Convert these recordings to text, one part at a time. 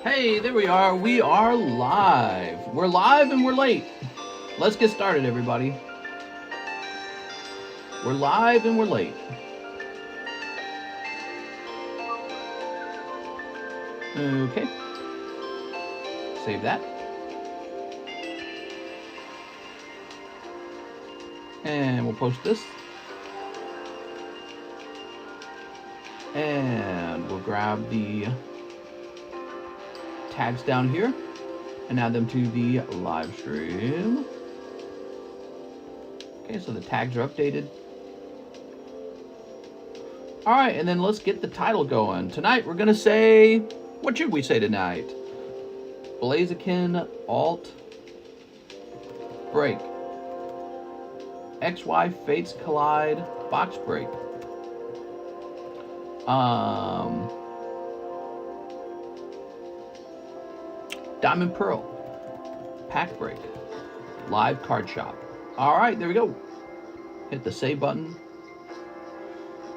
Hey, there we are. We are live. We're live and we're late. Let's get started, everybody. We're live and we're late. Okay. Save that. And we'll post this. And we'll grab the tags down here and add them to the live stream. Okay, so the tags are updated. All right, and then let's get the title going. Tonight we're gonna say, what should we say tonight? Blaziken alt break. XY fates collide box break. Diamond Pearl, pack break, live card shop. All right, there we go. Hit the save button,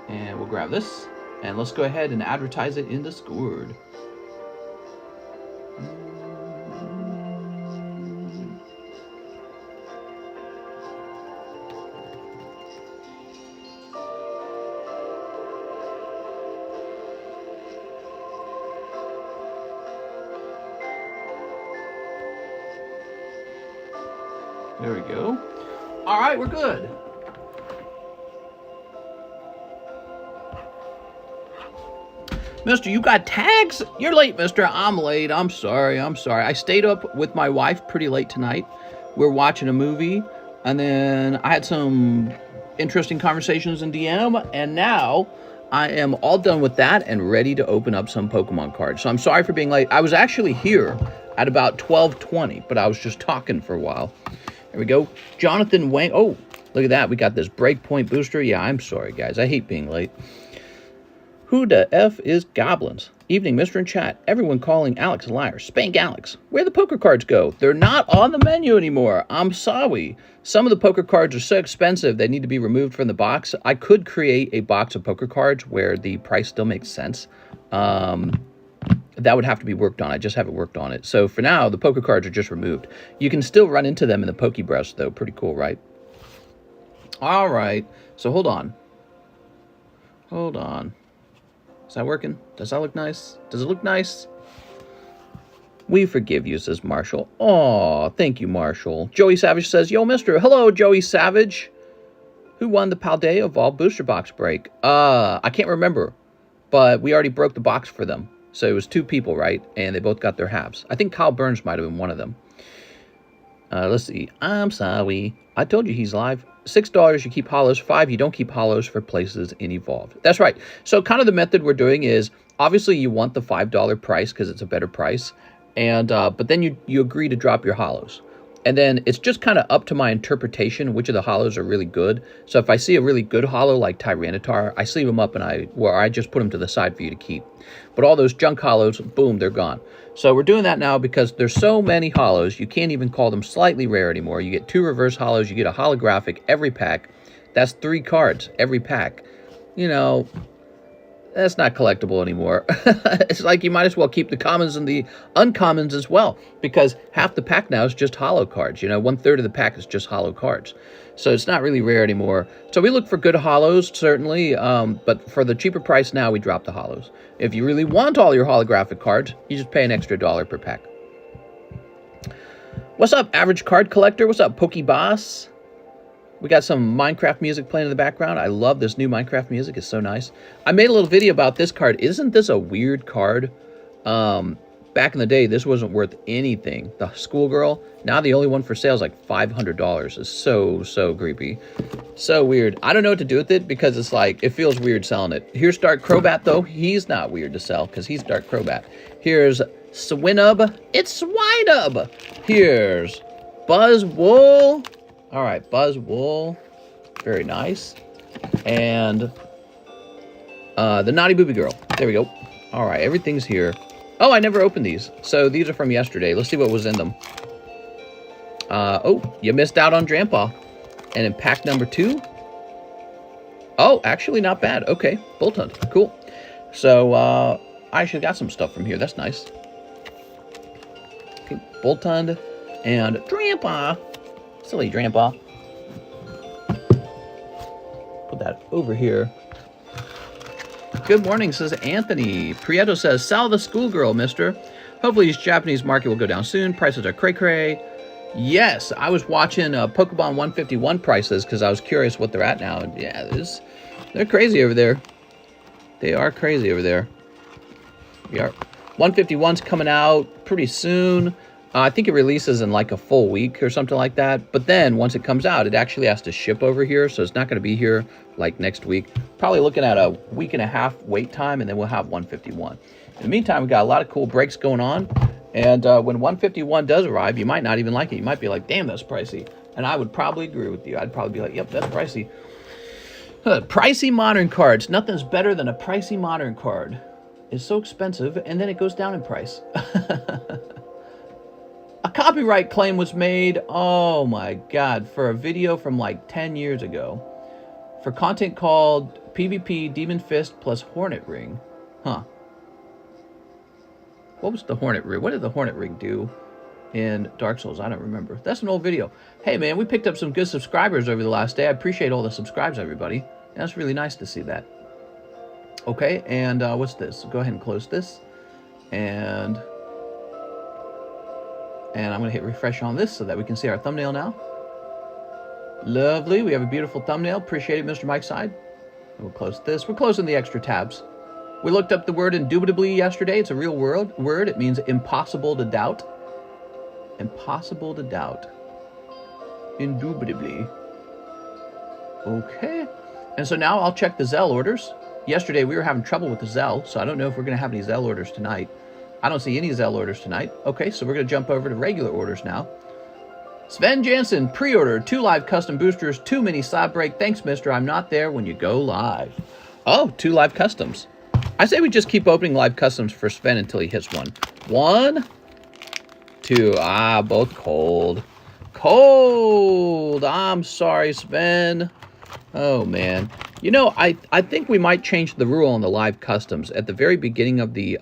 and we'll grab this, and let's go ahead and advertise it in Discord. There we go. All right, we're good. Mister, you got tags? You're late, mister. I'm late. I'm sorry. I stayed up with my wife pretty late tonight. We're watching a movie, and then I had some interesting conversations in DM, and now I am all done with that and ready to open up some Pokemon cards. So I'm sorry for being late. I was actually here at about 12:20, but I was just talking for a while. There we go. Jonathan Wang. Oh, look at that. We got this breakpoint booster. Yeah, I'm sorry, guys. I hate being late. Who the F is Goblins? Evening, Mr. in chat. Everyone calling Alex a liar. Spank Alex. Where'd the poker cards go? They're not on the menu anymore. I'm sorry. Some of the poker cards are so expensive they need to be removed from the box. I could create a box of poker cards where the price still makes sense. That would have to be worked on. I just haven't worked on it. So for now, the poker cards are just removed. You can still run into them in the PokeBRUH, though. Pretty cool, right? All right. So hold on. Hold on. Is that working? Does that look nice? Does it look nice? We forgive you, says Marshall. Aw, thank you, Marshall. Joey Savage says, yo, mister. Hello, Joey Savage. Who won the Paldea Evolved Booster Box break? I can't remember. But we already broke the box for them. So it was two people, right? And they both got their halves. I think Kyle Burns might have been one of them. Let's see. I'm sorry. I told you he's live. $6 you keep hollows. 5 you don't keep hollows for places in Evolved. That's right. So kind of the method we're doing is, obviously you want the $5 price because it's a better price. And but then you agree to drop your hollows. And then it's just kind of up to my interpretation which of the hollows are really good. So if I see a really good hollow like Tyranitar, I sleeve them up and I just put them to the side for you to keep. But all those junk hollows, boom, they're gone. So we're doing that now because there's so many hollows, you can't even call them slightly rare anymore. You get 2 reverse hollows, you get a holographic every pack. That's 3 cards every pack. You know, that's not collectible anymore. It's like you might as well keep the commons and the uncommons as well, because half the pack now is just hollow cards. You know, 1/3 of the pack is just hollow cards. So it's not really rare anymore. So we look for good hollows, certainly, but for the cheaper price now, we drop the hollows. If you really want all your holographic cards, you just pay an extra $1 per pack. What's up, average card collector? What's up, PokeBRUH? We got some Minecraft music playing in the background. I love this new Minecraft music. It's so nice. I made a little video about this card. Isn't this a weird card? Back in the day, this wasn't worth anything. The Schoolgirl, now the only one for sale is like $500. It's so creepy. So weird. I don't know what to do with it because it's like, it feels weird selling it. Here's Dark Crobat, though. He's not weird to sell because he's Dark Crobat. Here's Swinub. It's Swinub. Here's Buzzwool. All right, Buzzwool, very nice. And the Naughty Booby Girl, there we go. All right, everything's here. Oh, I never opened these. So these are from yesterday. Let's see what was in them. Oh, you missed out on Drampa. And in pack number 2. Oh, actually not bad. Okay, Bolt Hunt, cool. So I actually got some stuff from here. That's nice. Boltund, and Drampa. Silly Drampa. Put that over here. Good morning, says Anthony. Prieto says, sell the schoolgirl, mister. Hopefully this Japanese market will go down soon. Prices are cray-cray. Yes, I was watching Pokemon 151 prices because I was curious what they're at now. And yeah, they're crazy over there. They are crazy over there. Yeah, 151's coming out pretty soon. I think it releases in like a full week or something like that. But then once it comes out, it actually has to ship over here. So it's not going to be here like next week. Probably looking at a week and a half wait time, and then we'll have 151. In the meantime, we got a lot of cool breaks going on. And when 151 does arrive, you might not even like it. You might be like, damn, that's pricey. And I would probably agree with you. I'd probably be like, yep, that's pricey. Pricey modern cards. Nothing's better than a pricey modern card. It's so expensive, and then it goes down in price. A copyright claim was made, oh my god, for a video from like 10 years ago. For content called PvP Demon Fist plus Hornet Ring. Huh. What was the Hornet Ring? What did the Hornet Ring do in Dark Souls? I don't remember. That's an old video. Hey man, we picked up some good subscribers over the last day. I appreciate all the subscribes, everybody. That's really nice to see that. Okay, and what's this? Go ahead and close this. And I'm going to hit refresh on this so that we can see our thumbnail now. Lovely. We have a beautiful thumbnail. Appreciate it, Mr. Mike's side. And we'll close this. We're closing the extra tabs. We looked up the word indubitably yesterday. It's a real word. It means impossible to doubt. Impossible to doubt. Indubitably. Okay. And so now I'll check the ZELLE orders. Yesterday we were having trouble with the ZELLE, so I don't know if we're going to have any ZELLE orders tonight. I don't see any ZELLE orders tonight. Okay, so we're going to jump over to regular orders now. Sven Jansen, pre-order, 2 live custom boosters, 2 mini slab break. Thanks, mister. I'm not there when you go live. Oh, 2 live customs. I say we just keep opening live customs for Sven until he hits one. 1, 2. Ah, both cold. Cold. I'm sorry, Sven. Oh, man. You know, I think we might change the rule on the live customs. At the very beginning of the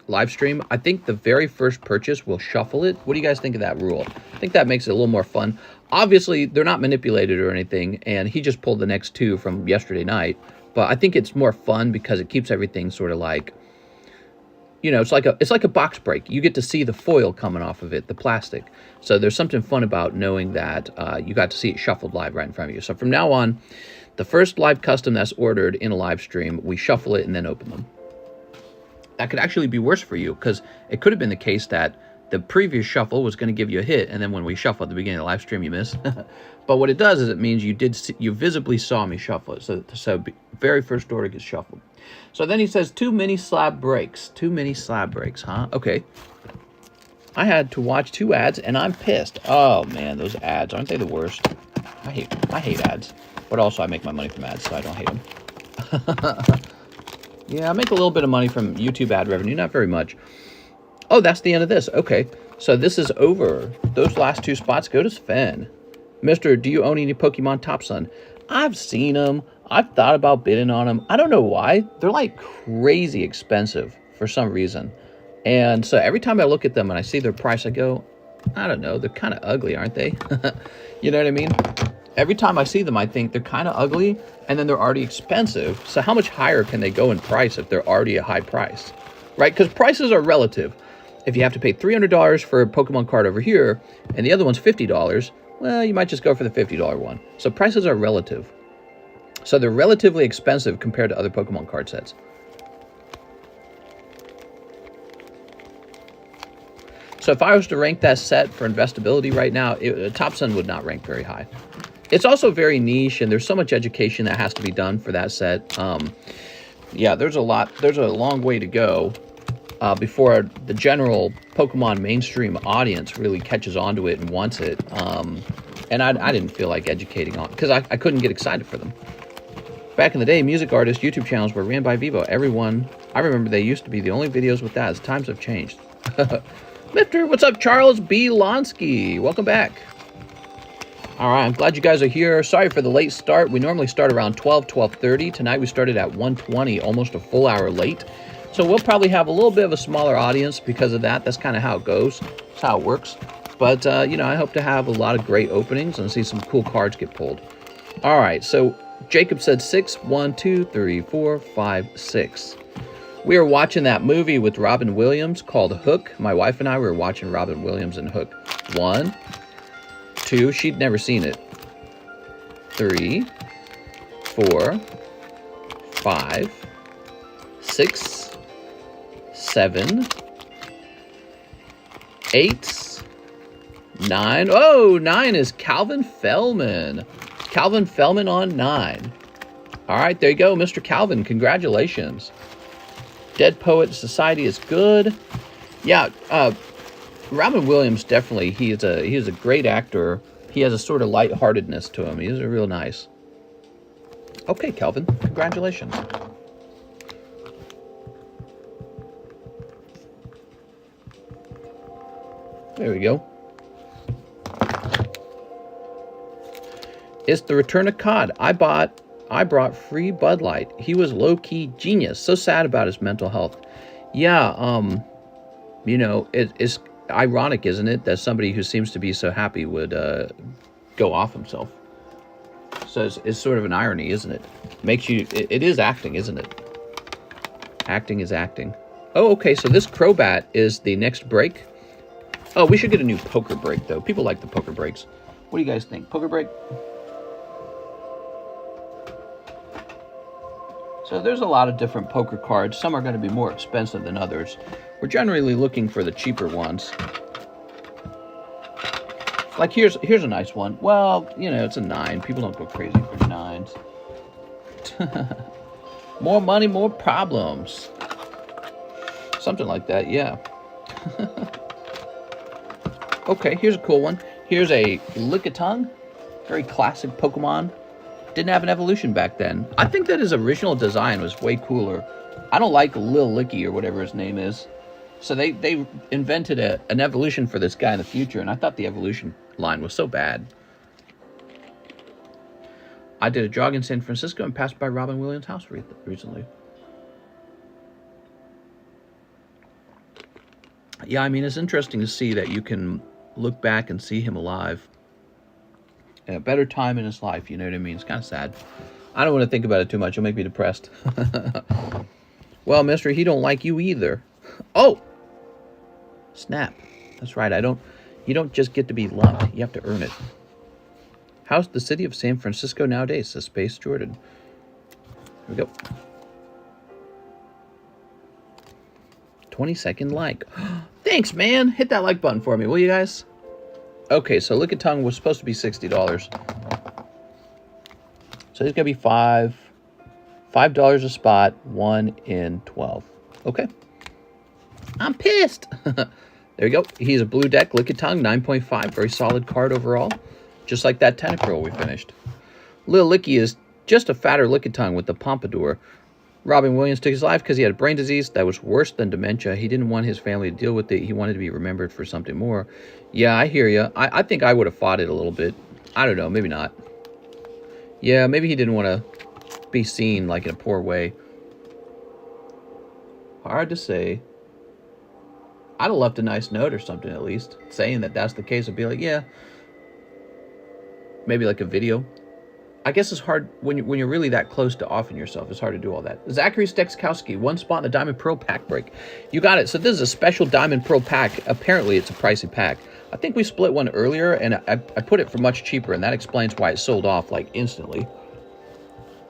live stream, I think the very first purchase will shuffle it. What do you guys think of that rule? I think that makes it a little more fun. Obviously, they're not manipulated or anything, and he just pulled the next 2 from yesterday night. But I think it's more fun because it keeps everything sort of like, you know, it's like a box break. You get to see the foil coming off of it, the plastic. So there's something fun about knowing that you got to see it shuffled live right in front of you. So from now on, the first live custom that's ordered in a live stream, we shuffle it and then open them. That could actually be worse for you, because it could have been the case that the previous shuffle was going to give you a hit, and then when we shuffle at the beginning of the live stream, you miss. But what it does is it means you visibly saw me shuffle it. So very first order gets shuffled. So then he says 2 mini slab breaks. 2 mini slab breaks, huh? Okay. I had to watch 2 ads, and I'm pissed. Oh man, those ads, aren't they the worst? I hate ads. But also I make my money from ads, so I don't hate them. Yeah, I make a little bit of money from YouTube ad revenue, not very much. Oh, that's the end of this. Okay, so this is over. Those last 2 spots go to Sven. Mister, do you own any Pokemon Topsun? I've seen them. I've thought about bidding on them. I don't know why. They're like crazy expensive for some reason. And so every time I look at them and I see their price, I go, I don't know, they're kind of ugly, aren't they? You know what I mean? Every time I see them, I think they're kind of ugly, and then they're already expensive. So how much higher can they go in price if they're already a high price, right? Because prices are relative. If you have to pay $300 for a Pokemon card over here, and the other one's $50, well, you might just go for the $50 one. So prices are relative. So they're relatively expensive compared to other Pokemon card sets. So if I was to rank that set for investability right now, Topsun would not rank very high. It's also very niche, and there's so much education that has to be done for that set. Yeah, there's a long way to go before the general Pokemon mainstream audience really catches on to it and wants it. And I didn't feel like educating on, because I couldn't get excited for them. Back in the day, music artists' YouTube channels were ran by Vivo. I remember they used to be the only videos with ads. Times have changed. Lifter, what's up? Charles B. Lonsky, welcome back. All right, I'm glad you guys are here. Sorry for the late start. We normally start around 12:30. Tonight we started at 1:20, almost a full hour late. So we'll probably have a little bit of a smaller audience because of that. That's kind of how it goes. That's how it works. But, you know, I hope to have a lot of great openings and see some cool cards get pulled. All right, so Jacob said 6. 1, 2, 3, 4, 5, 6. We were watching that movie with Robin Williams called Hook. My wife and I were watching Robin Williams and Hook. 1, 2, she'd never seen it. 3, 4, 5, 6, 7, 8, 9. Oh, 9 is Calvin Fellman. Calvin Fellman on 9. All right, there you go, Mr. Calvin. Congratulations. Dead Poet Society is good. Yeah, Robin Williams definitely. He is a great actor. He has a sort of lightheartedness to him. He's a real nice. Okay, Calvin. Congratulations. There we go. It's the return of COD. I brought free Bud Light. He was low-key genius. So sad about his mental health. Yeah, you know, it's ironic, isn't it, that somebody who seems to be so happy would go off himself. So it's sort of an irony, isn't it? Makes you, it is acting, isn't it? Acting is acting. Oh, okay, so this Crobat is the next break. Oh, we should get a new poker break, though. People like the poker breaks. What do you guys think? Poker break? So there's a lot of different poker cards. Some are going to be more expensive than others. We're generally looking for the cheaper ones. Like here's a nice one. Well, you know, it's a 9. People don't go crazy for 9s. More money, more problems. Something like that, yeah. Okay, here's a cool one. Here's a Lickitung. Very classic Pokemon. Didn't have an evolution back then. I think that his original design was way cooler. I don't like Lil Licky or whatever his name is. So they invented an evolution for this guy in the future, and I thought the evolution line was so bad. I did a jog in San Francisco and passed by Robin Williams' house recently. Yeah, I mean, it's interesting to see that you can look back and see him alive. At a better time in his life, you know what I mean? It's kind of sad. I don't want to think about it too much. It'll make me depressed. Well, mister, he don't like you either. Oh! Snap. That's right. You don't just get to be loved. You have to earn it. How's the city of San Francisco nowadays? Says Space Jordan. Here we go. 20-second like. Thanks, man. Hit that like button for me, will you guys? Okay, so Lickitung was supposed to be $60. So he's going to be $5 a spot, 1 in 12. Okay. I'm pissed. There you go. He's a blue deck, Lickitung, 9.5. Very solid card overall. Just like that Tentacruel we finished. Lil Licky is just a fatter Lickitung with the pompadour. Robin Williams took his life because he had a brain disease that was worse than dementia. He didn't want his family to deal with it. He wanted to be remembered for something more. Yeah, I hear you. I think I would have fought it a little bit. I don't know. Maybe not. Yeah, maybe he didn't want to be seen like in a poor way. Hard to say. I'd have left a nice note or something at least. Saying that that's the case. I'd be like, yeah. Maybe like a video. I guess it's hard when you're really that close to offing yourself. It's hard to do all that. Zachary Stexkowski, 1 spot in the Diamond Pearl pack break. You got it. So this is a special Diamond Pearl pack. Apparently, it's a pricey pack. I think we split one earlier, and I put it for much cheaper, and that explains why it sold off like instantly.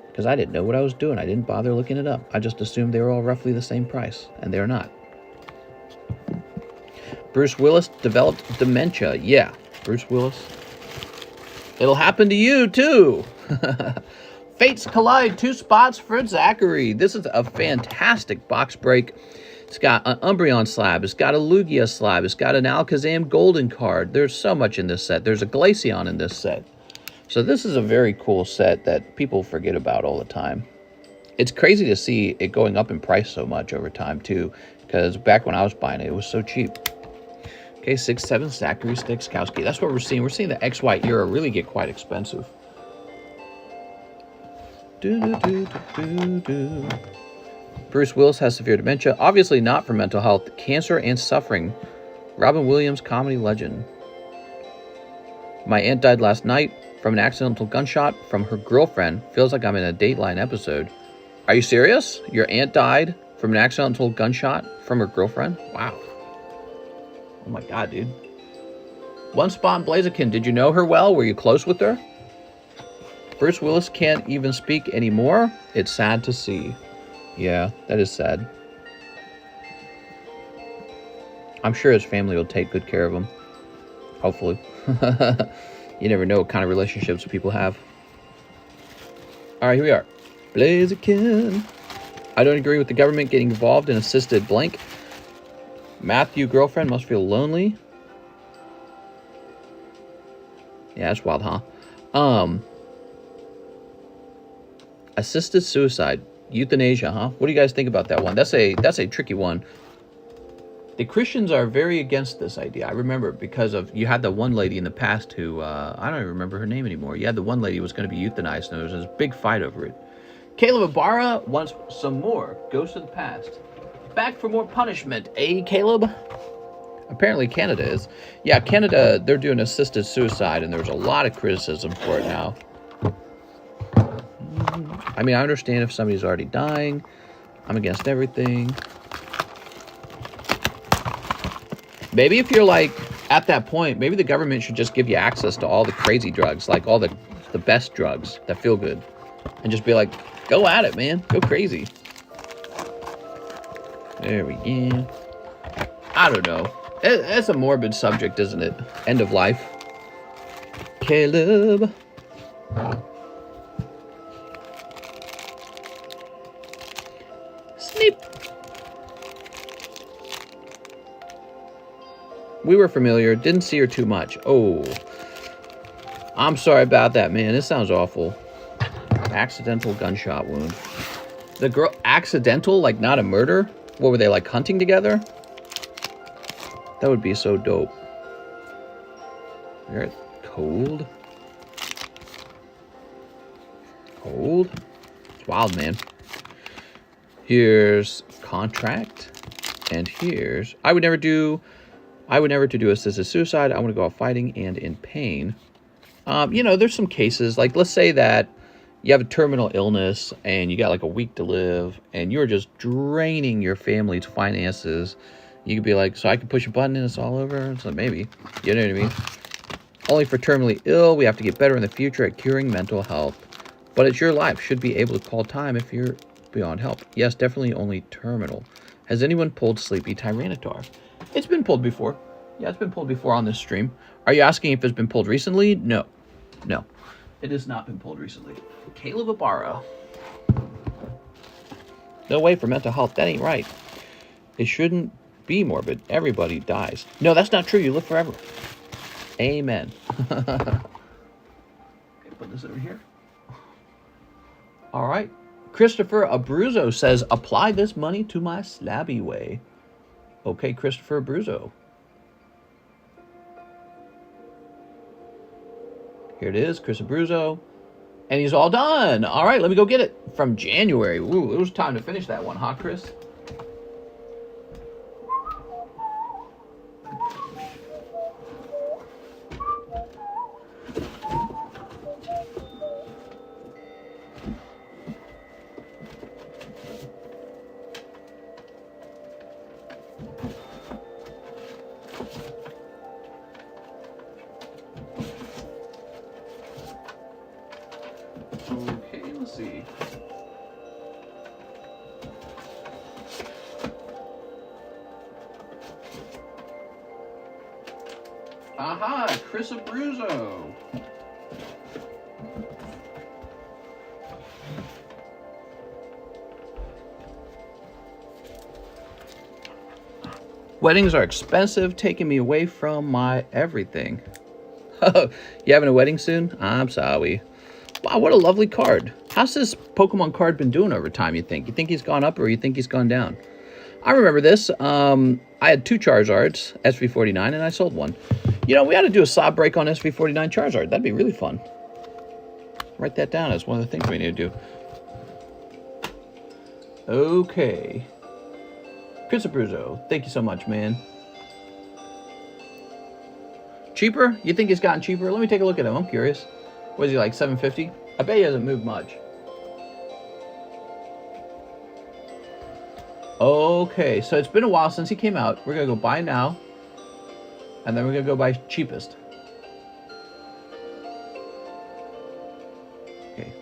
Because I didn't know what I was doing. I didn't bother looking it up. I just assumed they were all roughly the same price, and they're not. Bruce Willis developed dementia. Yeah, Bruce Willis. It'll happen to you, too. Fates collide, 2 spots for Zachary. This is a fantastic box break. It's got an Umbreon slab. It's got a Lugia slab. It's got an Alakazam golden card. There's so much in this set. There's a Glaceon in this set. So this is a very cool set that people forget about all the time. It's crazy to see it going up in price so much over time, too. Because back when I was buying it, it was so cheap. Okay, 6-7, Zachary Stexkowski. That's what we're seeing. We're seeing the XY era really get quite expensive. Bruce Willis has severe dementia. Obviously not for mental health. Cancer and suffering. Robin Williams, comedy legend. My aunt died last night from an accidental gunshot from her girlfriend. Feels like I'm in a Dateline episode. Are you serious? Your aunt died from an accidental gunshot from her girlfriend? Wow. Oh my god, dude. One spot in Blaziken. Did you know her well? Were you close with her? Bruce Willis can't even speak anymore. It's sad to see. Yeah, that is sad. I'm sure his family will take good care of him. Hopefully. You never know what kind of relationships people have. Alright, here we are. Blaziken. I don't agree with the government getting involved in assisted blank. Matthew girlfriend must feel lonely. Yeah, that's wild, huh? Assisted suicide. Euthanasia, huh? What do you guys think about that one? That's a tricky one. The Christians are very against this idea. I remember because of, you had the one lady in the past who, I don't even remember her name anymore. You had the one lady who was going to be euthanized, and there was this big fight over it. Caleb Ibarra wants some more. Goes to the past. Back for more punishment, eh, Caleb? Apparently Canada is. Yeah, Canada, they're doing assisted suicide, and there's a lot of criticism for it now. I mean, I understand if somebody's already dying. I'm against everything. Maybe if you're like at that point, maybe the government should just give you access to all the crazy drugs, like all the best drugs that feel good, and just be like, go at it, man, go crazy. There we go. I don't know. It's a morbid subject, isn't it? End of life. Caleb. Snip. We were familiar. Didn't see her too much. Oh. I'm sorry about that, man. This sounds awful. Accidental gunshot wound. The girl... Accidental? Like, not a murder? What were they, like, hunting together? That would be so dope. You're cold. Cold? It's wild, man. Here's contract. And here's... I would never do assisted suicide. I want to go out fighting and in pain. You know, there's some cases, like let's say that you have a terminal illness and you got like a week to live and you're just draining your family's finances. You could be like, so I can push a button and it's all over? So maybe, you know what I mean? Only for terminally ill, we have to get better in the future at curing mental health. But it's your life. Should be able to call time if you're beyond help. Yes, definitely only terminal. Has anyone pulled Sleepy Tyranitar? It's been pulled before. Yeah, it's been pulled before on this stream. Are you asking if it's been pulled recently? No. No. It has not been pulled recently. Caleb Ibarra. No way for mental health. That ain't right. It shouldn't be morbid. Everybody dies. No, that's not true. You live forever. Amen. Okay, put this over here. All right. Christopher Abruzzo says, apply this money to my slabby way. Okay, Christopher Abruzzo. Here it is, Chris Abruzzo. And he's all done. All right, let me go get it. From January. Ooh, it was time to finish that one, huh, Chris? Okay, let's see. Aha, Chris Abruzzo. Weddings are expensive, taking me away from my everything. You having a wedding soon? I'm sorry. Wow, what a lovely card. How's this Pokemon card been doing over time, you think? You think he's gone up or you think he's gone down? I remember this. I had 2 Charizards, SV49, and I sold one. You know, we ought to do a slab break on SV49 Charizard. That'd be really fun. Write that down as one of the things we need to do. Okay. Christopherzo, thank you so much, man. Cheaper? You think he's gotten cheaper? Let me take a look at him. I'm curious. What is he, like 750? I bet he hasn't moved much. Okay, so it's been a while since he came out. We're going to go buy now. And then we're going to go buy cheapest. Okay.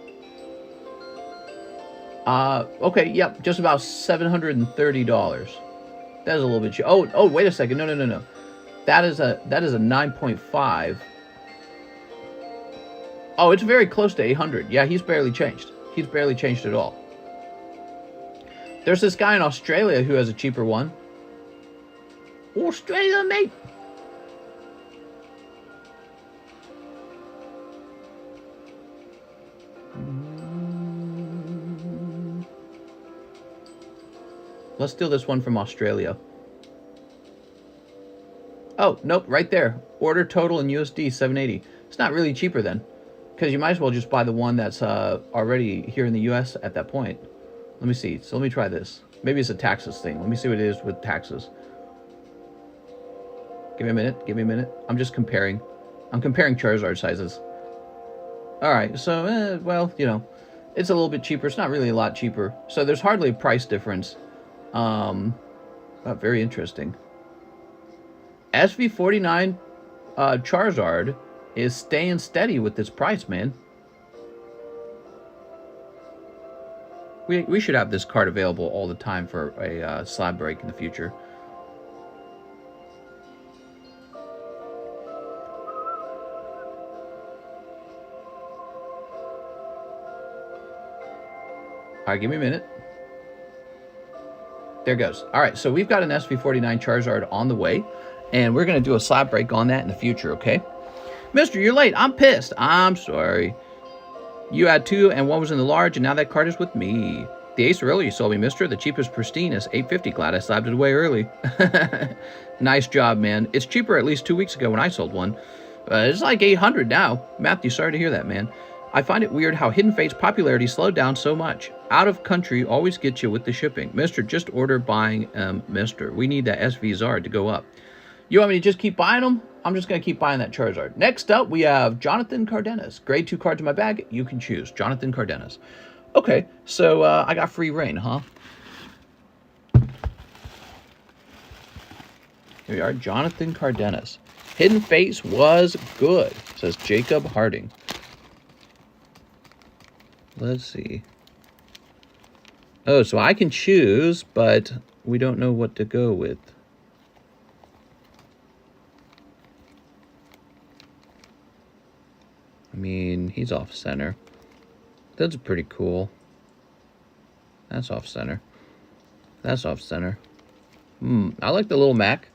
Okay, yep, just about $730. That is a little bit cheap. Oh, wait a second. No. That is a 9.5. Oh, it's very close to 800. Yeah, he's barely changed. He's barely changed at all. There's this guy in Australia who has a cheaper one. Australia, mate. Let's steal this one from Australia. Oh, nope, right there. Order total in USD, 780. It's not really cheaper then, because you might as well just buy the one that's already here in the US at that point. Let me see. So let me try this. Maybe it's a taxes thing. Let me see what it is with taxes. Give me a minute. I'm just comparing. I'm comparing Charizard sizes. All right, so, well, you know, it's a little bit cheaper. It's not really a lot cheaper. So there's hardly a price difference. Very interesting. SV49 Charizard is staying steady with this price, man. We should have this card available all the time for a slab break in the future. All right, give me a minute. There it goes. All right, so we've got an SV49 Charizard on the way, and we're going to do a slab break on that in the future, okay? Mister, you're late. I'm pissed. I'm sorry. You had two, and one was in the large, and now that card is with me. The ace earlier you sold me, mister. The cheapest pristine is $850. Glad I slabbed it away early. Nice job, man. It's cheaper at least 2 weeks ago when I sold one. It's like $800 now. Matthew, sorry to hear that, man. I find it weird how Hidden Fate's popularity slowed down so much. Out of country always gets you with the shipping. Mister, just order buying, mister. We need that SV Zard to go up. You want me to just keep buying them? I'm just going to keep buying that Charizard. Next up, we have Jonathan Cardenas. Grade 2 cards in my bag. You can choose. Jonathan Cardenas. Okay, so I got free reign, huh? Here we are. Jonathan Cardenas. Hidden Face was good, says Jacob Harding. Let's see. Oh, so I can choose, but we don't know what to go with. I mean, he's off center. That's pretty cool. That's off center. That's off center. I like the little Mac.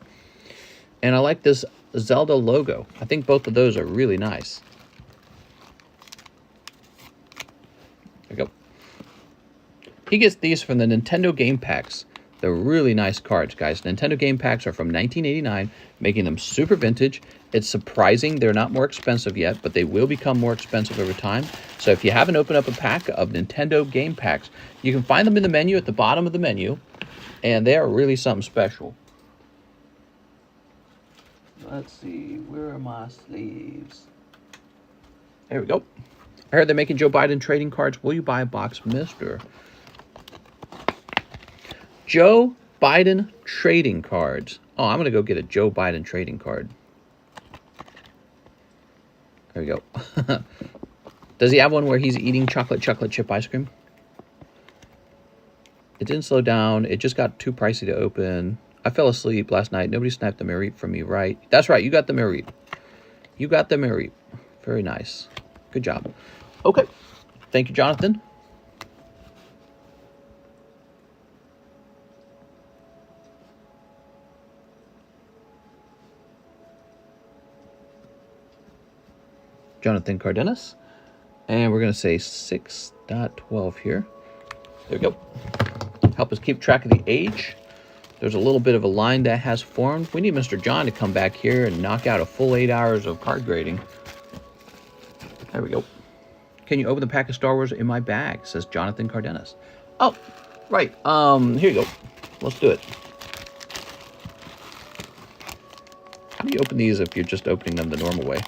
And I like this Zelda logo. I think both of those are really nice. There we go. He gets these from the Nintendo Game Packs. They're really nice cards, guys. Nintendo Game Packs are from 1989, making them super vintage. It's surprising they're not more expensive yet, but they will become more expensive over time. So if you haven't opened up a pack of Nintendo Game Packs, you can find them in the menu at the bottom of the menu, and they are really something special. Let's see, where are my sleeves? There we go. I heard they're making Joe Biden trading cards. Will you buy a box, mister? Joe Biden trading cards. Oh, I'm going to go get a Joe Biden trading card. There we go. Does he have one where he's eating chocolate chip ice cream? It didn't slow down. It just got too pricey to open. I fell asleep last night. Nobody sniped the Mareep from me, right? That's right. You got the Mareep. You got the Mareep. Very nice. Good job. Okay. Thank you, Jonathan. Jonathan Cardenas. And we're going to say 6.12 here. There we go. Help us keep track of the age. There's a little bit of a line that has formed. We need Mr. John to come back here and knock out a full 8 hours of card grading. There we go. Can you open the pack of Star Wars in my bag? Says Jonathan Cardenas. Oh, Right. Here you go. Let's do it. How do you open these if you're just opening them the normal way?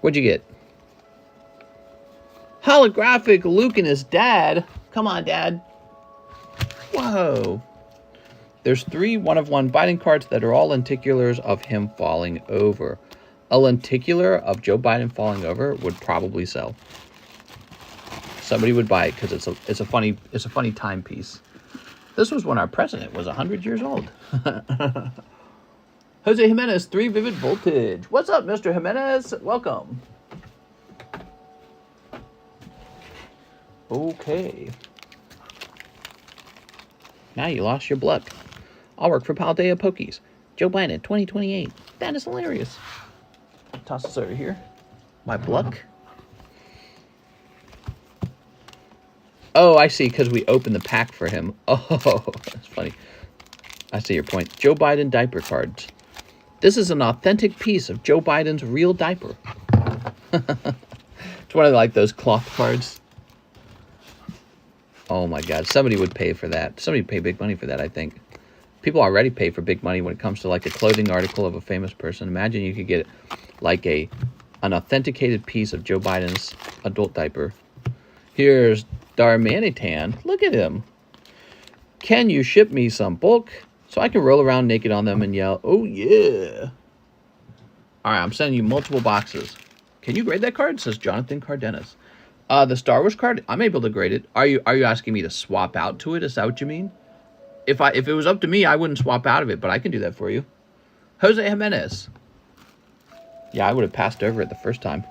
What'd you get? Holographic Luke and his dad. Come on, Dad. Whoa. There's 3 one-of-one Biden cards that are all lenticulars of him falling over. A lenticular of Joe Biden falling over would probably sell. Somebody would buy it because it's a funny timepiece. This was when our president was 100 years old. Jose Jimenez, 3 Vivid Voltage. What's up, Mr. Jimenez? Welcome. Okay. Now you lost your blood. I'll work for Paldea Pokies. Joe Biden, 2028. That is hilarious. Toss this over here. My Bluck. Oh, I see, because we opened the pack for him. Oh, that's funny. I see your point. Joe Biden diaper cards. This is an authentic piece of Joe Biden's real diaper. It's one of like those cloth cards. Oh my God, somebody would pay for that. Somebody would pay big money for that, I think. People already pay for big money when it comes to like a clothing article of a famous person. Imagine you could get like an authenticated piece of Joe Biden's adult diaper. Here's Darmanitan. Look at him. Can you ship me some bulk so I can roll around naked on them and yell, oh yeah. All right, I'm sending you multiple boxes. Can you grade that card? Says Jonathan Cardenas. The Star Wars card, I'm able to grade it. Are you asking me to swap out to it? Is that what you mean? If it was up to me, I wouldn't swap out of it, but I can do that for you. Jose Jimenez. Yeah, I would have passed over it the first time.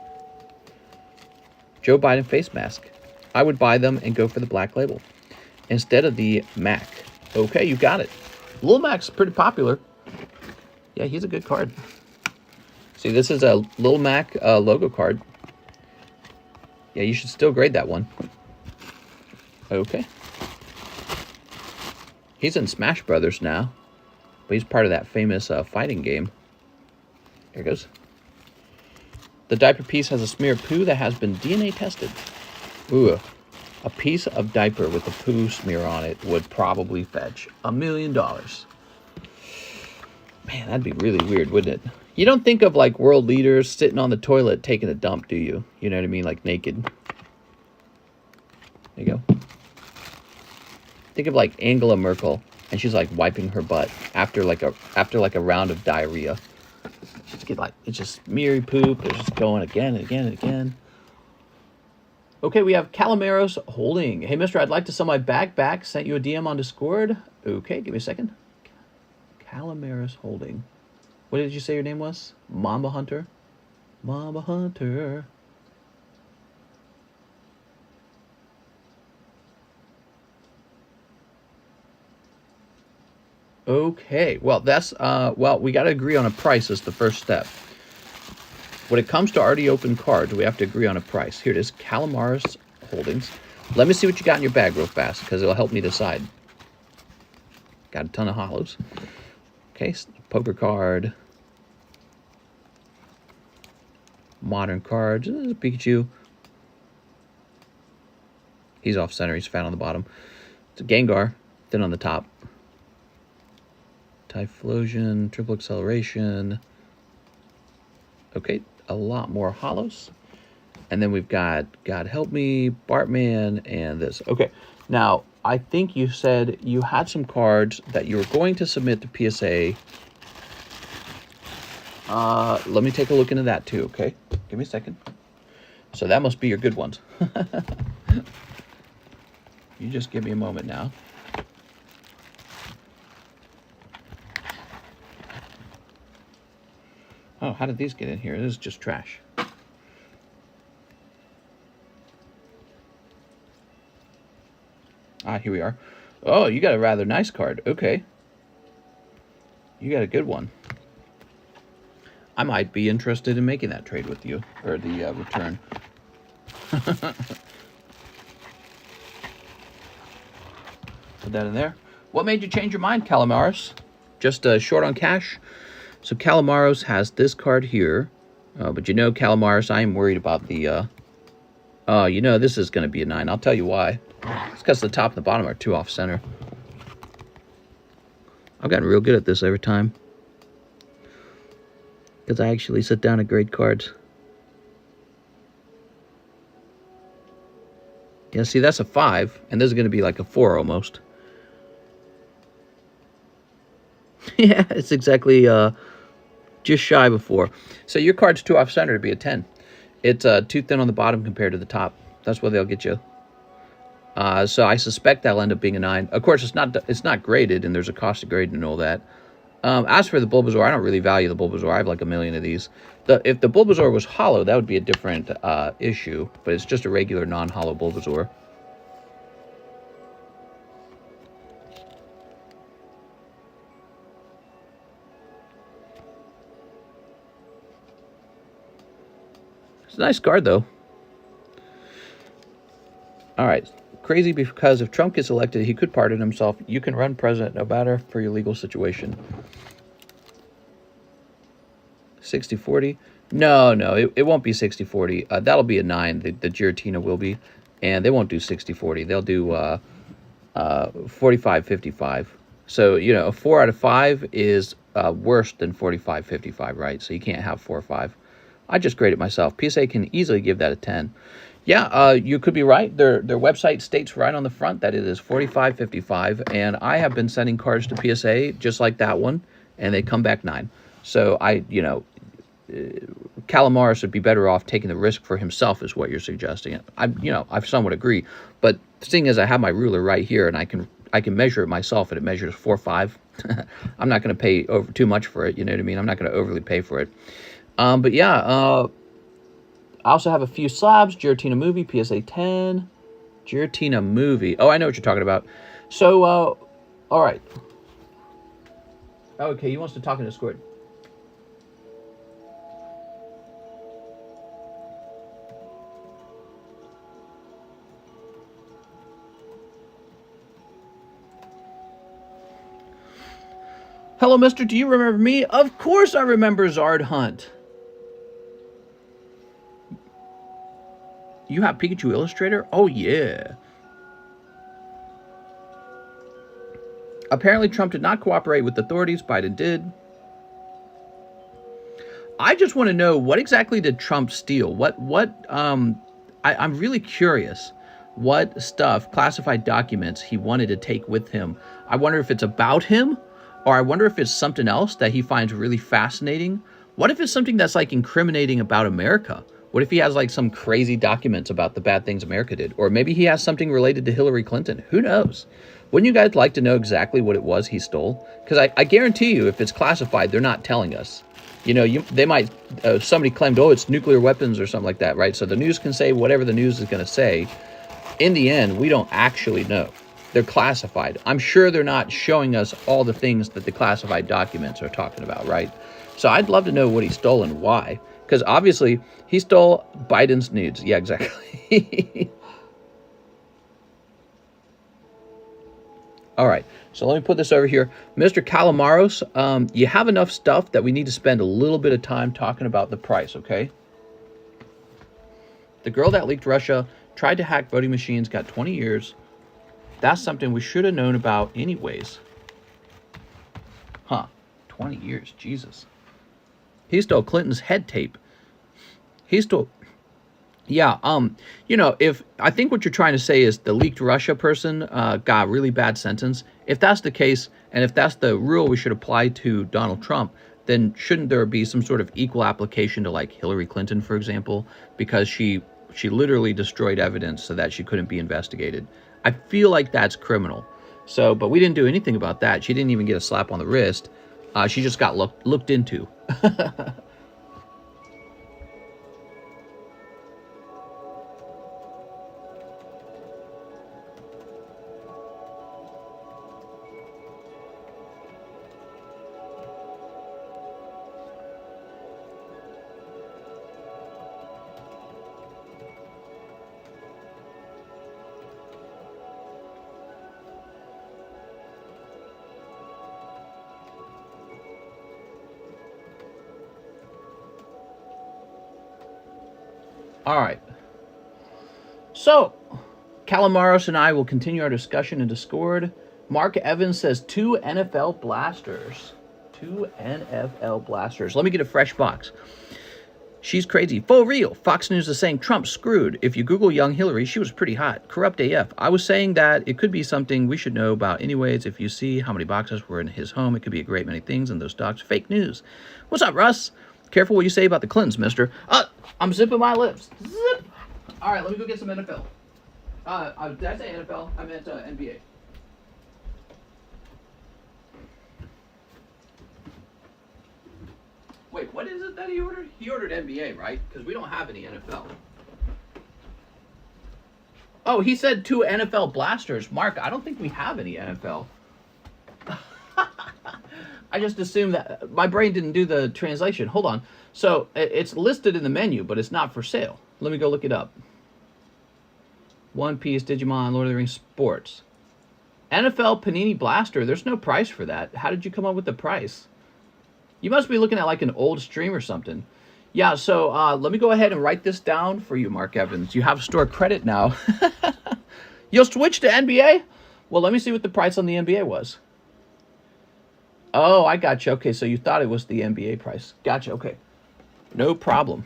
Joe Biden face mask. I would buy them and go for the black label instead of the Mac. Okay, you got it. Lil Mac's pretty popular. Yeah, he's a good card. See, this is a Lil Mac logo card. Yeah, you should still grade that one. Okay. He's in Smash Brothers now, but he's part of that famous fighting game. There it goes. The diaper piece has a smear of poo that has been DNA tested. Ooh, a piece of diaper with a poo smear on it would probably fetch $1 million. Man, that'd be really weird, wouldn't it? You don't think of like world leaders sitting on the toilet taking a dump, do you? You know what I mean? Like naked. There you go. Think of like Angela Merkel, and she's like wiping her butt after like a round of diarrhea. Just get like it's just smeary poop. It's just going again and again and again. Okay, we have Calamaros Holding. Hey, mister, I'd like to sell my bag back. Sent you a DM on Discord. Okay, give me a second. Calamaros Holding. What did you say your name was? Mamba Hunter? Mamba Hunter. Okay, well, that's, well, we got to agree on a price as the first step. When it comes to already open cards, we have to agree on a price. Here it is, Calamaris Holdings. Let me see what you got in your bag real fast, because it'll help me decide. Got a ton of hollows. Okay, poker card. Modern cards. This is a Pikachu. He's off center. He's fat on the bottom. It's a Gengar, thin on the top. Typhlosion, triple acceleration. Okay, a lot more hollows. And then we've got God Help Me, Bartman, and this. Okay, now, I think you said you had some cards that you were going to submit to PSA. Let me take a look into that too, okay? Give me a second. So that must be your good ones. You just give me a moment now. Oh, how did these get in here? This is just trash. Ah, here we are. Oh, you got a rather nice card. Okay. You got a good one. I might be interested in making that trade with you, or the return. Put that in there. What made you change your mind, Calamaris? Just short on cash? So Calamaros has this card here. But you know, Calamaris, I am worried about the... you know, this is going to be a 9. I'll tell you why. It's because the top and the bottom are too off-center. I've gotten real good at this every time. Because I actually sit down and grade cards. Yeah, see, that's a 5, and this is going to be like a 4 almost. Yeah, it's exactly just shy of a 4. So your card's too off-center to be a 10. It's too thin on the bottom compared to the top. That's where they'll get you. So I suspect that'll end up being a 9. Of course, it's not graded, and there's a cost of grading and all that. As for the Bulbasaur, I don't really value the Bulbasaur. I have like a million of these. If the Bulbasaur was hollow, that would be a different issue, but it's just a regular non-hollow Bulbasaur. It's a nice card, though. All right. Crazy because if Trump gets elected, he could pardon himself. You can run president no matter for your legal situation. 60-40? No, it won't be 60-40. That'll be a 9. The Giratina will be. And they won't do 60-40. They'll do 45-55. So, you know, a 4 out of 5 is worse than 45-55, right? So you can't have 4 or 5. I just graded myself. PSA can easily give that a 10. Yeah, you could be right. Their website states right on the front that it is 45-55, and I have been sending cards to PSA just like that one, and they come back 9. So Calamaris would be better off taking the risk for himself, is what you're suggesting. I somewhat agree, but seeing as I have my ruler right here and I can measure it myself, and it measures 4.5, I'm not going to pay over too much for it. You know what I mean? I'm not going to overly pay for it. But yeah. I also have a few slabs. Giratina movie, PSA 10. Giratina movie. Oh, I know what you're talking about. So, all right. Okay, he wants to talk in Discord. Hello, mister. Do you remember me? Of course I remember Zard Hunt. You have Pikachu Illustrator? Oh, yeah. Apparently, Trump did not cooperate with authorities. Biden did. I just want to know, what exactly did Trump steal? I'm really curious what stuff, classified documents, he wanted to take with him. I wonder if it's about him, or I wonder if it's something else that he finds really fascinating. What if it's something that's like incriminating about America? What if he has like some crazy documents about the bad things America did? Or maybe he has something related to Hillary Clinton. Who knows? Wouldn't you guys like to know exactly what it was he stole? Because I guarantee you, if it's classified, they're not telling us. You know, they might, somebody claimed, oh, it's nuclear weapons or something like that, right? So the news can say whatever the news is going to say. In the end, we don't actually know. They're classified. I'm sure they're not showing us all the things that the classified documents are talking about, right? So I'd love to know what he stole and why. Because obviously, he stole Biden's nudes. Yeah, exactly. All right, so let me put this over here. Mr. Calamaros, you have enough stuff that we need to spend a little bit of time talking about the price, okay? The girl that leaked Russia tried to hack voting machines, got 20 years. That's something we should have known about anyways. Huh, 20 years, Jesus. He stole Clinton's head tape. He stole... Yeah, you know, if I think what you're trying to say is the leaked Russia person got a really bad sentence. If that's the case, and if that's the rule we should apply to Donald Trump, then shouldn't there be some sort of equal application to like Hillary Clinton, for example, because she literally destroyed evidence so that she couldn't be investigated. I feel like that's criminal. So, but we didn't do anything about that. She didn't even get a slap on the wrist. She just got looked into. All right. So, Calamaros and I will continue our discussion in Discord. Mark Evans says 2 NFL blasters. 2 NFL blasters. Let me get a fresh box. She's crazy. For real. Fox News is saying Trump's screwed. If you Google young Hillary, she was pretty hot. Corrupt AF. I was saying that it could be something we should know about anyways. If you see how many boxes were in his home, it could be a great many things, and those docs, fake news. What's up, Russ? Careful what you say about the Clintons, mister. I'm zipping my lips. Zip. All right, let me go get some NFL. Did I say NFL? I meant NBA. Wait, what is it that he ordered? He ordered NBA, right? Because we don't have any NFL. Oh, he said 2 NFL blasters. Mark, I don't think we have any NFL. I just assumed that my brain didn't do the translation. Hold on. So it's listed in the menu, but it's not for sale. Let me go look it up. One Piece, Digimon, Lord of the Rings, Sports. NFL Panini Blaster. There's no price for that. How did you come up with the price? You must be looking at like an old stream or something. Yeah, so let me go ahead and write this down for you, Mark Evans. You have store credit now. You'll switch to NBA? Well, let me see what the price on the NBA was. Oh, I got you. Okay, so you thought it was the NBA price. Gotcha, okay. No problem.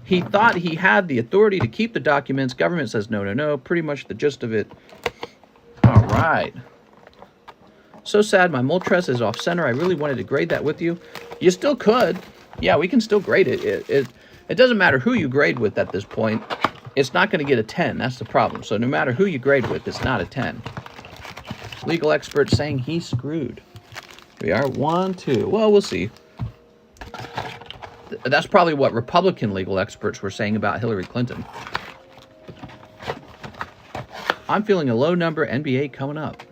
He thought he had the authority to keep the documents. Government says no, no, no. Pretty much the gist of it. All right. So sad my Moltres is off center. I really wanted to grade that with you. You still could. Yeah, we can still grade it. It doesn't matter who you grade with at this point. It's not going to get a 10. That's the problem. So no matter who you grade with, it's not a 10. Legal expert saying he's screwed. Here we are. 1, 2. Well, we'll see. That's probably what Republican legal experts were saying about Hillary Clinton. I'm feeling a low number NBA coming up.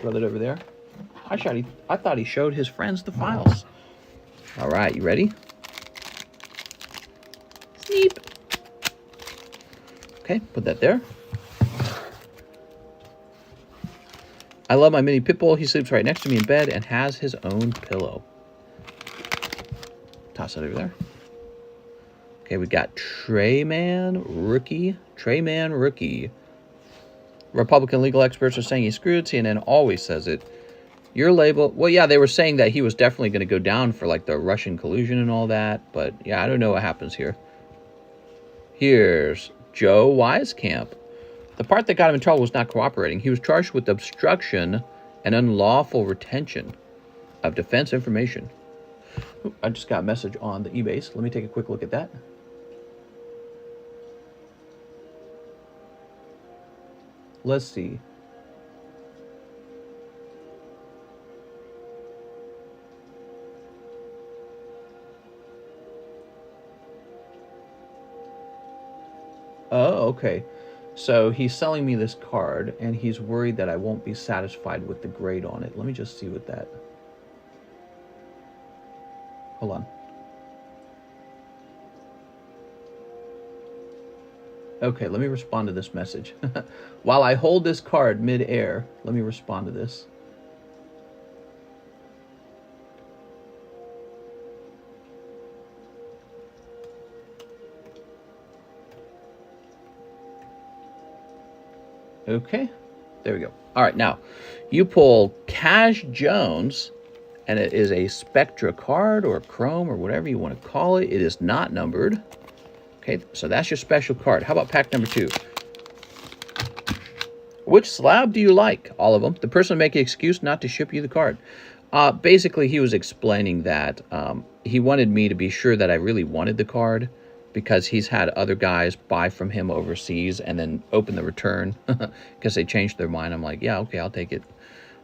Throw that over there. I thought he showed his friends the files. All right, you ready? Sneep. Okay, put that there. I love my mini pitbull. He sleeps right next to me in bed and has his own pillow. Toss that over there. Okay, we got Treyman Rookie. Treyman Rookie. Republican legal experts are saying he's screwed. CNN always says it. Your label... Well, yeah, they were saying that he was definitely going to go down for, like, the Russian collusion and all that. But, yeah, I don't know what happens here. Here's Joe Wieskamp. The part that got him in trouble was not cooperating. He was charged with obstruction and unlawful retention of defense information. Ooh, I just got a message on the eBase. Let me take a quick look at that. Let's see. Oh, okay. So he's selling me this card, and he's worried that I won't be satisfied with the grade on it. Let me just see what that... Hold on. Okay, let me respond to this message. While I hold this card mid-air, let me respond to this. Okay, there we go. All right, now, you pull Cash Jones, and it is a Spectra card or Chrome or whatever you want to call it. It is not numbered. Okay, so that's your special card. How about pack number 2? Which slab do you like? All of them. The person make an excuse not to ship you the card. Basically, he was explaining that he wanted me to be sure that I really wanted the card because he's had other guys buy from him overseas and then open the return because they changed their mind. I'm like, yeah, okay, I'll take it.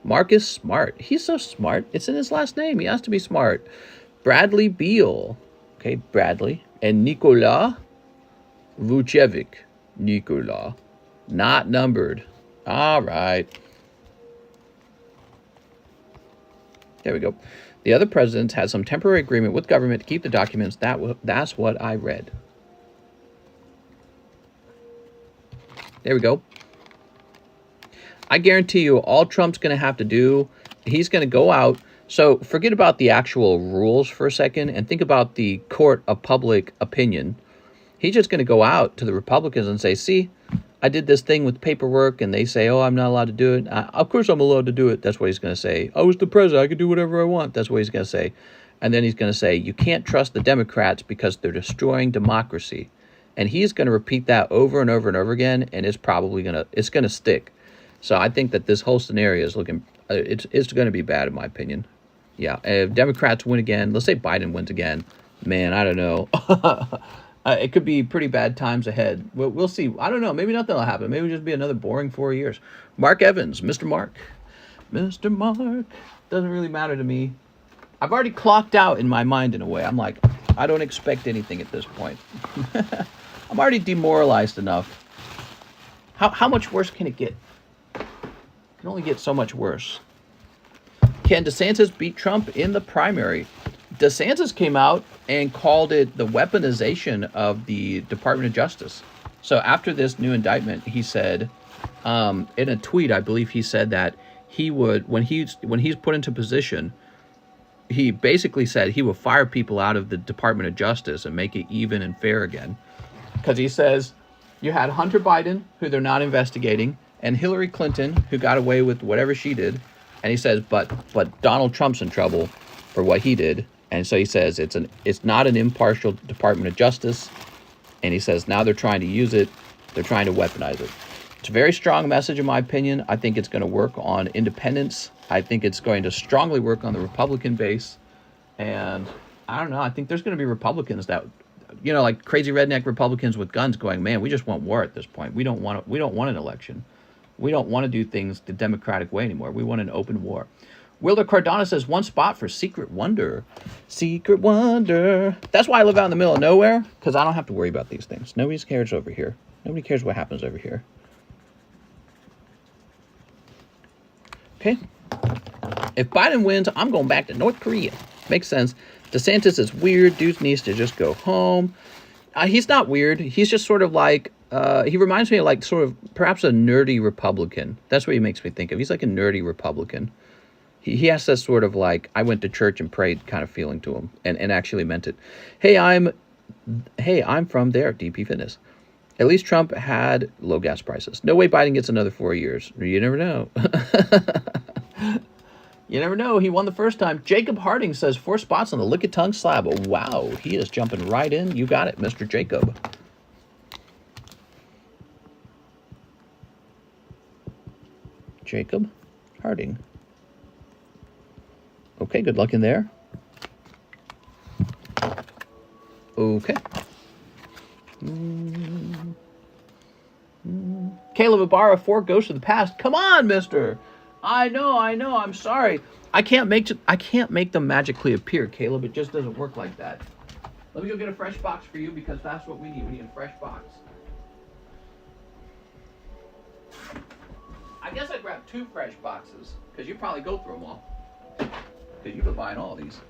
Marcus Smart. He's so smart. It's in his last name. He has to be smart. Bradley Beal. Okay, Bradley. And Nikola Vucevic. Nikola. Not numbered. All right. There we go. The other presidents had some temporary agreement with government to keep the documents. That's what I read. There we go. I guarantee you all Trump's going to have to do, he's going to go out So forget about the actual rules for a second and think about the court of public opinion. He's just going to go out to the Republicans and say, see, I did this thing with paperwork, and they say, oh, I'm not allowed to do it. Of course I'm allowed to do it. That's what he's going to say. I was the president. I could do whatever I want. That's what he's going to say. And then he's going to say, you can't trust the Democrats because they're destroying democracy. And he's going to repeat that over and over and over again, and it's probably going to stick. So I think that this whole scenario is looking, it's going to be bad in my opinion. Yeah, if Democrats win again, let's say Biden wins again, man, I don't know. It could be pretty bad times ahead. We'll see. I don't know. Maybe nothing will happen. Maybe it'll just be another boring 4 years. Mark Evans, Mr. Mark. Mr. Mark. Doesn't really matter to me. I've already clocked out in my mind in a way. I'm like, I don't expect anything at this point. I'm already demoralized enough. How much worse can it get? It can only get so much worse. Can DeSantis beat Trump in the primary? DeSantis came out and called it the weaponization of the Department of Justice. So after this new indictment, he said, in a tweet, I believe he said that he would, when he's put into position, he basically said he will fire people out of the Department of Justice and make it even and fair again. Because he says you had Hunter Biden, who they're not investigating, and Hillary Clinton, who got away with whatever she did. And he says, but Donald Trump's in trouble for what he did. And so he says it's not an impartial Department of Justice. And he says now they're trying to use it. They're trying to weaponize it. It's a very strong message, in my opinion. I think it's going to work on independents. I think it's going to strongly work on the Republican base. And I don't know. I think there's going to be Republicans that, you know, like crazy redneck Republicans with guns going, man, we just want war at this point. We don't want an election. We don't want to do things the Democratic way anymore. We want an open war. Wilder Cardona says, one spot for Secret Wonder. Secret Wonder. That's why I live out in the middle of nowhere, because I don't have to worry about these things. Nobody cares over here. Nobody cares what happens over here. Okay. If Biden wins, I'm going back to North Korea. Makes sense. DeSantis is weird. Dude needs to just go home. He's not weird. He's just sort of like, he reminds me of like sort of perhaps a nerdy Republican. That's what he makes me think of. He's like a nerdy Republican. He has this sort of like, I went to church and prayed kind of feeling to him, and actually meant it. Hey, I'm from there, DP Fitness. At least Trump had low gas prices. No way Biden gets another 4 years. You never know. You never know. He won the first time. Jacob Harding says 4 spots on the Lick It Tongue slab. Oh, wow. He is jumping right in. You got it, Mr. Jacob. Jacob Harding. Okay, good luck in there. Okay. Caleb Ibarra, 4 Ghosts of the Past. Come on, mister. I know. I'm sorry. I can't make them magically appear, Caleb. It just doesn't work like that. Let me go get a fresh box for you, because that's what we need. We need a fresh box. I guess I grabbed 2 fresh boxes, because you probably go through them all. Because you've been buying all these.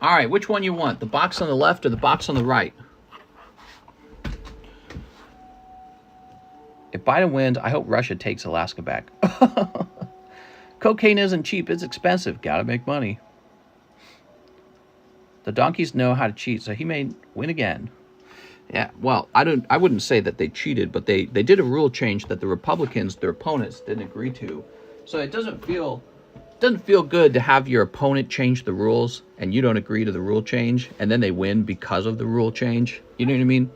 All right, which one you want? The box on the left or the box on the right? If Biden wins, I hope Russia takes Alaska back. Cocaine isn't cheap. It's expensive. Gotta make money. The donkeys know how to cheat, so he may win again. Yeah, well, I wouldn't say that they cheated, but they did a rule change that the Republicans, their opponents, didn't agree to. So it doesn't feel good to have your opponent change the rules and you don't agree to the rule change, and then they win because of the rule change. You know what I mean?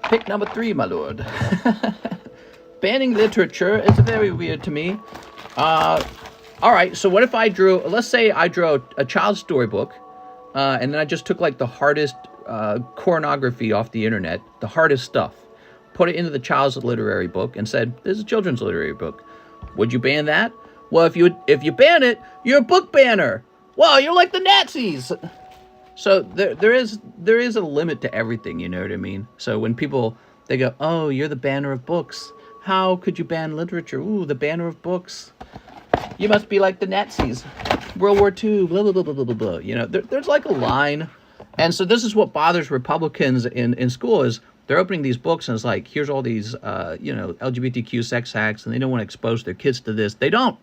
Pick number 3, my lord. Banning literature is very weird to me. All right, so what if I let's say I drew a child's storybook, and then I just took like the hardest pornography off the internet, the hardest stuff, put it into the child's literary book and said, this is a children's literary book. Would you ban that? Well, if you ban it, you're a book banner. Well, you're like the Nazis. So there is a limit to everything, you know what I mean? So when people, they go, oh, you're the banner of books. How could you ban literature? Ooh, the banner of books. You must be like the Nazis. World War II, blah, blah, blah, blah, blah, blah. You know, there's like a line. And so this is what bothers Republicans in school is they're opening these books and it's like, here's all these, LGBTQ sex acts, and they don't want to expose their kids to this. They don't.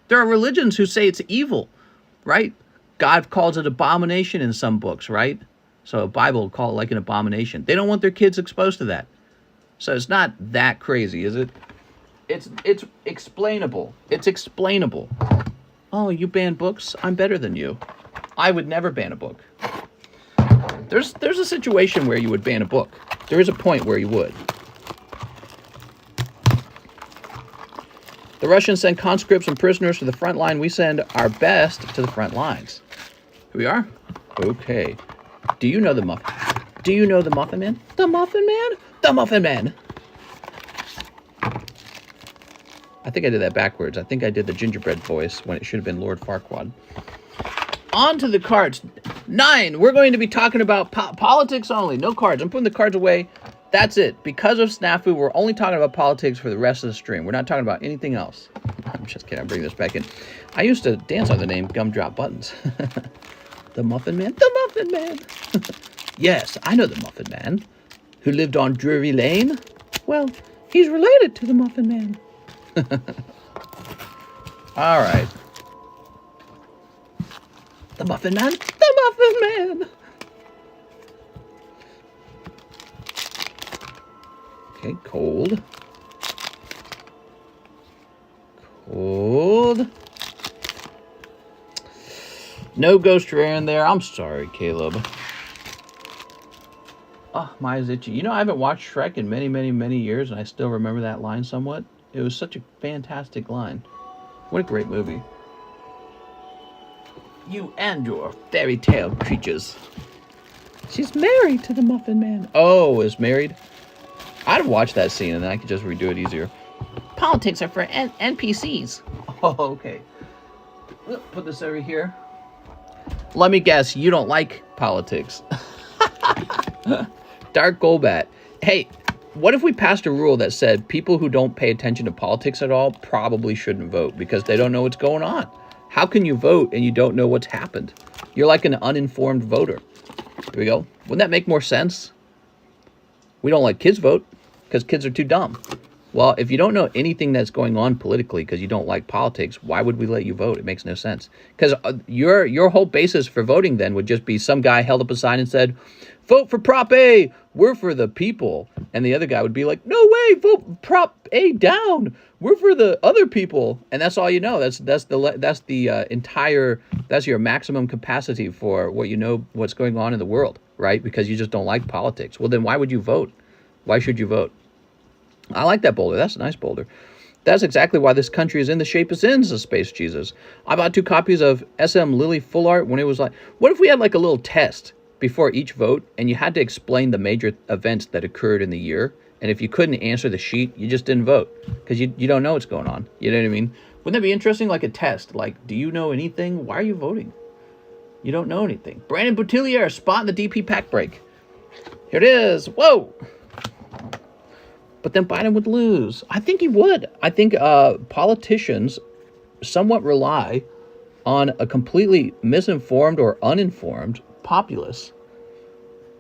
There are religions who say it's evil, right? God calls it abomination in some books, right? So a Bible call it like an abomination. They don't want their kids exposed to that. So it's not that crazy, is it? It's explainable. It's explainable. Oh, you ban books? I'm better than you. I would never ban a book. There's a situation where you would ban a book. There is a point where you would. The Russians send conscripts and prisoners to the front line. We send our best to the front lines. Here we are. Okay. Do you know the Muffin? Do you know the Muffin Man? The Muffin Man? The Muffin Man. I think I did that backwards. I think I did the gingerbread voice when it should have been Lord Farquaad. On to the cards. 9. We're going to be talking about politics only. No cards. I'm putting the cards away. That's it. Because of Snafu, we're only talking about politics for the rest of the stream. We're not talking about anything else. I'm just kidding. I'm bringing this back in. I used to dance on the name Gumdrop Buttons. The Muffin Man? The Muffin Man. Yes, I know the Muffin Man. Who lived on Drury Lane? Well, he's related to the Muffin Man. All right. The Muffin Man? The Muffin Man! Okay, cold. Cold. No ghost rare in there. I'm sorry, Caleb. Oh, my eyes itchy. You know, I haven't watched Shrek in many, many, many years, and I still remember that line somewhat. It was such a fantastic line. What a great movie. You and your fairy tale creatures. She's married to the Muffin Man. Oh, is married? I'd watch that scene and then I could just redo it easier. Politics are for NPCs. Oh, okay. Put this over here. Let me guess, you don't like politics. Dark Golbat. Hey, what if we passed a rule that said people who don't pay attention to politics at all probably shouldn't vote because they don't know what's going on? How can you vote and you don't know what's happened? You're like an uninformed voter. Here we go. Wouldn't that make more sense? We don't let kids vote because kids are too dumb. Well, if you don't know anything that's going on politically because you don't like politics, why would we let you vote? It makes no sense. Because your whole basis for voting then would just be some guy held up a sign and said, vote for Prop A, we're for the people. And the other guy would be like, no way, vote Prop A down, we're for the other people. And that's all you know. That's your maximum capacity for what you know what's going on in the world, right? Because you just don't like politics. Well, then why would you vote? Why should you vote? I like that boulder. That's a nice boulder. That's exactly why this country is in the shape it's in, says Space Jesus. I bought 2 copies of SM Lily Full Art when it was like, what if we had like a little test before each vote and you had to explain the major events that occurred in the year, and if you couldn't answer the sheet, you just didn't vote because you don't know what's going on. You know what I mean? Wouldn't that be interesting? Like a test. Like, do you know anything? Why are you voting? You don't know anything. Brandon Boutillier, spot in the DP pack break. Here it is. Whoa! But then Biden would lose. I think he would. I think politicians somewhat rely on a completely misinformed or uninformed populace.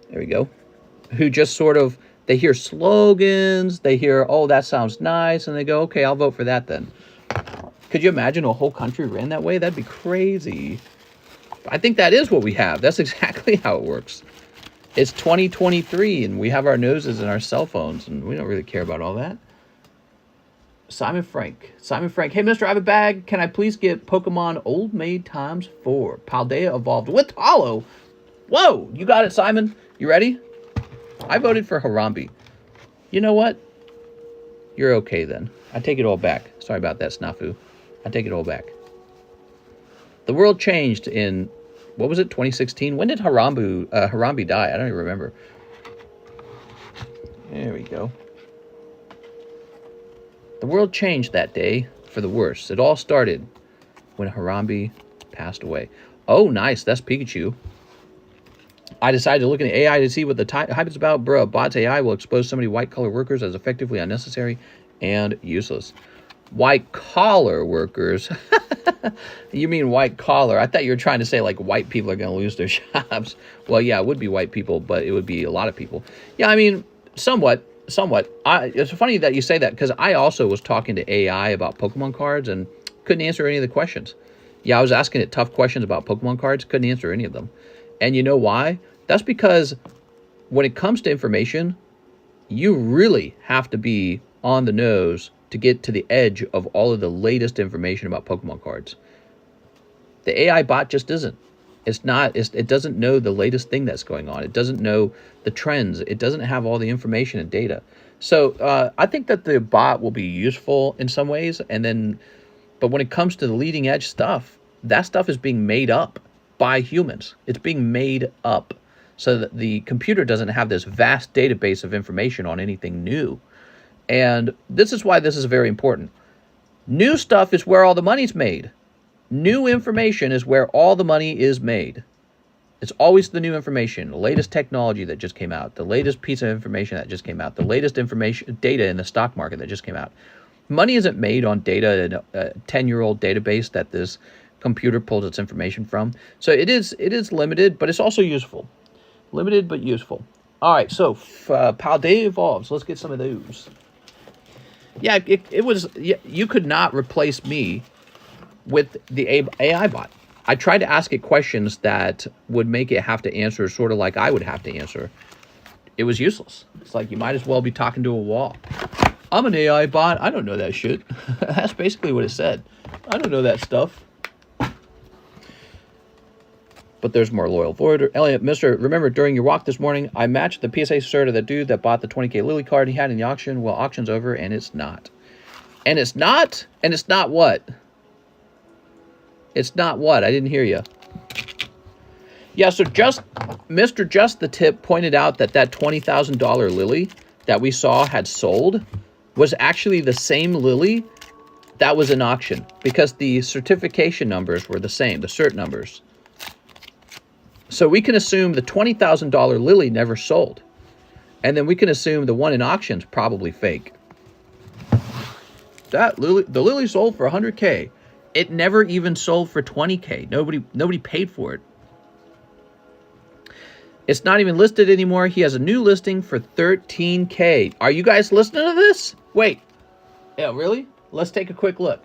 There we go. Who just sort of, they hear slogans, they hear, oh, that sounds nice, and they go, okay, I'll vote for that then. Could you imagine a whole country ran that way? That'd be crazy. I think that is what we have. That's exactly how it works. It's 2023, and we have our noses in our cell phones, and we don't really care about all that. Simon Frank. Simon Frank. Hey, Mr. I have a bag. Can I please get Pokemon Old Maid ×4? Paldea evolved with Hollow. Whoa, you got it, Simon. You ready? I voted for Harambe. You know what? You're okay, then. I take it all back. Sorry about that, Snafu. I take it all back. The world changed in... What was it, 2016? When did Harambe die? I don't even remember. There we go. The world changed that day for the worse. It all started when Harambe passed away. Oh, nice. That's Pikachu. I decided to look at the AI to see what the hype is about. Bruh, bots AI will expose so many white-collar workers as effectively unnecessary and useless. White collar workers. You mean white collar? I thought you were trying to say like white people are going to lose their jobs. Well, yeah, it would be white people, but it would be a lot of people. Yeah, I mean, somewhat. It's funny that you say that, because I also was talking to AI about Pokemon cards and couldn't answer any of the questions. Yeah, I was asking it tough questions about Pokemon cards, couldn't answer any of them. And you know why? That's because when it comes to information, you really have to be on the nose to get to the edge of all of the latest information about Pokemon cards. The AI bot just isn't. It doesn't know the latest thing that's going on. It doesn't know the trends. It doesn't have all the information and data. So I think that the bot will be useful in some ways, but when it comes to the leading edge stuff, that stuff is being made up by humans. It's being made up so that the computer doesn't have this vast database of information on anything new. And this is why this is very important. New stuff is where all the money's made. New information is where all the money is made. It's always the new information, the latest technology that just came out, the latest piece of information that just came out, the latest data in the stock market that just came out. Money isn't made on data in a 10-year-old database that this computer pulls its information from. So it is limited, but it's also useful. Limited, but useful. All right, so Paldea Evolves. Let's get some of those. Yeah, it was. You could not replace me with the AI bot. I tried to ask it questions that would make it have to answer sort of like I would have to answer. It was useless. It's like you might as well be talking to a wall. I'm an AI bot. I don't know that shit. That's basically what it said. I don't know that stuff. But there's more loyal voider. Elliot, remember during your walk this morning, I matched the PSA cert of the dude that bought the 20K Lily card he had in the auction. Well, auction's over, and it's not. And it's not? And it's not what? It's not what? I didn't hear you. Yeah, so Mr. Just the Tip pointed out that $20,000 Lily that we saw had sold was actually the same Lily that was in auction, because the certification numbers were the same, the cert numbers. So we can assume the $20,000 Lily never sold. And then we can assume the one in auction's probably fake. The Lily sold for 100K. It never even sold for 20K. Nobody paid for it. It's not even listed anymore. He has a new listing for 13K. Are you guys listening to this? Wait. Yeah, really? Let's take a quick look.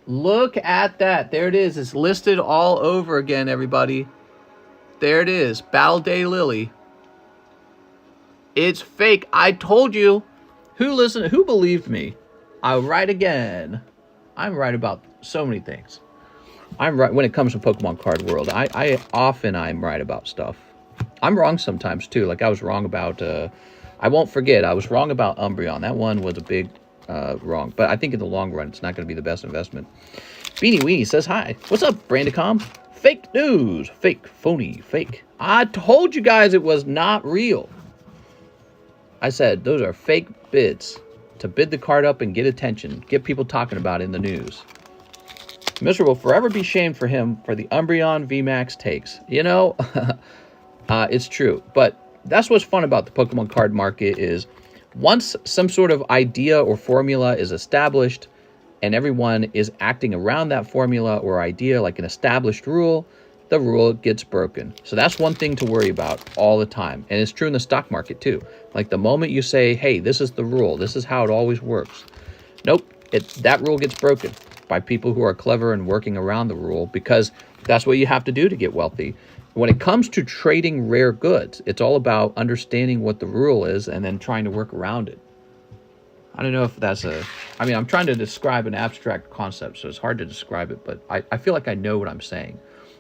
Look at that. There it is. It's listed all over again, everybody. There it is. Battle Day Lily. It's fake. I told you. Who believed me? I'll write again. I'm right about so many things. I'm right when it comes to Pokemon card world. I'm right about stuff. I'm wrong sometimes too. Like I was wrong about I won't forget, I was wrong about Umbreon. That one was a big wrong. But I think in the long run it's not going to be the best investment. Beanie Weenie says hi. What's up, Brandicom? Fake news. Fake, phony, fake. I told you guys it was not real. I said those are fake bids to bid the card up and get attention, get people talking about it in the news. Mr. will forever be shamed for him for the Umbreon VMAX takes. You know, it's true. But that's what's fun about the Pokemon card market is once some sort of idea or formula is established and everyone is acting around that formula or idea like an established rule, the rule gets broken. So that's one thing to worry about all the time. And it's true in the stock market too. Like the moment you say, hey, this is the rule, this is how it always works. Nope, that rule gets broken by people who are clever and working around the rule, because that's what you have to do to get wealthy. When it comes to trading rare goods, it's all about understanding what the rule is and then trying to work around it. I don't know if that's I'm trying to describe an abstract concept, so it's hard to describe it, but I feel like I know what I'm saying.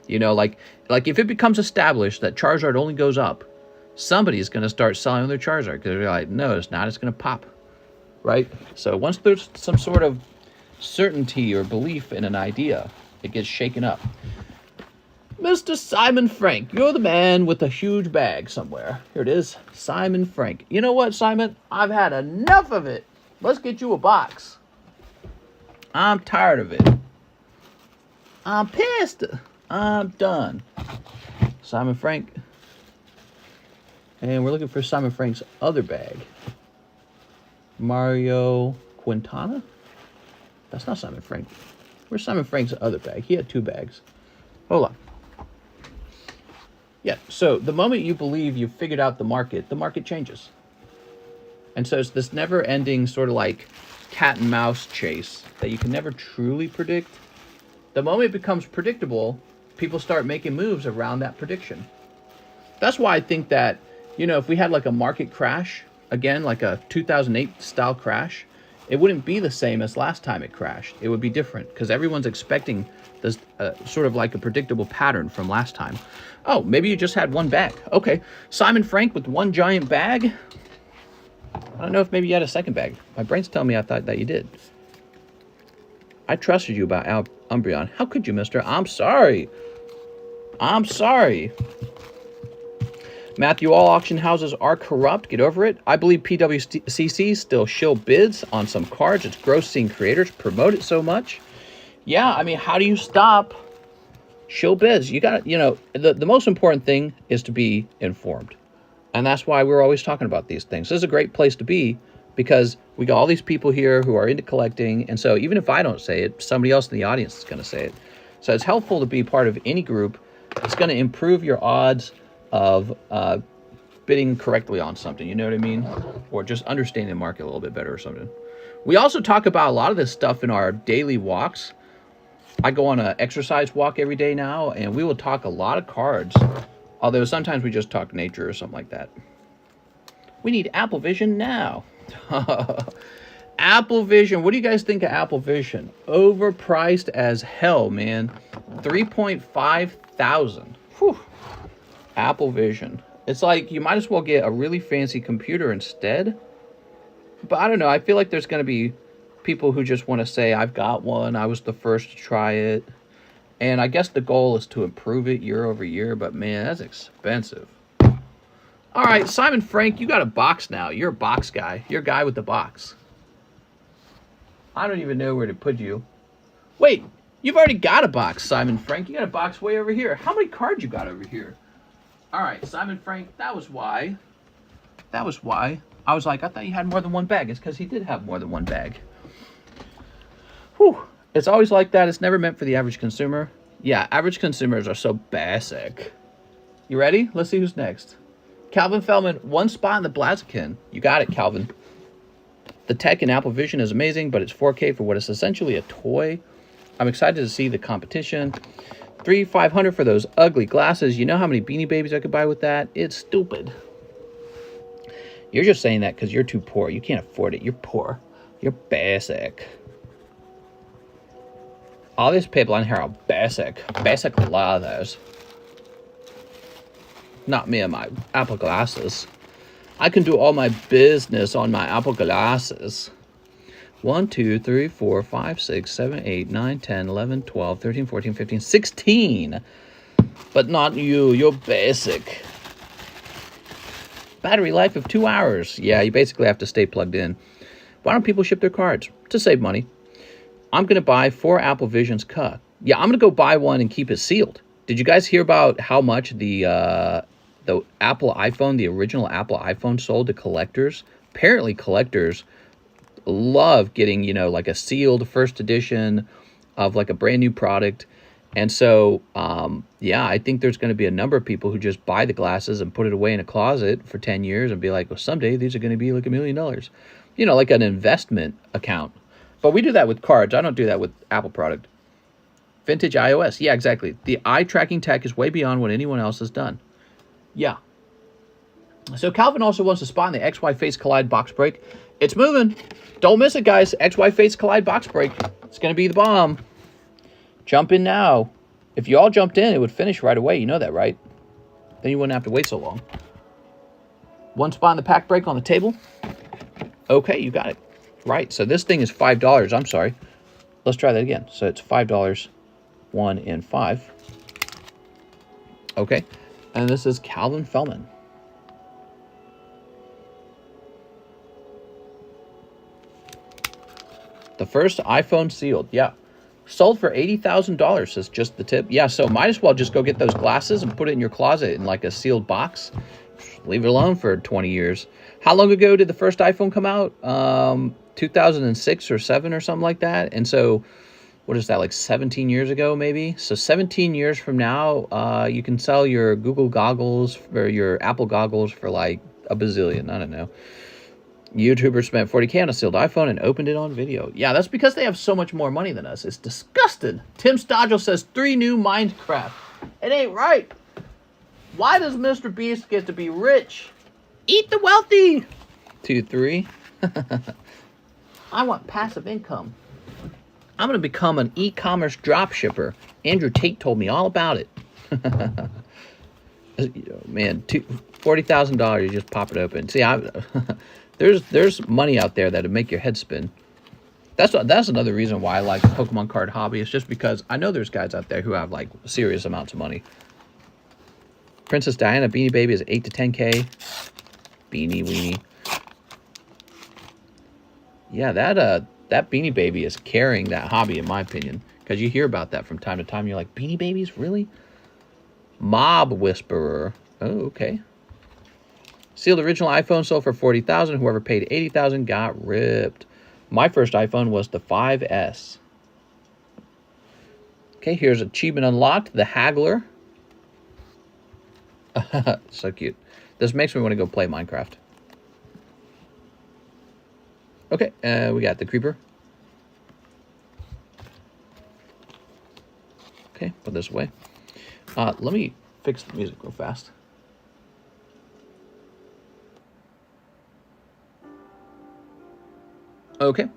You know, like if it becomes established that Charizard only goes up, somebody's going to start selling their Charizard because they're like, no, it's not, it's going to pop, right? So once there's some sort of certainty or belief in an idea, it gets shaken up. Mr. Simon Frank, you're the man with a huge bag somewhere. Here it is, Simon Frank. You know what, Simon? I've had enough of it. Let's get you a box. I'm tired of it. I'm pissed. I'm done. Simon Frank, And we're looking for Simon Frank's other bag. Mario Quintana? That's not Simon Frank. Where's Simon Frank's other bag? He had 2 bags. Hold on. Yeah, so the moment you believe you've figured out the market changes. And so it's this never-ending sort of like cat and mouse chase that you can never truly predict. The moment it becomes predictable, people start making moves around that prediction. That's why I think that, you know, if we had like a market crash, again, like a 2008 style crash, it wouldn't be the same as last time it crashed. It would be different because everyone's expecting this sort of like a predictable pattern from last time. Oh, maybe you just had 1 bag. Okay, Simon Frank with 1 giant bag. I don't know if maybe you had a second bag. My brain's telling me I thought that you did. I trusted you about Umbreon. How could you, mister? I'm sorry. I'm sorry. Matthew, all auction houses are corrupt. Get over it. I believe PWCC still shill bids on some cards. It's gross seeing creators promote it so much. Yeah, I mean, how do you stop shill bids? You got to, you know, the most important thing is to be informed. And that's why we're always talking about these things. This is a great place to be because we got all these people here who are into collecting. And so even if I don't say it, somebody else in the audience is going to say it. So it's helpful to be part of any group. It's going to improve your odds of bidding correctly on something, you know what I mean? Or just understanding the market a little bit better or something. We also talk about a lot of this stuff in our daily walks. I go on an exercise walk every day now, and we will talk a lot of cards. Although sometimes we just talk nature or something like that. We need Apple Vision now. Apple Vision. What do you guys think of Apple Vision? Overpriced as hell, man. 3.5 thousand. Whew. Apple Vision. It's like you might as well get a really fancy computer instead. But I don't know. I feel like there's going to be people who just want to say, I've got one. I was the first to try it. And I guess the goal is to improve it year over year. But man, that's expensive. All right, Simon Frank, you got a box now. You're a box guy. You're a guy with the box. I don't even know where to put you. Wait, you've already got a box, Simon Frank. You got a box way over here. How many cards you got over here? All right, Simon Frank, that was why. That was why. I was like, I thought you had more than 1 bag. It's because he did have more than 1 bag. Whew. It's always like that. It's never meant for the average consumer. Yeah, average consumers are so basic. You ready? Let's see who's next. Calvin Feldman, 1 spot in the Blaziken. You got it, Calvin. The tech in Apple Vision is amazing, but it's 4K for what is essentially a toy. I'm excited to see the competition. $3,500 for those ugly glasses. You know how many Beanie Babies I could buy with that? It's stupid. You're just saying that because you're too poor. You can't afford it. You're poor. You're basic. All these people in here are basic. Basic lathers. Not me and my Apple glasses. I can do all my business on my Apple glasses. 1, 2, 3, 4, 5, 6, 7, 8, 9, 10, 11, 12, 13, 14, 15, 16. But not you. You're basic. Battery life of 2 hours. Yeah, you basically have to stay plugged in. Why don't people ship their cards? To save money. I'm going to buy 4 Apple Visions cut. Yeah, I'm going to go buy one and keep it sealed. Did you guys hear about how much the Apple iPhone, the original Apple iPhone, sold to collectors? Apparently collectors love getting, you know, like a sealed first edition of like a brand new product. And so, yeah, I think there's going to be a number of people who just buy the glasses and put it away in a closet for 10 years and be like, well, someday these are going to be like $1 million. You know, like an investment account. But we do that with cards. I don't do that with Apple product. Vintage iOS. Yeah, exactly. The eye tracking tech is way beyond what anyone else has done. Yeah. So Calvin also wants to spot in the XY Face Collide box break. It's moving. Don't miss it, guys. XY Face Collide box break. It's going to be the bomb. Jump in now. If you all jumped in, it would finish right away. You know that, right? Then you wouldn't have to wait so long. 1 spot in the pack break on the table. Okay, you got it. Right, so this thing is $5. I'm sorry. Let's try that again. So it's $5, 1 and 5. Okay, and this is Calvin Feldman. The first iPhone sealed, yeah. Sold for $80,000 is just the tip. Yeah, so might as well just go get those glasses and put it in your closet in like a sealed box. leave it alone for 20 years. How long ago did the first iPhone come out? 2006 or 7 or something like that. And so, what is that, like 17 years ago maybe? So 17 years from now, you can sell your Google goggles or your Apple goggles for like a bazillion. I don't know. YouTuber spent 40K on a sealed iPhone and opened it on video. Yeah, that's because they have so much more money than us. It's disgusting. Tim Stodgel says 3 new Minecraft. It ain't right. Why does Mr. Beast get to be rich? Eat the wealthy. 2, 3. I want passive income. I'm going to become an e-commerce dropshipper. Andrew Tate told me all about it. Man, $40,000, you just pop it open. See, there's money out there that'd make your head spin. That's another reason why I like the Pokemon card hobby. It's just because I know there's guys out there who have like serious amounts of money. Princess Diana Beanie Baby is 8 to 10K. Beanie Weenie. Yeah, that Beanie Baby is carrying that hobby, in my opinion. Because you hear about that from time to time. You're like, Beanie Babies? Really? Mob Whisperer. Oh, okay. Sealed original iPhone sold for $40,000. Whoever paid $80,000 got ripped. My first iPhone was the 5S. Okay, here's achievement unlocked. The Haggler. So cute. This makes me want to go play Minecraft. Okay, we got the Creeper. Okay, put this away. Let me fix the music real fast. Okay.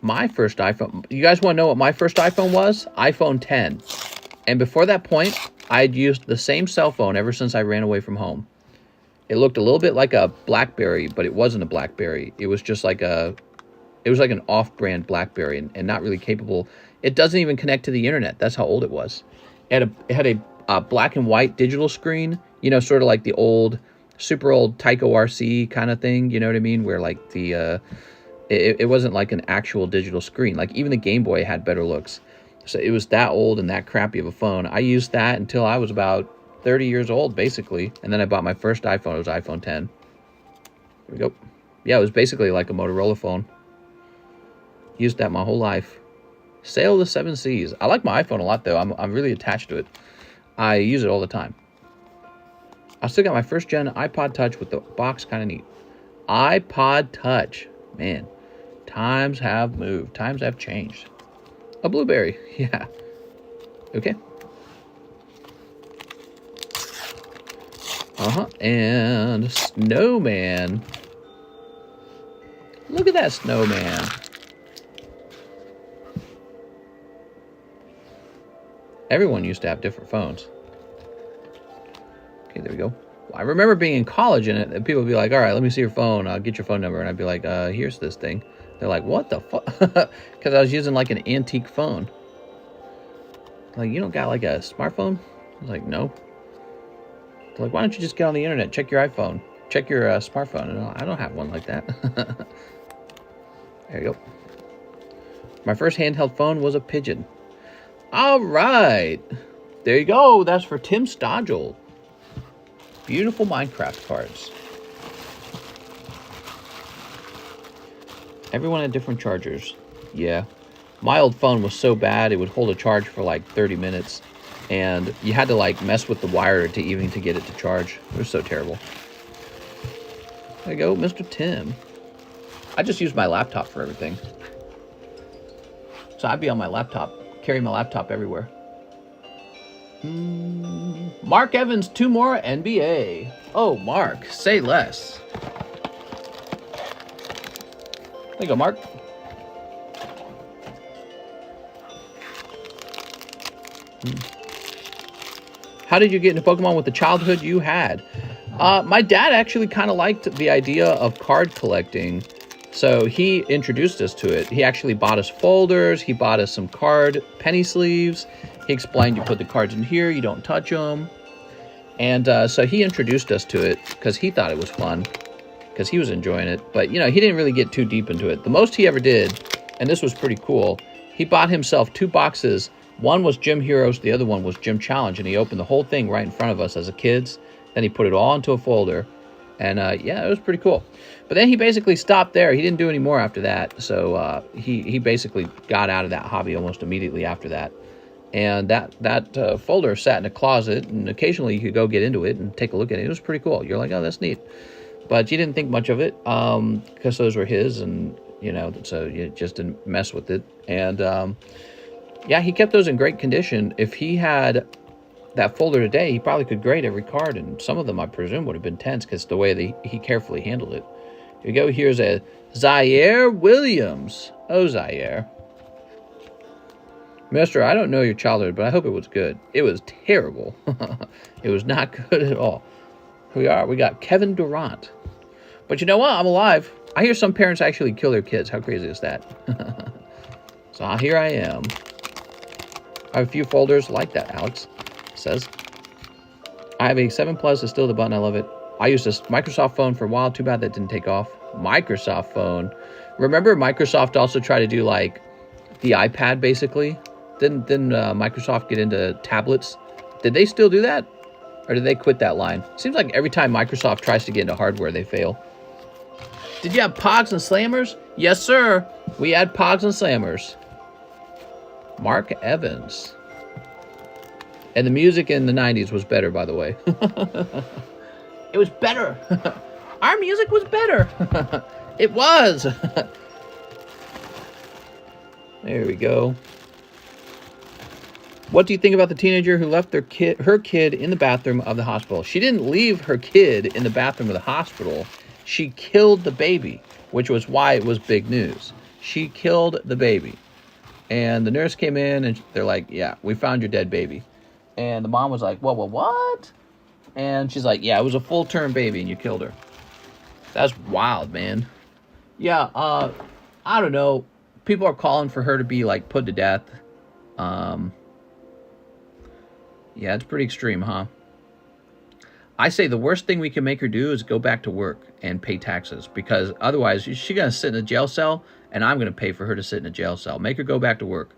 My first iPhone. You guys want to know what my first iPhone was? iPhone 10. And before that point, I'd used the same cell phone ever since I ran away from home. It looked a little bit like a BlackBerry, but it wasn't a BlackBerry. It was just like it was like an off-brand BlackBerry and not really capable. It doesn't even connect to the internet. That's how old it was. It had a black and white digital screen, you know, sort of like the old, super old Tyco RC kind of thing, you know what I mean? Where like it wasn't like an actual digital screen. Like even the Game Boy had better looks. So it was that old and that crappy of a phone. I used that until I was about 30 years old, basically. And then I bought my first iPhone. It was iPhone 10. There we go. Yeah, it was basically like a Motorola phone. Used that my whole life. Sail the 7 Seas. I like my iPhone a lot, though. I'm really attached to it. I use it all the time. I still got my first gen iPod Touch with the box, kind of neat. iPod Touch. Man, times have moved. Times have changed. A blueberry. Yeah. Okay. And snowman. Look at that snowman. Everyone used to have different phones. Okay, there we go. I remember being in college and people would be like, all right, let me see your phone. I'll get your phone number. And I'd be like, here's this thing. They're like, what the fuck? Because I was using like an antique phone. Like, you don't got like a smartphone? I was like, no. They're like, why don't you just get on the internet, check your iPhone, check your smartphone? And I don't have one like that. There you go. My first handheld phone was a Pigeon. All right. There you go. That's for Tim Stodgel. Beautiful Minecraft cards. Everyone had different chargers. Yeah. My old phone was so bad, it would hold a charge for like 30 minutes. And you had to like mess with the wire to get it to charge. It was so terrible. There you go, Mr. Tim. I just use my laptop for everything. So I'd be on my laptop, carry my laptop everywhere. Mark Evans, 2 more NBA. Oh, Mark, say less. There you go, Mark. How did you get into Pokemon with the childhood you had? My dad actually kind of liked the idea of card collecting, so he introduced us to it. He actually bought us folders. He bought us some card penny sleeves. He explained you put the cards in here, you don't touch them. And so he introduced us to it because he thought it was fun, because he was enjoying it. But, you know, he didn't really get too deep into it. The most he ever did, and this was pretty cool, he bought himself 2 boxes. One was Gym Heroes, the other one was Gym Challenge, and he opened the whole thing right in front of us as a kids. Then he put it all into a folder. And yeah, it was pretty cool. But then he basically stopped there. He didn't do any more after that. So he basically got out of that hobby almost immediately after that. And that folder sat in a closet, and occasionally you could go get into it and take a look at it. It was pretty cool. You're like, oh, that's neat. But you didn't think much of it because those were his, and, you know, so you just didn't mess with it. And, yeah, he kept those in great condition. If he had that folder today, he probably could grade every card, and some of them, I presume, would have been 10s because the way that he carefully handled it. Here we go. Here's a Zaire Williams. Oh, Zaire. Mister, I don't know your childhood, but I hope it was good. It was terrible. It was not good at all. Here we got Kevin Durant. But you know what? I'm alive. I hear some parents actually kill their kids. How crazy is that? So here I am. I have a few folders like that, Alex says. I have a 7 Plus. It's still the button. I love it. I used this Microsoft phone for a while. Too bad that didn't take off. Microsoft phone. Remember Microsoft also tried to do like the iPad basically? Didn't Microsoft get into tablets? Did they still do that? Or did they quit that line? Seems like every time Microsoft tries to get into hardware, they fail. Did you have Pogs and Slammers? Yes, sir. We had Pogs and Slammers. Mark Evans. And the music in the 90s was better, by the way. It was better. Our music was better. It was. There we go. What do you think about the teenager who left her kid in the bathroom of the hospital? She didn't leave her kid in the bathroom of the hospital. She killed the baby, which was why it was big news. She killed the baby. And the nurse came in and they're like, yeah, we found your dead baby. And the mom was like, what? And she's like, yeah, it was a full-term baby and you killed her. That's wild, man. Yeah, I don't know. People are calling for her to be, like, put to death. Yeah, it's pretty extreme, huh? I say the worst thing we can make her do is go back to work and pay taxes, because otherwise she's going to sit in a jail cell, and I'm going to pay for her to sit in a jail cell. Make her go back to work.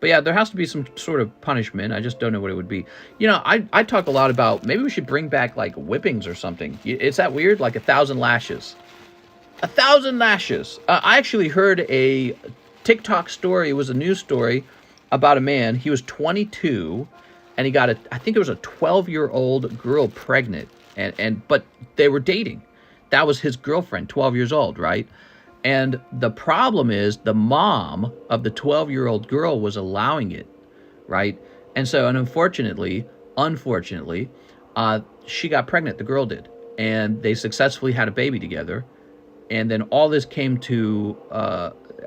But yeah, there has to be some sort of punishment. I just don't know what it would be. You know, I talk a lot about maybe we should bring back, like, whippings or something. Is that weird? Like 1,000 lashes. 1,000 lashes. I actually heard a TikTok story. It was a news story about a man. He was 22. And he got I think it was a 12-year-old girl pregnant, but they were dating. That was his girlfriend, 12 years old, right? And the problem is the mom of the 12-year-old girl was allowing it, right? And so, and unfortunately, she got pregnant, the girl did. And they successfully had a baby together. And then all this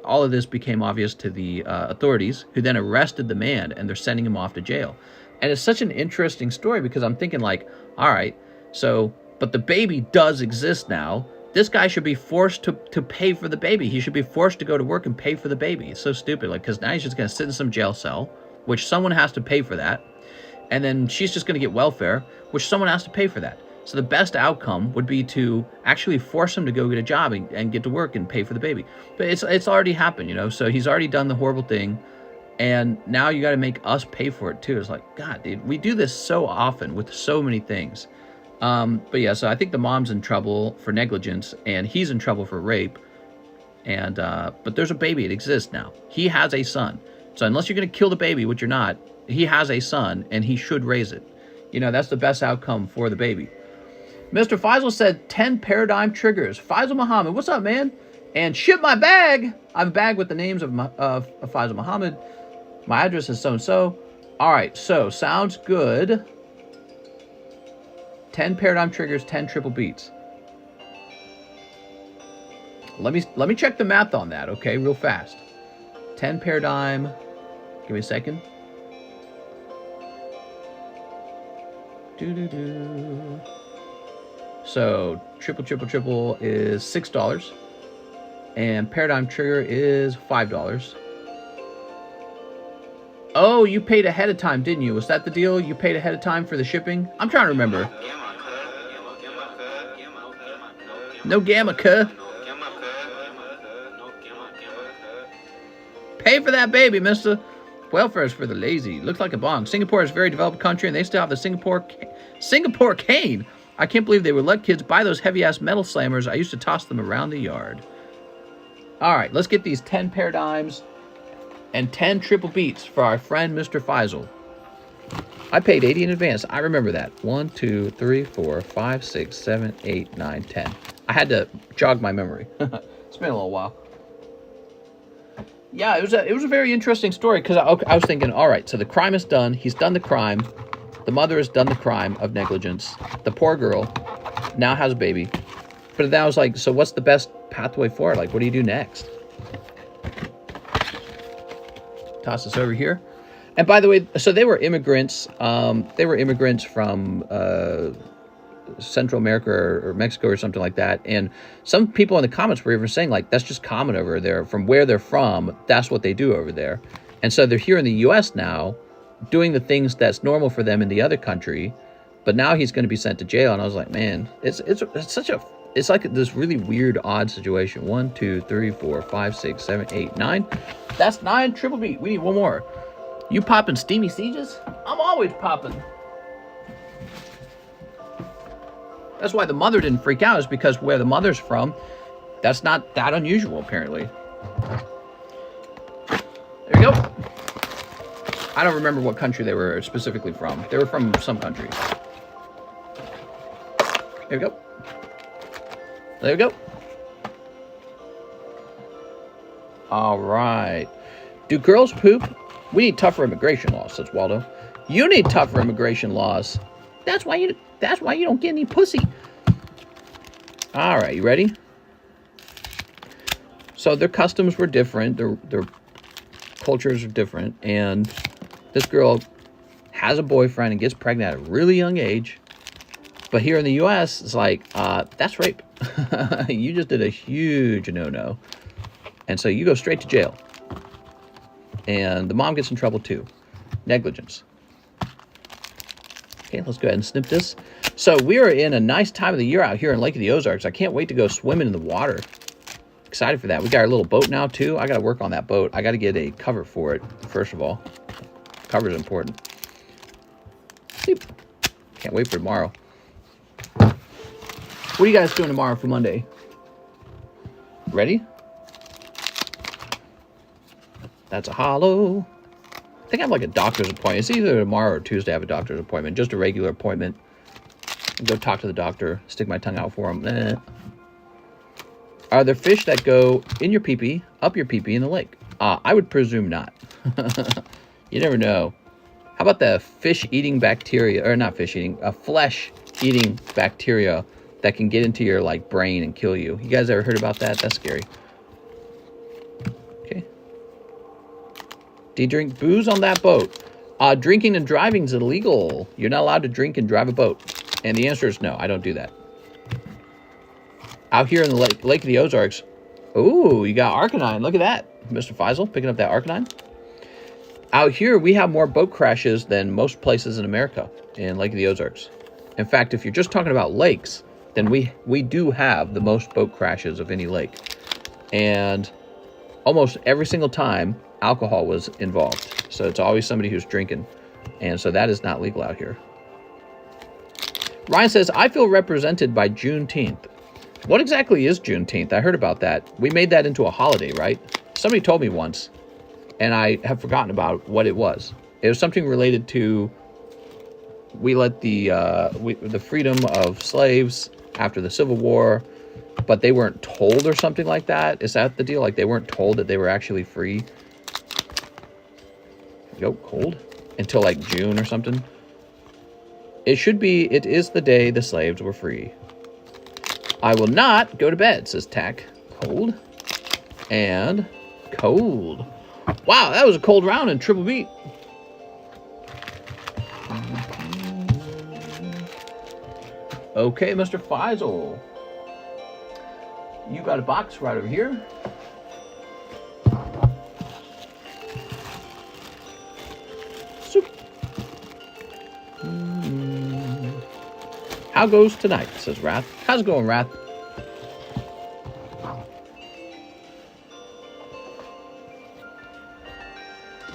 all of this became obvious to the authorities, who then arrested the man, and they're sending him off to jail. And it's such an interesting story because I'm thinking, like, all right, so, but the baby does exist now. This guy should be forced to pay for the baby. He should be forced to go to work and pay for the baby. It's so stupid, like, because now he's just going to sit in some jail cell, which someone has to pay for that. And then she's just going to get welfare, which someone has to pay for that. So the best outcome would be to actually force him to go get a job and get to work and pay for the baby. But it's already happened, you know, so he's already done the horrible thing. And now you got to make us pay for it too. It's like, God, dude, we do this so often with so many things. But yeah, so I think the mom's in trouble for negligence, and he's in trouble for rape. And but there's a baby. It exists now. He has a son. So unless you're going to kill the baby, which you're not, he has a son, and he should raise it. You know, that's the best outcome for the baby. Mr. Faisal said 10 paradigm triggers. Faisal Muhammad, what's up, man? And ship my bag. I have a bag with the names of Faisal Muhammad. My address is so-and-so. All right, so sounds good. 10 paradigm triggers, 10 triple beats. Let me check the math on that, okay, real fast. 10 paradigm. Give me a second. So triple is $6, and paradigm trigger is $5. Oh, you paid ahead of time, didn't you? Was that the deal? You paid ahead of time for the shipping? I'm trying to remember. No gamma, cuh. Pay for that baby, mister. Welfare is for the lazy. Looks like a bong. Singapore is a very developed country, and they still have the Singapore cane. I can't believe they would let kids buy those heavy-ass metal slammers. I used to toss them around the yard. All right, let's get these 10 paradigms and 10 triple beats for our friend Mr. Faisal. I paid 80 in advance. I remember that. 1, 2, 3, 4, 5, 6, 7, 8, 9, 10. I had to jog my memory. It's been a little while. Yeah, it was a very interesting story because I was thinking, all right, so the crime is done. He's done the crime. The mother has done the crime of negligence. The poor girl now has a baby. But then I was like, so what's the best pathway forward? Like, what do you do next? Toss this over here. And by the way, so they were immigrants. They were immigrants from Central America or Mexico or something like that. And some people in the comments were even saying, like, that's just common over there. From where they're from, that's what they do over there. And so they're here in the U.S. now, doing the things that's normal for them in the other country. But now he's going to be sent to jail. And I was like, man, it's like this really weird, odd situation. 1, 2, 3, 4, 5, 6, 7, 8, 9. That's 9 triple beat. We need one more. You popping steamy sieges? I'm always popping. That's why the mother didn't freak out, is because where the mother's from, that's not that unusual, apparently. There we go. I don't remember what country they were specifically from. They were from some country. There we go. There we go. All right. Do girls poop? We need tougher immigration laws, says Waldo. You need tougher immigration laws. That's why you don't get any pussy. All right, you ready? So their customs were different. Their cultures are different. And this girl has a boyfriend and gets pregnant at a really young age. But here in the U.S., it's like, that's rape. You just did a huge no-no. And so you go straight to jail. And the mom gets in trouble too. Negligence. Okay, let's go ahead and snip this. So we are in a nice time of the year out here in Lake of the Ozarks. I can't wait to go swimming in the water. Excited for that. We got our little boat now too. I got to work on that boat. I got to get a cover for it, first of all. Cover is important. Beep. Can't wait for tomorrow. What are you guys doing tomorrow for Monday? Ready? That's a hollow. I think I have like a doctor's appointment. It's either tomorrow or Tuesday I have a doctor's appointment. Just a regular appointment. Go talk to the doctor. Stick my tongue out for him. Are there fish that go in your pee-pee, up your pee-pee in the lake? I would presume not. You never know. How about the fish-eating bacteria, or not fish-eating, flesh-eating bacteria that can get into your like brain and kill you? You guys ever heard about that? That's scary. Okay. Do you drink booze on that boat? Drinking and driving is illegal. You're not allowed to drink and drive a boat. And the answer is no, I don't do that. Out here in the Lake of the Ozarks. Ooh, you got Arcanine. Look at that. Mr. Faisal picking up that Arcanine. Out here, we have more boat crashes than most places in America in Lake of the Ozarks. In fact, if you're just talking about lakes, then we do have the most boat crashes of any lake. And almost every single time, alcohol was involved. So it's always somebody who's drinking. And so that is not legal out here. Ryan says, I feel represented by Juneteenth. What exactly is Juneteenth? I heard about that. We made that into a holiday, right? Somebody told me once, and I have forgotten about what it was. It was something related to, we let the freedom of slaves after the Civil War, but they weren't told or something like that. Is that the deal? Like they weren't told that they were actually free? Go cold until like June or something. It is the day the slaves were free. I will not go to bed, says Tack. Cold and cold. Wow, that was a cold round in triple beat. Okay, Mr. Faisal. You got a box right over here. How goes tonight, says Wrath. How's it going, Wrath?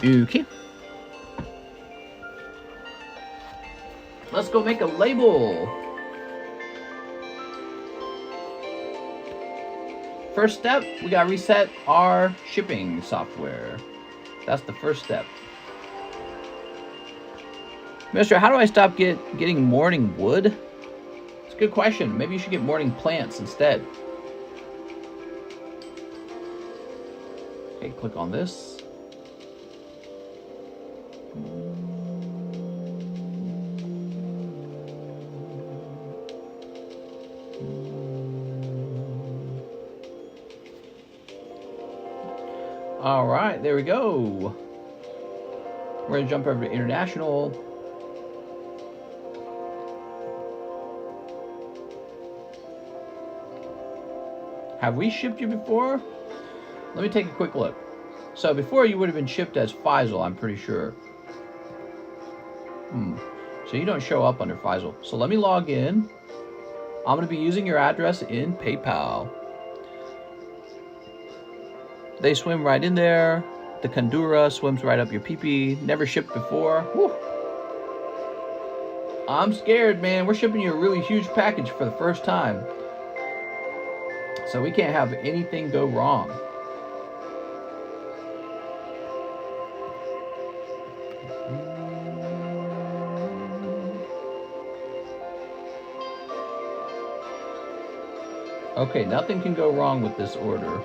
Okay. Let's go make a label. First step, we gotta reset our shipping software. That's the first step. Mister, how do I stop getting morning wood? It's a good question. Maybe you should get morning plants instead. Okay, click on this. All right, there we go. We're gonna jump over to international. Have we shipped you before? Let me take a quick look. So before you would have been shipped as Faisal, I'm pretty sure. So you don't show up under Faisal. So let me log in. I'm gonna be using your address in PayPal. They swim right in there. The Kandura swims right up your pee-pee. Never shipped before. Whew. I'm scared, man. We're shipping you a really huge package for the first time. So we can't have anything go wrong. Okay, nothing can go wrong with this order.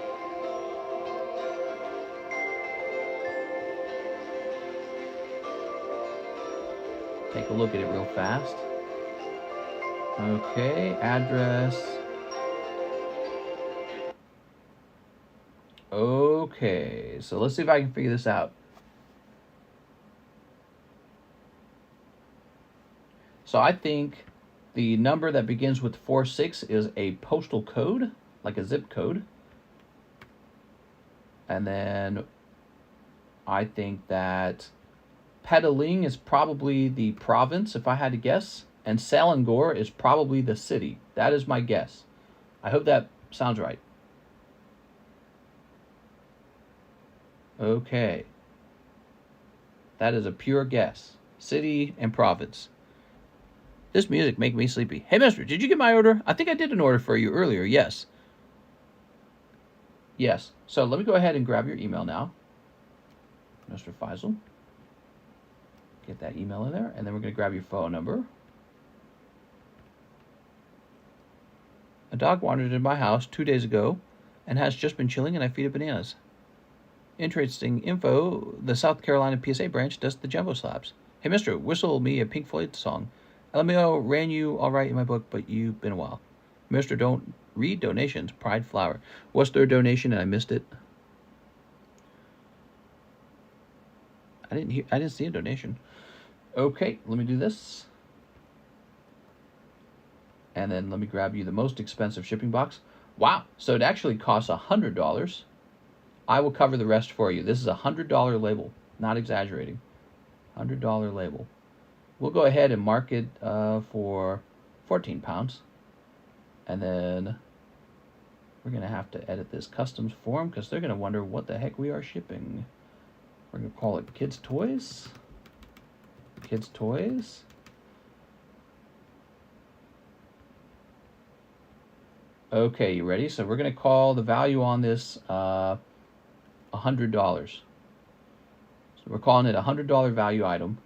Take a look at it real fast. Okay, address. Okay, so let's see if I can figure this out. So I think the number that begins with 46 is a postal code, like a zip code. And then I think that Petaling is probably the province, if I had to guess. And Selangor is probably the city. That is my guess. I hope that sounds right. Okay. That is a pure guess. City and province. This music makes me sleepy. Hey, mister, did you get my order? I think I did an order for you earlier, yes. Yes. So let me go ahead and grab your email now. Mr. Faisal. Get that email in there, and then we're going to grab your phone number. A dog wandered into my house 2 days ago and has just been chilling, and I feed it bananas. Interesting info. The South Carolina PSA branch does the jumbo slabs. Hey, mister, whistle me a Pink Floyd song. LMAO ran you all right in my book, but you've been a while. Mister, don't read donations. Pride Flower. What's their donation and I missed it? I didn't see a donation. Okay, let me do this. And then let me grab you the most expensive shipping box. Wow, so it actually costs $100. I will cover the rest for you. This is a $100 label, not exaggerating. $100 label. We'll go ahead and mark it for 14 pounds. And then we're going to have to edit this customs form because they're going to wonder what the heck we are shipping. We're going to call it Kids Toys. Kids Toys. Okay, you ready? So we're going to call the value on this $100. So we're calling it a $100 value item.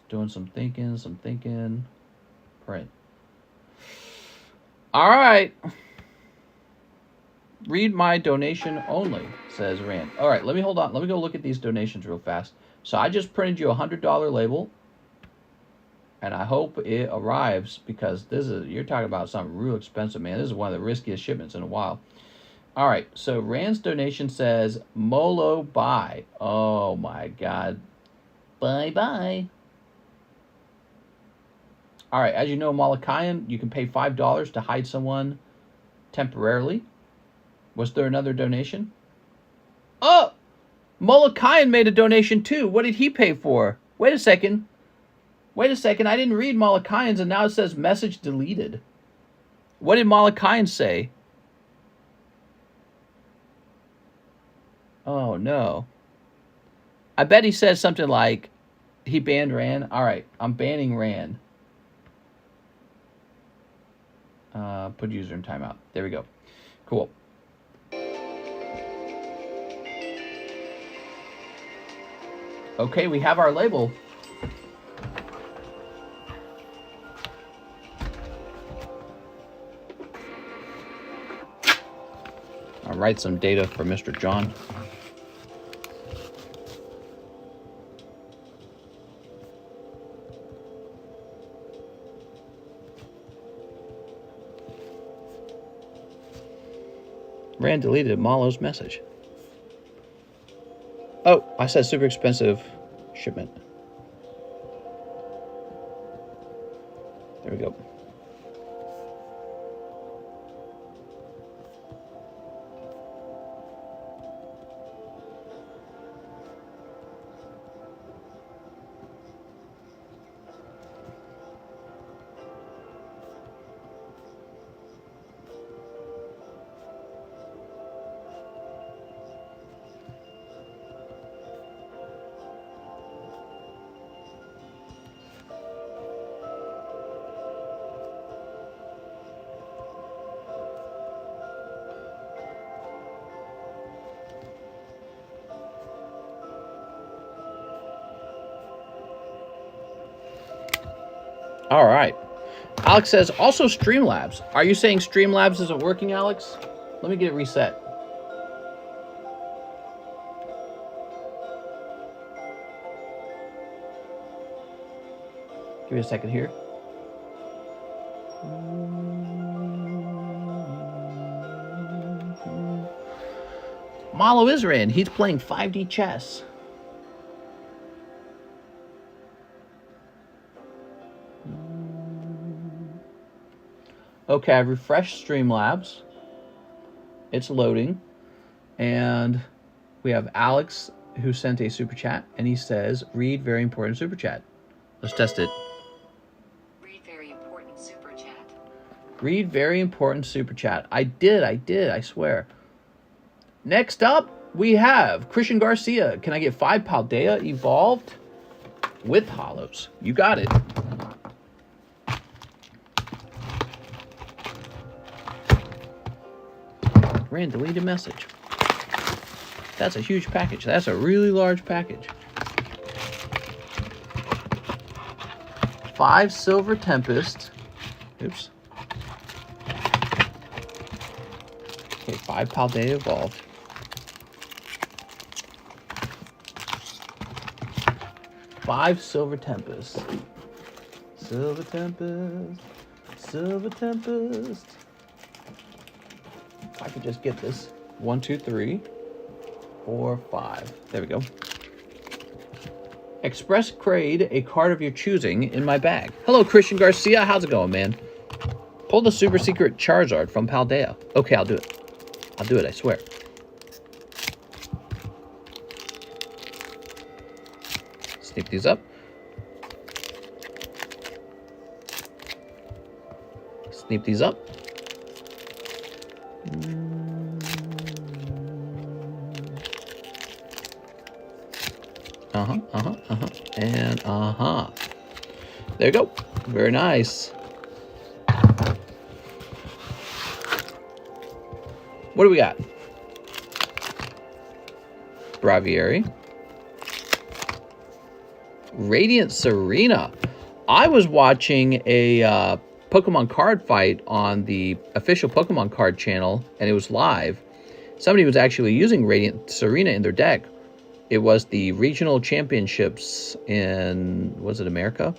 Doing some thinking. Print. All right. Read my donation only, says Rand. All right, let me hold on. Let me go look at these donations real fast. So I just printed you a $100 label. And I hope it arrives because you're talking about something real expensive, man. This is one of the riskiest shipments in a while. All right, so Rand's donation says, Molo, bye. Oh, my God. Bye-bye. All right, as you know, Malachian, you can pay $5 to hide someone temporarily. Was there another donation? Oh! Malachian made a donation, too. What did he pay for? Wait a second. I didn't read Malachian's, and now it says message deleted. What did Malachian say? Oh, no. I bet he said something like, he banned Rand. All right, I'm banning Rand. Put user in timeout. There we go. Cool. Okay, we have our label. I'll write some data for Mr. John. Rand deleted Malo's message. Oh, I said super expensive shipment. There we go. All right. Alex says, also Streamlabs. Are you saying Streamlabs isn't working, Alex? Let me get it reset. Give me a second here. Malo Isran, he's playing 5D chess. Okay, I've refreshed Streamlabs. It's loading. And we have Alex who sent a super chat, and he says, read very important super chat. Let's test it. Read very important super chat. Read very important super chat. I did, I swear. Next up, we have Christian Garcia. Can I get 5 Paldea evolved with hollows? You got it. Rand deleted message. That's a huge package. That's a really large package. 5 Silver Tempest. Oops. Okay, 5 Paldea evolved. 5 Silver Tempest. Silver Tempest. Silver Tempest. If I could just get this. 1, 2, 3, 4, 5. There we go. Express Crade, a card of your choosing in my bag. Hello, Christian Garcia. How's it going, man? Pull the super secret Charizard from Paldea. Okay, I'll do it. I'll do it, I swear. Sneak these up. Sneak these up. And there you go. Very nice. What do we got? Braviary. Radiant Serena. I was watching a Pokemon card fight on the official Pokemon card channel, and it was live. Somebody was actually using Radiant Serena in their deck. It was the regional championships in, was it America?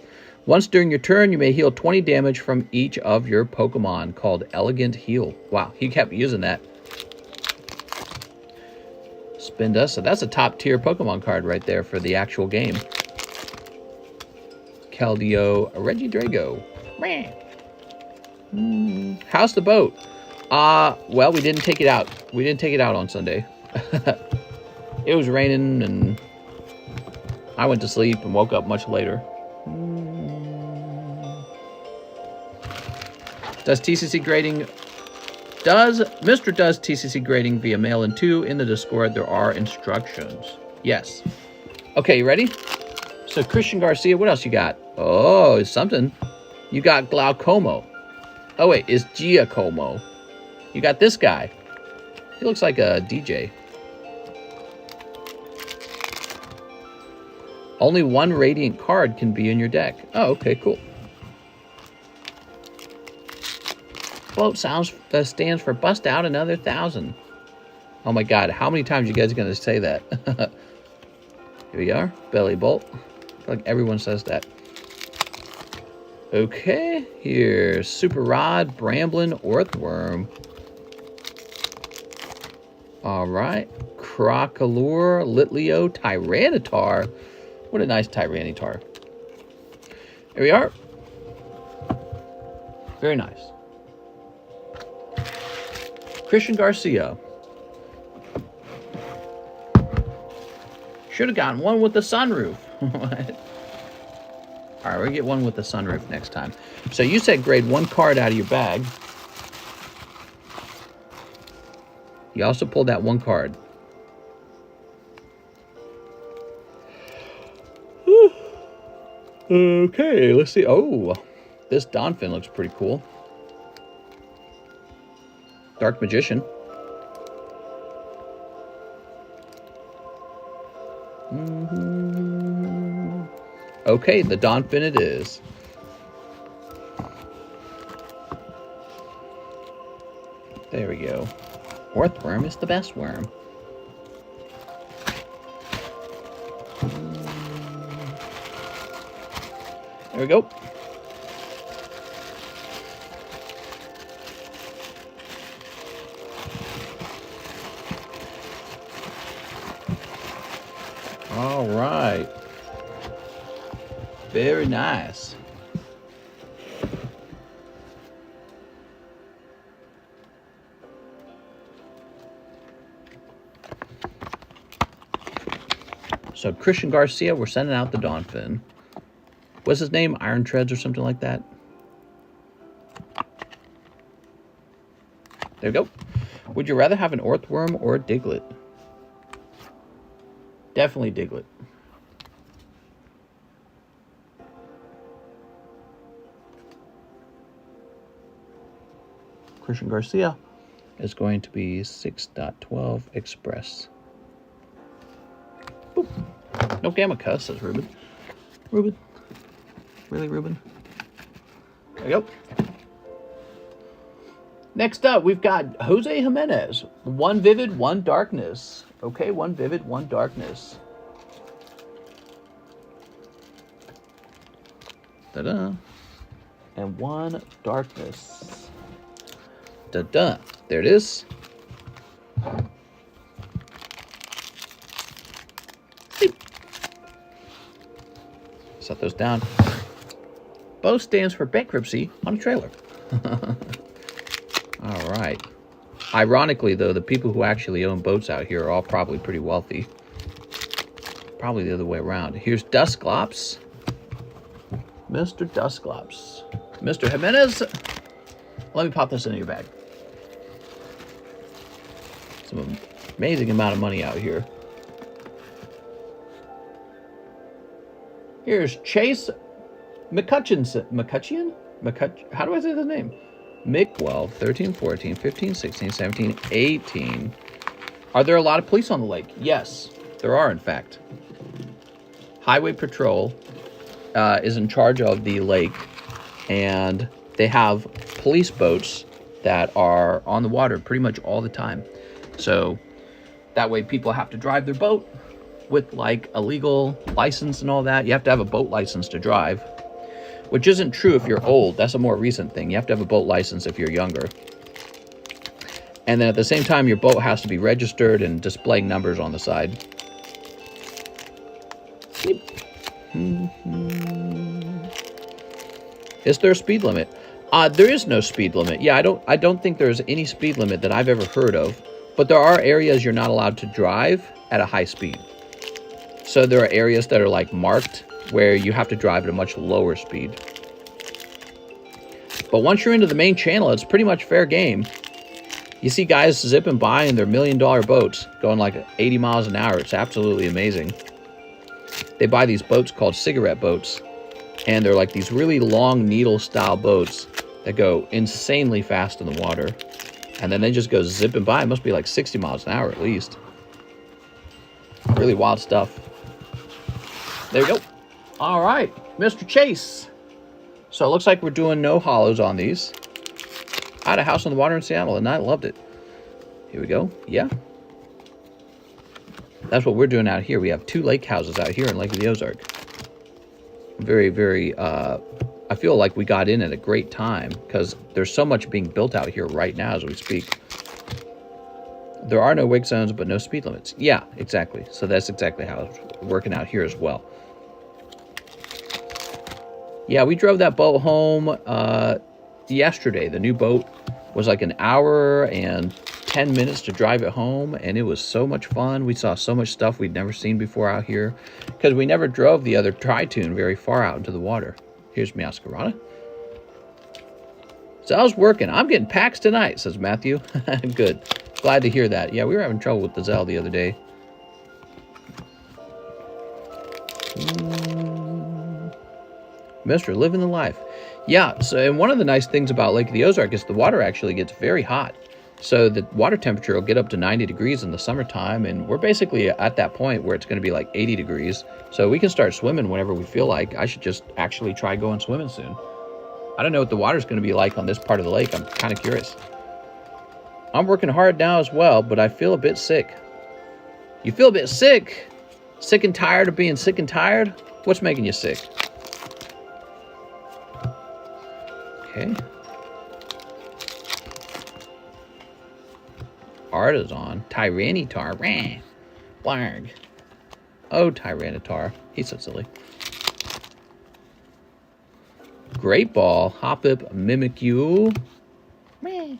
Once during your turn, you may heal 20 damage from each of your Pokemon, called Elegant Heal. Wow, he kept using that. Spin Dust, so that's a top tier Pokemon card right there for the actual game. Keldeo, Regidrago. How's the boat? Well, we didn't take it out. We didn't take it out on Sunday. It was raining, and I went to sleep and woke up much later. Does TCC grading... Mr. does TCC grading via mail-in too. In the Discord, there are instructions. Yes. Okay, you ready? So, Christian Garcia, what else you got? Oh, it's something. You got Glaucomo. Oh, wait, it's Giacomo. You got this guy. He looks like a DJ. Only one Radiant card can be in your deck. Oh, okay, cool. Float stands for bust out another 1,000. Oh my god, how many times you guys are going to say that? Here we are. Belly Bolt. I feel like everyone says that. Okay, here's Super Rod, Bramblin, Earthworm. Alright. Crocolure, Litleo, Tyranitar. What a nice Tyranitar. Here we are. Very nice. Christian Garcia. Should have gotten one with the sunroof. What? Alright, we'll get one with the sunroof next time. So you said grade 1 card out of your bag. You also pulled that 1 card. Okay, let's see. Oh, this Donphin looks pretty cool. Dark Magician. Okay, the Donphin it is. There we go. Earthworm is the best worm. There we go. All right. Very nice. So Christian Garcia, we're sending out the Donphin. What's his name? Iron Treads or something like that? There we go. Would you rather have an Earthworm or a Diglett? Definitely Diglett. Christian Garcia is going to be 6.12 Express. Boop. No gamma cuss, says Ruben. Ruben. Really, Ruben? There we go. Next up, we've got Jose Jimenez. 1 Vivid, 1 Darkness. Okay, 1 Vivid, 1 Darkness. Da-da. And 1 Darkness. Da-da. There it is. Set those down. BO stands for bankruptcy on a trailer. All right. Ironically, though, the people who actually own boats out here are all probably pretty wealthy. Probably the other way around. Here's Dusclops. Mr. Dusclops. Mr. Jimenez. Let me pop this into your bag. Some amazing amount of money out here. Here's Chase McCutcheon? How do I say his name? Mick 12, 13, 14, 15, 16, 17, 18. Are there a lot of police on the lake? Yes, there are, in fact. Highway Patrol is in charge of the lake, and they have police boats that are on the water pretty much all the time. So that way people have to drive their boat with like a legal license and all that. You have to have a boat license to drive, which isn't true if you're old. That's a more recent thing. You have to have a boat license if you're younger. And then at the same time, your boat has to be registered and displaying numbers on the side. Is there a speed limit? There is no speed limit. Yeah, I don't think there's any speed limit that I've ever heard of. But there are areas you're not allowed to drive at a high speed. So there are areas that are like marked where you have to drive at a much lower speed. But once you're into the main channel, it's pretty much fair game. You see guys zipping by in their $1 million boats going like 80 miles an hour. It's absolutely amazing. They buy these boats called cigarette boats. And they're like these really long needle style boats that go insanely fast in the water. And then they just go zipping by. It must be like 60 miles an hour at least. Really wild stuff. There we go. All right, Mr. Chase. So it looks like we're doing no hollows on these. I had a house on the water in Seattle, and I loved it. Here we go. Yeah. That's what we're doing out here. We have 2 lake houses out here in Lake of the Ozark. Very, very, I feel like we got in at a great time because there's so much being built out here right now as we speak. There are no wake zones, but no speed limits. Yeah, exactly. So that's exactly how it's working out here as well. Yeah, we drove that boat home yesterday. The new boat was like an hour and 10 minutes to drive it home, and it was so much fun. We saw so much stuff we'd never seen before out here because we never drove the other Tri-Tune very far out into the water. Here's Meowscarada. Zelle's working. I'm getting packs tonight, says Matthew. Good. Glad to hear that. Yeah, we were having trouble with the Zelle the other day. Mr. Living the Life. Yeah, so and one of the nice things about Lake of the Ozark is the water actually gets very hot. So the water temperature will get up to 90 degrees in the summertime, and we're basically at that point where it's going to be like 80 degrees. So we can start swimming whenever we feel like. I should just actually try going swimming soon. I don't know what the water's going to be like on this part of the lake. I'm kind of curious. I'm working hard now as well, but I feel a bit sick. You feel a bit sick? Sick and tired of being sick and tired? What's making you sick? Okay. Artisan. Tyranitar. Rah. Blarg. Oh, Tyranitar. He's so silly. Great Ball. Hoppip. Mimikyu. Rah.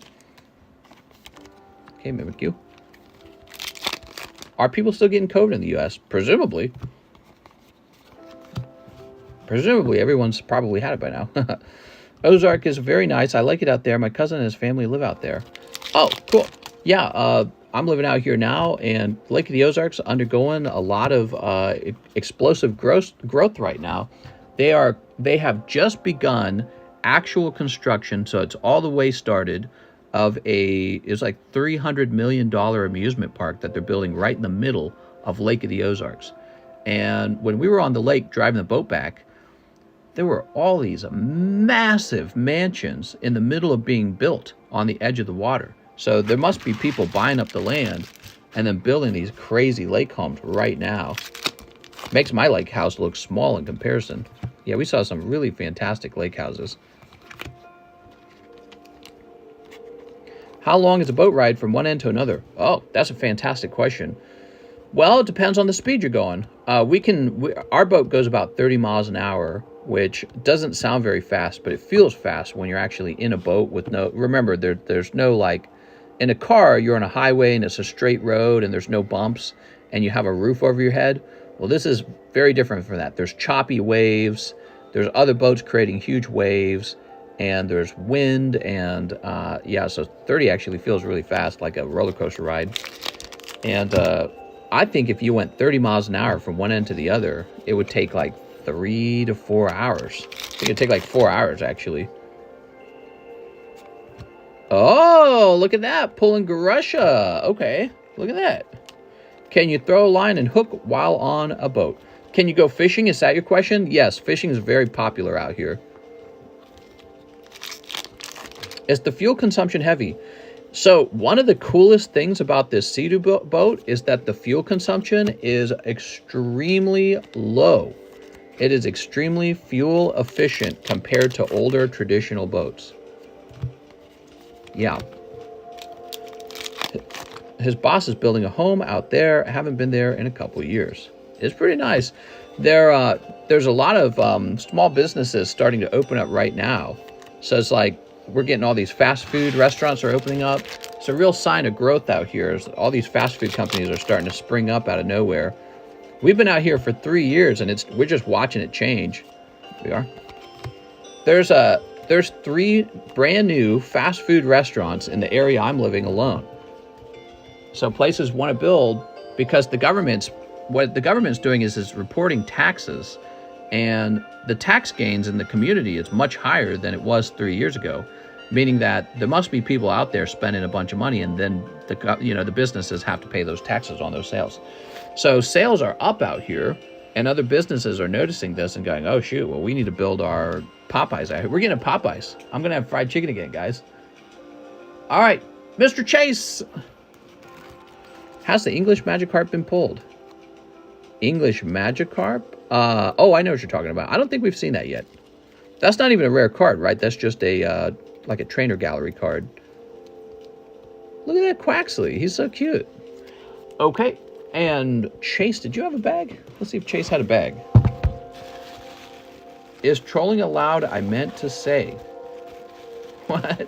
Okay, Mimikyu. Are people still getting COVID in the U.S.? Presumably. Presumably, everyone's probably had it by now. Ozark is very nice. I like it out there. My cousin and his family live out there. Oh, cool. Yeah, I'm living out here now, and Lake of the Ozark's undergoing a lot of explosive growth right now. They have just begun actual construction, so it's all the way started, of it's like $300 million amusement park that they're building right in the middle of Lake of the Ozarks. And when we were on the lake driving the boat back, there were all these massive mansions in the middle of being built on the edge of the water. So there must be people buying up the land and then building these crazy lake homes right now. Makes my lake house look small in comparison. Yeah, we saw some really fantastic lake houses. How long is a boat ride from one end to another? Oh, that's a fantastic question. Well, it depends on the speed you're going. Our boat goes about 30 miles an hour, which doesn't sound very fast, but it feels fast when you're actually in a boat with no... Remember, there's no, like... In a car, you're on a highway and it's a straight road and there's no bumps and you have a roof over your head. Well, this is very different from that. There's choppy waves. There's other boats creating huge waves. And there's wind. And, yeah, so 30 actually feels really fast, like a roller coaster ride. And I think if you went 30 miles an hour from one end to the other, it would take like 3 to 4 hours. I think it'd take like 4 hours, actually. Oh, look at that. Pulling Garusha. Okay, look at that. Can you throw a line and hook while on a boat? Can you go fishing? Is that your question? Yes, fishing is very popular out here. Is the fuel consumption heavy? So one of the coolest things about this Sea-Doo boat is that the fuel consumption is extremely low. It is extremely fuel efficient compared to older traditional boats. Yeah. His boss is building a home out there. I haven't been there in a couple of years. It's pretty nice. There's a lot of small businesses starting to open up right now. So it's like we're getting all these fast food restaurants are opening up. It's a real sign of growth out here. All these fast food companies are starting to spring up out of nowhere. We've been out here for 3 years, and we're just watching it change. We are. There's 3 brand new fast food restaurants in the area I'm living alone. So places want to build because what the government's doing is reporting taxes And the tax gains in the community is much higher than it was 3 years ago, meaning that there must be people out there spending a bunch of money, and then the businesses have to pay those taxes on those sales. So sales are up out here, and other businesses are noticing this and going, oh shoot, well, we need to build our Popeyes out here. We're getting Popeyes. I'm gonna have fried chicken again, guys. All right, Mr. Chase. Has the English Magikarp been pulled? English Magikarp? Oh, I know what you're talking about. I don't think we've seen that yet. That's not even a rare card, right? That's just a like a trainer gallery card. Look at that Quaxley. He's so cute. Okay. And Chase, did you have a bag? Let's see if Chase had a bag. Is trolling allowed? I meant to say. What?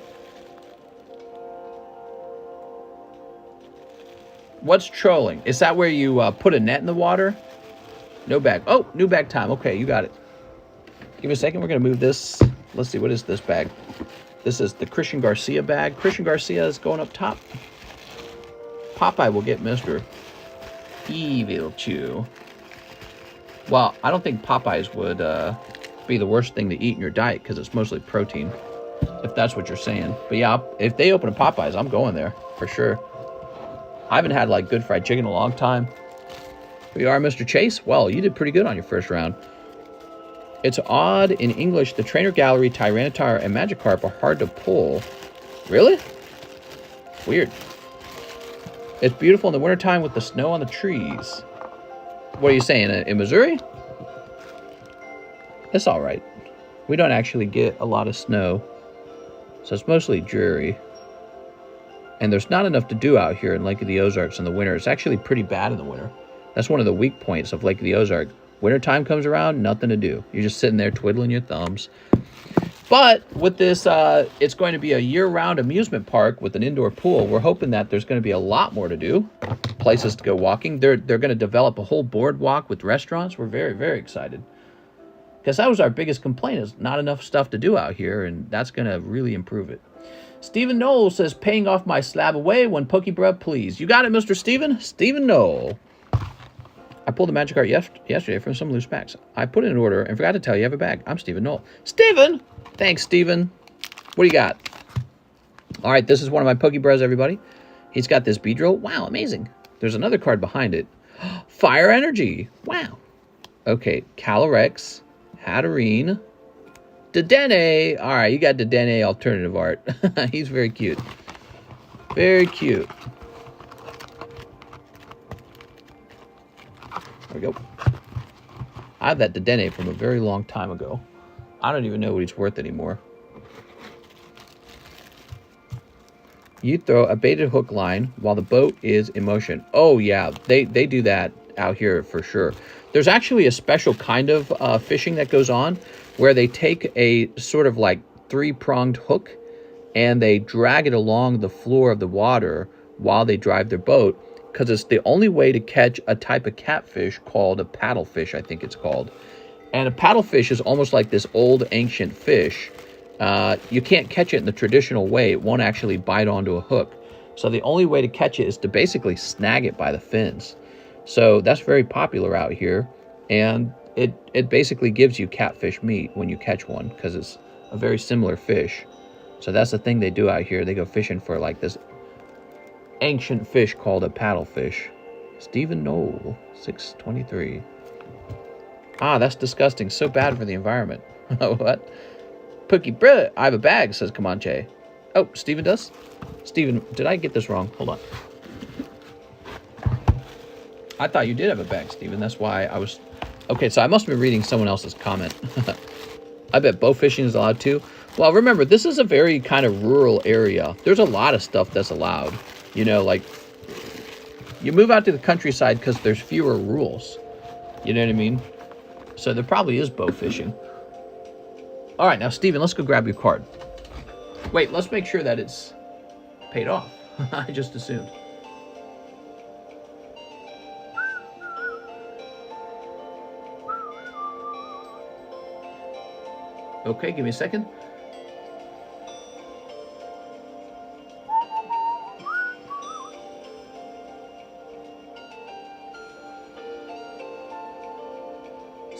What's trolling? Is that where you put a net in the water? No bag. Oh, new bag time. Okay, you got it. Give me a second. We're going to move this. Let's see. What is this bag? This is the Christian Garcia bag. Christian Garcia is going up top. Popeye will get Mr. Evil Chew. Well, I don't think Popeyes would be the worst thing to eat in your diet because it's mostly protein, if that's what you're saying. But yeah, if they open a Popeyes, I'm going there for sure. I haven't had like good fried chicken in a long time. Here you are, Mr. Chase. Well, you did pretty good on your first round. It's odd in English, the Trainer Gallery, Tyranitar, and Magikarp are hard to pull. Really? Weird. It's beautiful in the wintertime with the snow on the trees. What are you saying, in Missouri? It's all right. We don't actually get a lot of snow, so it's mostly dreary. And there's not enough to do out here in Lake of the Ozarks in the winter. It's actually pretty bad in the winter. That's one of the weak points of Lake of the Ozark. Wintertime comes around, nothing to do. You're just sitting there twiddling your thumbs. But with this, it's going to be a year-round amusement park with an indoor pool. We're hoping that there's going to be a lot more to do, places to go walking. They're going to develop a whole boardwalk with restaurants. We're very, very excited. Because that was our biggest complaint, is not enough stuff to do out here, and that's going to really improve it. Stephen Knoll says, paying off my slab away when PokeBRUH, please. You got it, Mr. Stephen? Stephen Knoll. I pulled the Magikarp yesterday from some loose packs. I put it in order and forgot to tell you I have a bag. I'm Stephen Knoll. Stephen! Thanks, Stephen. What do you got? All right, this is one of my PokeBRUHs, everybody. He's got this Beedrill. Wow, amazing. There's another card behind it. Fire Energy. Wow. Okay, Calyrex, Hatterene, Dedenne. All right, you got Dedenne alternative art. He's very cute. Very cute. There we go. I have that Dedenne from a very long time ago. I don't even know what he's worth anymore. You throw a baited hook line while the boat is in motion. Oh, yeah. They do that out here for sure. There's actually a special kind of fishing that goes on where they take a sort of like three-pronged hook and they drag it along the floor of the water while they drive their boat, because it's the only way to catch a type of catfish called a paddlefish, I think it's called. And a paddlefish is almost like this old ancient fish. You can't catch it in the traditional way. It won't actually bite onto a hook. So the only way to catch it is to basically snag it by the fins. So that's very popular out here. And it basically gives you catfish meat when you catch one, because it's a very similar fish. So that's the thing they do out here. They go fishing for like this ancient fish called a paddlefish. Stephen Knoll, 623. Ah, that's disgusting. So bad for the environment. What? PokeBRUH, I have a bag, says Comanche. Oh, Steven does? Steven, did I get this wrong? Hold on. I thought you did have a bag, Steven. That's why I was... Okay, so I must have been reading someone else's comment. I bet bow fishing is allowed too. Well, remember, this is a very kind of rural area. There's a lot of stuff that's allowed. You know, like, you move out to the countryside because there's fewer rules. You know what I mean? So there probably is bow fishing. All right, now, Steven, let's go grab your card. Wait, let's make sure that it's paid off. I just assumed. Okay, give me a second.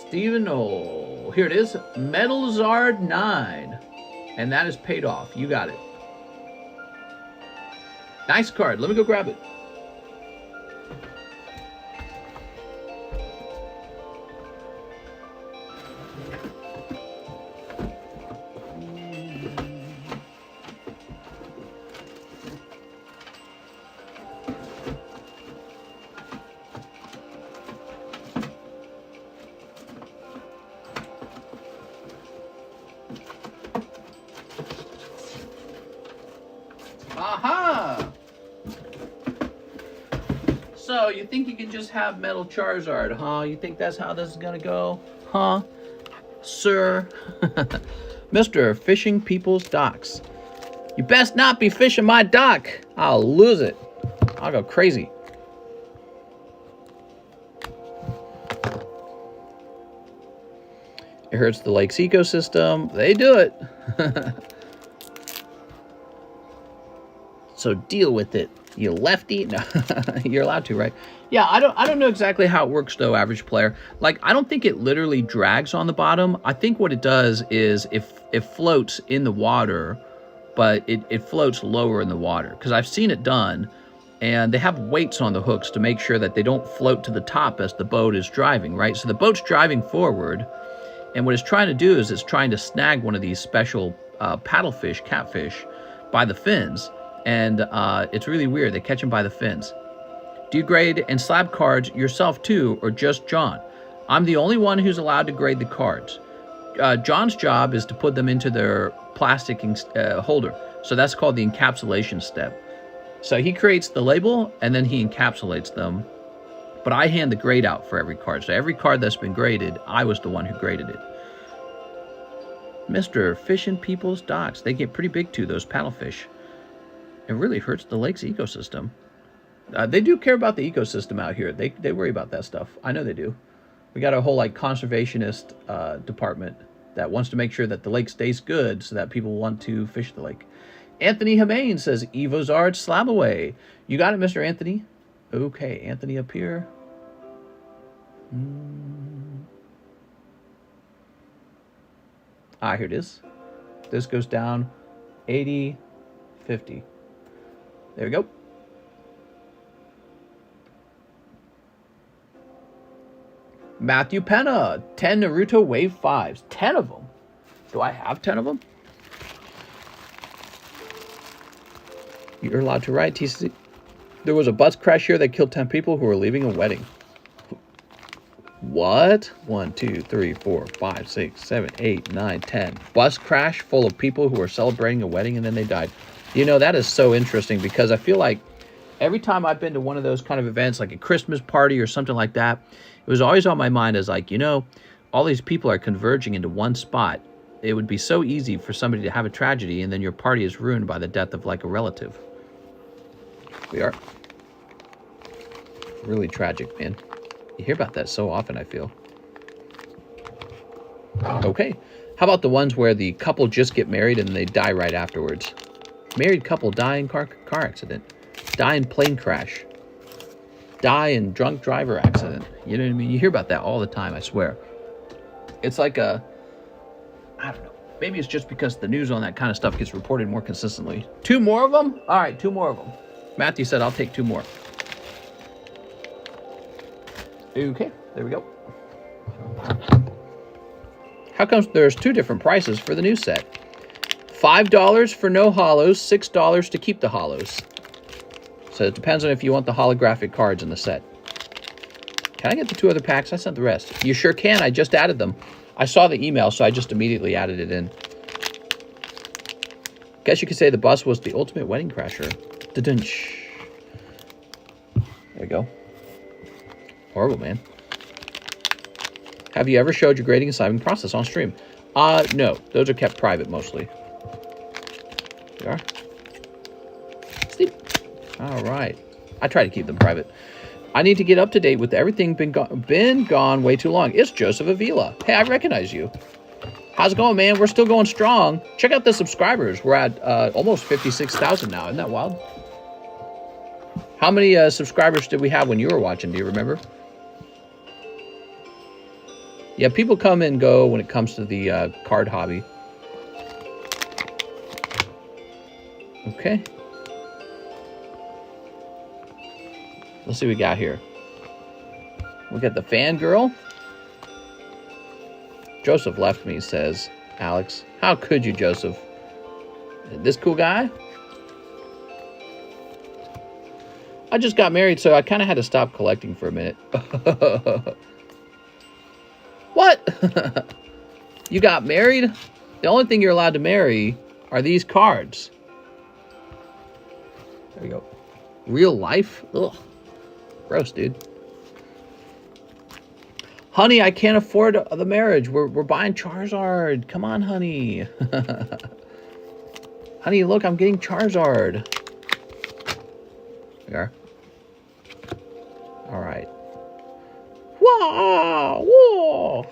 Stephen Knoll. Here it is. Metal Zard 9. And that is paid off. You got it. Nice card. Let me go grab it. Aha! So, you think you can just have Metal Charizard, huh? You think that's how this is gonna go? Huh? Sir? Mr. Fishing People's Docks. You best not be fishing my dock. I'll lose it. I'll go crazy. It hurts the lake's ecosystem. They do it. So deal with it, you lefty. No, you're allowed to, right? Yeah, I don't know exactly how it works though, average player. Like, I don't think it literally drags on the bottom. I think what it does is it floats in the water, but it floats lower in the water. Because I've seen it done, and they have weights on the hooks to make sure that they don't float to the top as the boat is driving, right? So the boat's driving forward, and what it's trying to do is it's trying to snag one of these special paddlefish, catfish, by the fins. And it's really weird. They catch them by the fins. Do you grade and slab cards yourself too, or just John? I'm the only one who's allowed to grade the cards. John's job is to put them into their plastic holder. So that's called the encapsulation step. So he creates the label, and then he encapsulates them. But I hand the grade out for every card. So every card that's been graded, I was the one who graded it. Mr. Fishing People's Docks. They get pretty big too, those paddlefish. It really hurts the lake's ecosystem. They do care about the ecosystem out here. They worry about that stuff. I know they do. We got a whole like conservationist department that wants to make sure that the lake stays good so that people want to fish the lake. Anthony Hamain says, Evozard slab away. You got it, Mr. Anthony. Okay, Anthony up here. Here it is. This goes down 80, 50. There we go. Matthew Penna, 10 Naruto Wave 5s. 10 of them. Do I have 10 of them? You're allowed to write, TCC. There was a bus crash here that killed 10 people who were leaving a wedding. What? 1, 2, 3, 4, 5, 6, 7, 8, 9, 10. Bus crash full of people who were celebrating a wedding and then they died. You know, that is so interesting because I feel like every time I've been to one of those kind of events, like a Christmas party or something like that, it was always on my mind as like, you know, all these people are converging into one spot. It would be so easy for somebody to have a tragedy and then your party is ruined by the death of like a relative. We are. Really tragic, man. You hear about that so often, I feel. Okay. How about the ones where the couple just get married and they die right afterwards? Married couple die in car accident. Die in plane crash. Die in drunk driver accident. You know what I mean? You hear about that all the time, I swear. It's like I don't know. Maybe it's just because the news on that kind of stuff gets reported more consistently. 2 more of them? All right, 2 more of them. Matthew said, I'll take 2 more. Okay, there we go. How come there's 2 different prices for the new set? $5 for no hollows, $6 to keep the hollows. So it depends on if you want the holographic cards in the set. Can I get the 2 other packs? I sent the rest. You sure can. I just added them. I saw the email, so I just immediately added it in. Guess you could say the bus was the ultimate wedding crasher. Da-dunch. There we go. Horrible, man. Have you ever showed your grading and slabing process on stream? No. Those are kept private mostly. There we are. Sleep. All right. I try to keep them private. I need to get up to date with everything been gone way too long. It's Joseph Avila. Hey, I recognize you. How's it going, man? We're still going strong. Check out the subscribers. We're at almost 56,000 now. Isn't that wild? How many subscribers did we have when you were watching? Do you remember? Yeah, people come and go when it comes to the card hobby. Okay. Let's see what we got here. We got the fangirl. Joseph left me, says Alex. How could you, Joseph? This cool guy? I just got married, so I kind of had to stop collecting for a minute. What? You got married? The only thing you're allowed to marry are these cards. There we go. Real life? Ugh. Gross, dude. Honey, I can't afford the marriage. We're buying Charizard. Come on, honey. Honey, look, I'm getting Charizard. There we are. All right. Whoa! Whoa!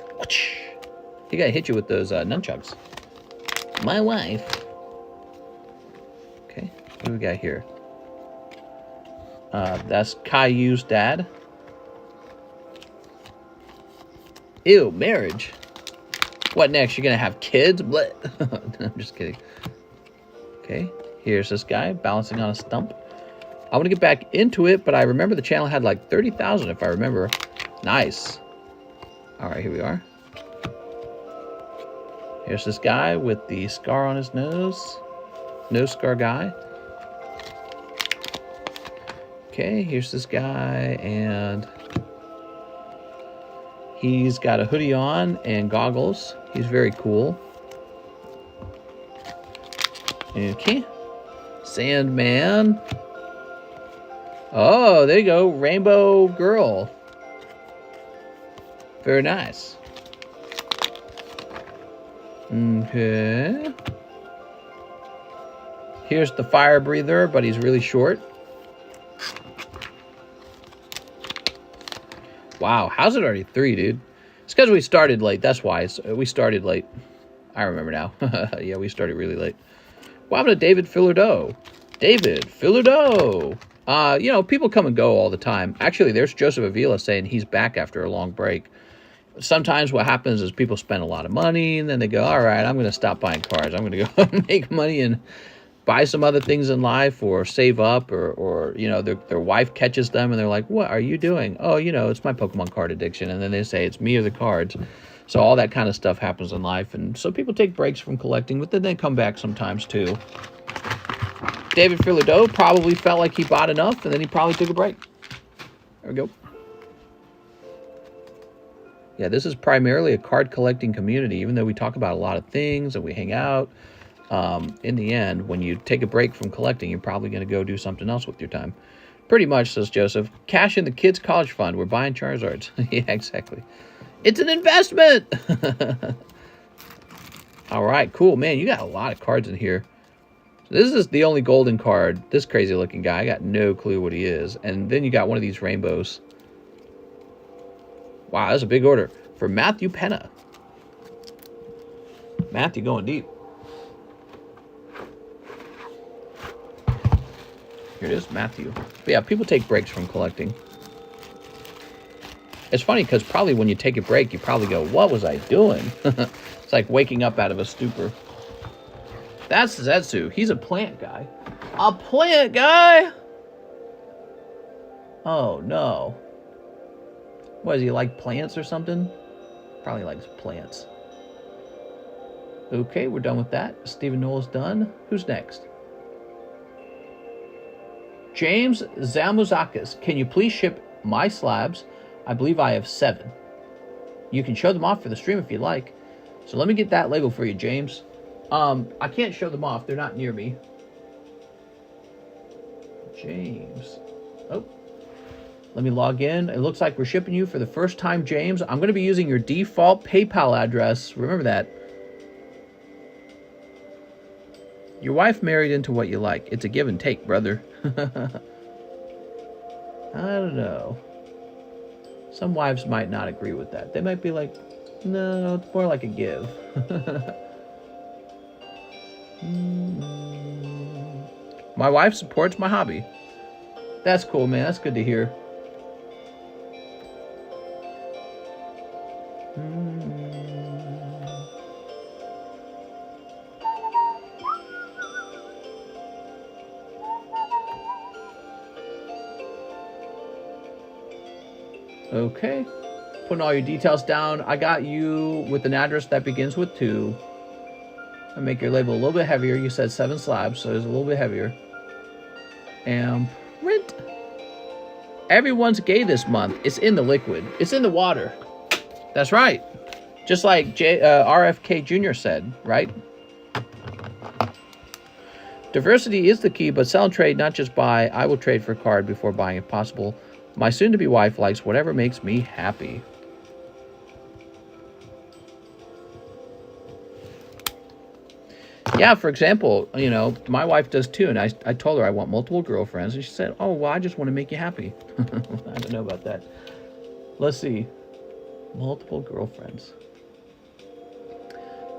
You gotta hit you with those nunchucks. My wife. Okay, what do we got here? That's Caillou's dad. Ew, marriage. What next? You're gonna have kids? What? I'm just kidding. Okay, here's this guy balancing on a stump. I want to get back into it, but I remember the channel had like 30,000 if I remember. Nice. All right, here we are. Here's this guy with the scar on his nose. Nose scar guy. Okay, here's this guy, and he's got a hoodie on and goggles. He's very cool. Okay. Sandman. Oh, there you go. Rainbow girl. Very nice. Okay. Here's the fire breather, but he's really short. Wow, how's it already 3, dude? It's because we started late. That's why. We started late. I remember now. Yeah, we started really late. What happened to David Fillardeau? David Fillardeau. You know, people come and go all the time. Actually, there's Joseph Avila saying he's back after a long break. Sometimes what happens is people spend a lot of money, and then they go, all right, I'm going to stop buying cards. I'm going to go make money and buy some other things in life, or save up, or you know, their wife catches them, and they're like, what are you doing? Oh, you know, it's my Pokemon card addiction. And then they say, it's me or the cards. So all that kind of stuff happens in life. And so people take breaks from collecting, but then they come back sometimes too. David Fillardeau probably felt like he bought enough, and then he probably took a break. There we go. Yeah, this is primarily a card collecting community, even though we talk about a lot of things and we hang out. In the end, when you take a break from collecting, you're probably going to go do something else with your time. Pretty much, says Joseph. Cash in the kids' college fund. We're buying Charizards. Yeah, exactly. It's an investment! All right, cool. Man, you got a lot of cards in here. So this is the only golden card. This crazy-looking guy. I got no clue what he is. And then you got one of these rainbows. Wow, that's a big order. For Matthew Penna. Matthew going deep. Here it is, Matthew. But yeah, people take breaks from collecting. It's funny because probably when you take a break, you probably go, what was I doing? It's like waking up out of a stupor. That's Zetsu. He's a plant guy. A plant guy? Oh, no. What, does he like plants or something? Probably likes plants. Okay, we're done with that. Stephen Noel's done. Who's next? James Zamuzakis. Can you please ship my slabs? I believe I have 7. You can show them off for the stream if you like. So let me get that Lego for you, James. I can't show them off. They're not near me. James. Oh. Let me log in. It looks like we're shipping you for the first time, James. I'm going to be using your default PayPal address. Remember that. Your wife married into what you like. It's a give and take, brother. I don't know. Some wives might not agree with that. They might be like, no, it's more like a give. My wife supports my hobby. That's cool, man. That's good to hear. Okay. Putting all your details down. I got you with an address that begins with 2. I make your label a little bit heavier. You said 7 slabs, so it's a little bit heavier. And print. Everyone's gay this month. It's in the liquid. It's in the water. That's right. Just like RFK Jr. said, right? Diversity is the key, but sell and trade, not just buy. I will trade for a card before buying if possible. My soon-to-be wife likes whatever makes me happy. Yeah, for example, you know, my wife does too, and I told her I want multiple girlfriends, and she said, oh, well, I just want to make you happy. I don't know about that. Let's see. Multiple girlfriends.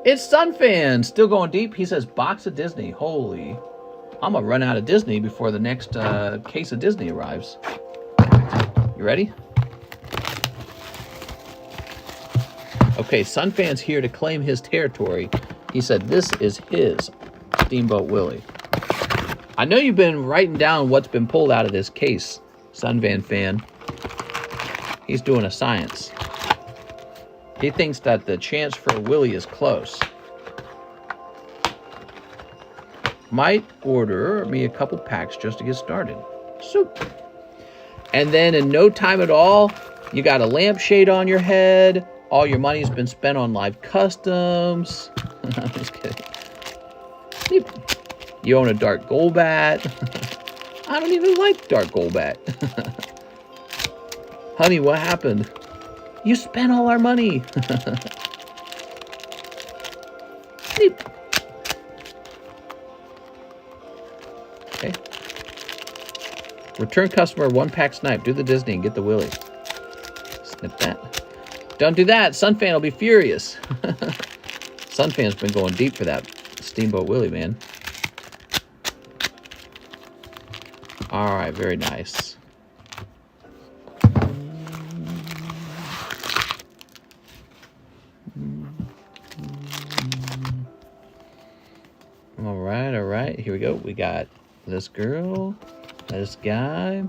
It's Sunfan, still going deep. He says, box of Disney. Holy. I'm going to run out of Disney before the next case of Disney arrives. You ready? Okay, Sunfan's here to claim his territory. He said this is his Steamboat Willie. I know you've been writing down what's been pulled out of this case, Sunvan fan. He's doing a science. He thinks that the chance for a Willie is close. Might order me a couple packs just to get started. Soup. And then in no time at all, you got a lampshade on your head. All your money's been spent on live customs. I'm just kidding. You own a Dark Golbat. I don't even like Dark Golbat. Honey, what happened? You spent all our money. Okay. Return customer 1-pack snipe. Do the Disney and get the Willy. Snip that. Don't do that. Sunfan will be furious. Sunfan's been going deep for that Steamboat Willie, man. All right, very nice. All right. Here we go. We got this girl, this guy.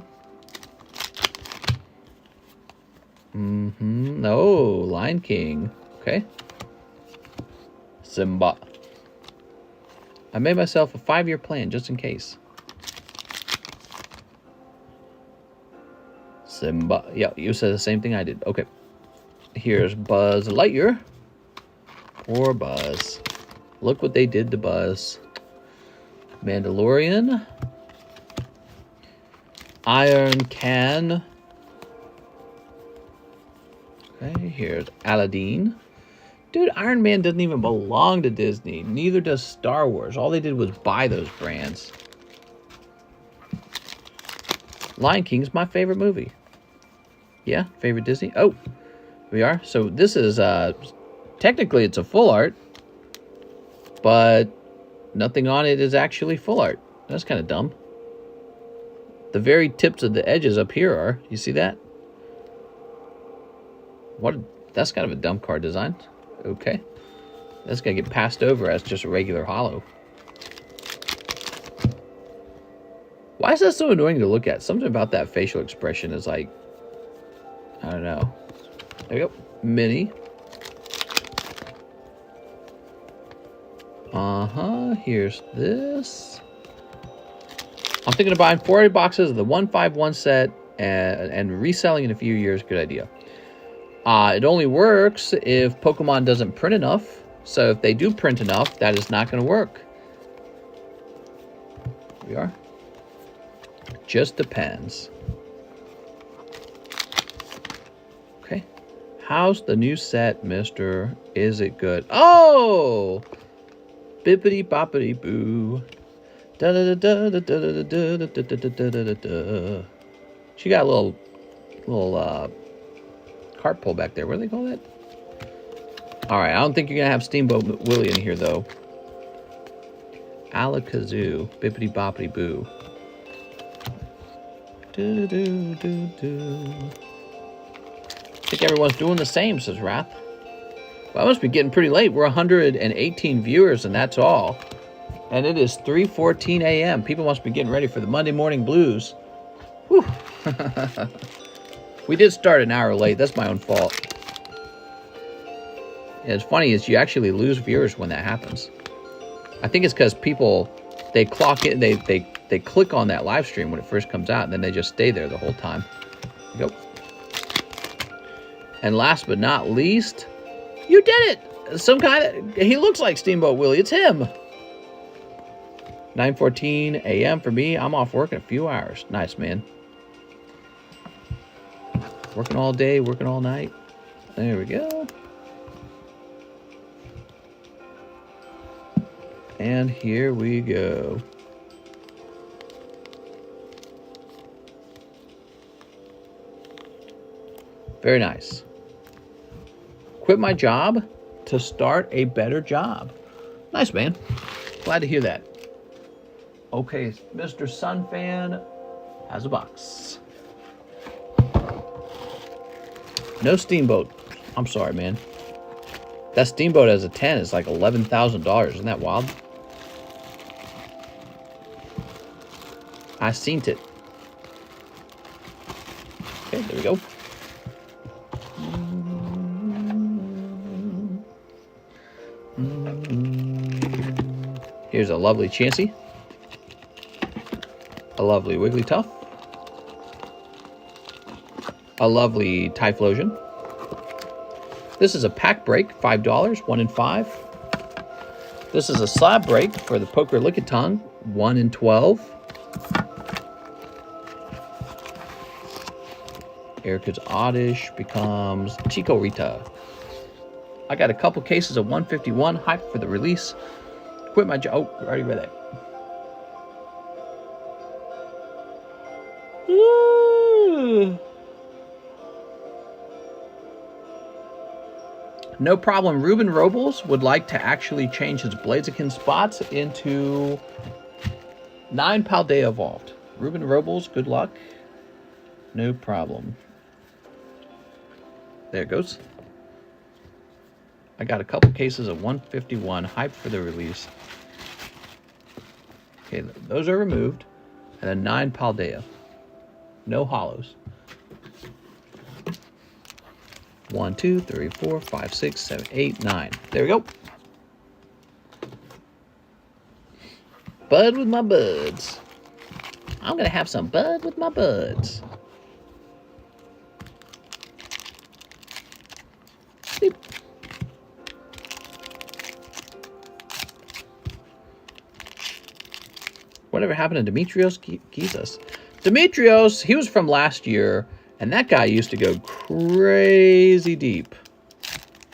Oh, Lion King. Okay. Simba. I made myself a 5-year plan just in case. Simba. Yeah, you said the same thing I did. Okay. Here's Buzz Lightyear. Poor Buzz. Look what they did to Buzz. Mandalorian. Iron Can. Okay, here's Aladdin. Dude, Iron Man doesn't even belong to Disney. Neither does Star Wars. All they did was buy those brands. Lion King's my favorite movie. Yeah, favorite Disney. Oh, we are. So this is, technically it's a full art, but nothing on it is actually full art. That's kind of dumb. The very tips of the edges up here are. You see that? That's kind of a dumb card design. Okay. That's going to get passed over as just a regular holo. Why is that so annoying to look at? Something about that facial expression is like, I don't know. There we go. Mini. Here's this. I'm thinking of buying 40 boxes of the 151 set and reselling in a few years. Good idea. It only works if Pokemon doesn't print enough. So if they do print enough, that is not going to work. Here we are. Just depends. Okay. How's the new set, mister? Is it good? Oh! Bippity boppity boo. Da da da da da da da da da da da da da. She got a little cart pull back there. What do they call that? Alright, I don't think you're gonna have Steamboat Willie in here though. Alakazoo. Bippity boppity boo. Do do do do. I think everyone's doing the same, says Wrath. Well, I must be getting pretty late. We're 118 viewers, and that's all. And it is 3:14 a.m. People must be getting ready for the Monday morning blues. Whew. We did start an hour late. That's my own fault. And it's funny is you actually lose viewers when that happens. I think it's because people, they clock in, they click on that live stream when it first comes out, and then they just stay there the whole time. Go. And last but not least, you did it! Some guy, he looks like Steamboat Willie. It's him. 9:14 a.m. for me. I'm off work in a few hours. Nice, man. Working all day, working all night. There we go. And here we go. Very nice. Quit my job to start a better job. Nice, man. Glad to hear that. Okay, Mr. Sunfan has a box. No Steamboat. I'm sorry, man. That Steamboat as a 10 is like $11,000. Isn't that wild? I seen it. Okay, there we go. Here's a lovely Chansey. A lovely Wigglytuff. A lovely Typhlosion. This is a pack break, $5, 1 in 5. This is a slab break for the PokeBRUH, 1 in 12. Erica's Oddish becomes Chico Rita. I got a couple cases of 151 hype for the release. Quit my job. Oh, already read that. Ooh. No problem. Ruben Robles would like to actually change his Blaziken spots into 9 Paldea Evolved. Ruben Robles, good luck. No problem. There it goes. I got a couple cases of 151 hype for the release. Okay, those are removed. And then 9 Paldea. No hollows. 1, 2, 3, 4, 5, 6, 7, 8, 9. There we go. Bud with my buds. I'm going to have some bud with my buds. Beep. Whatever happened to Demetrios Kizas? Demetrios, he was from last year, and that guy used to go crazy deep.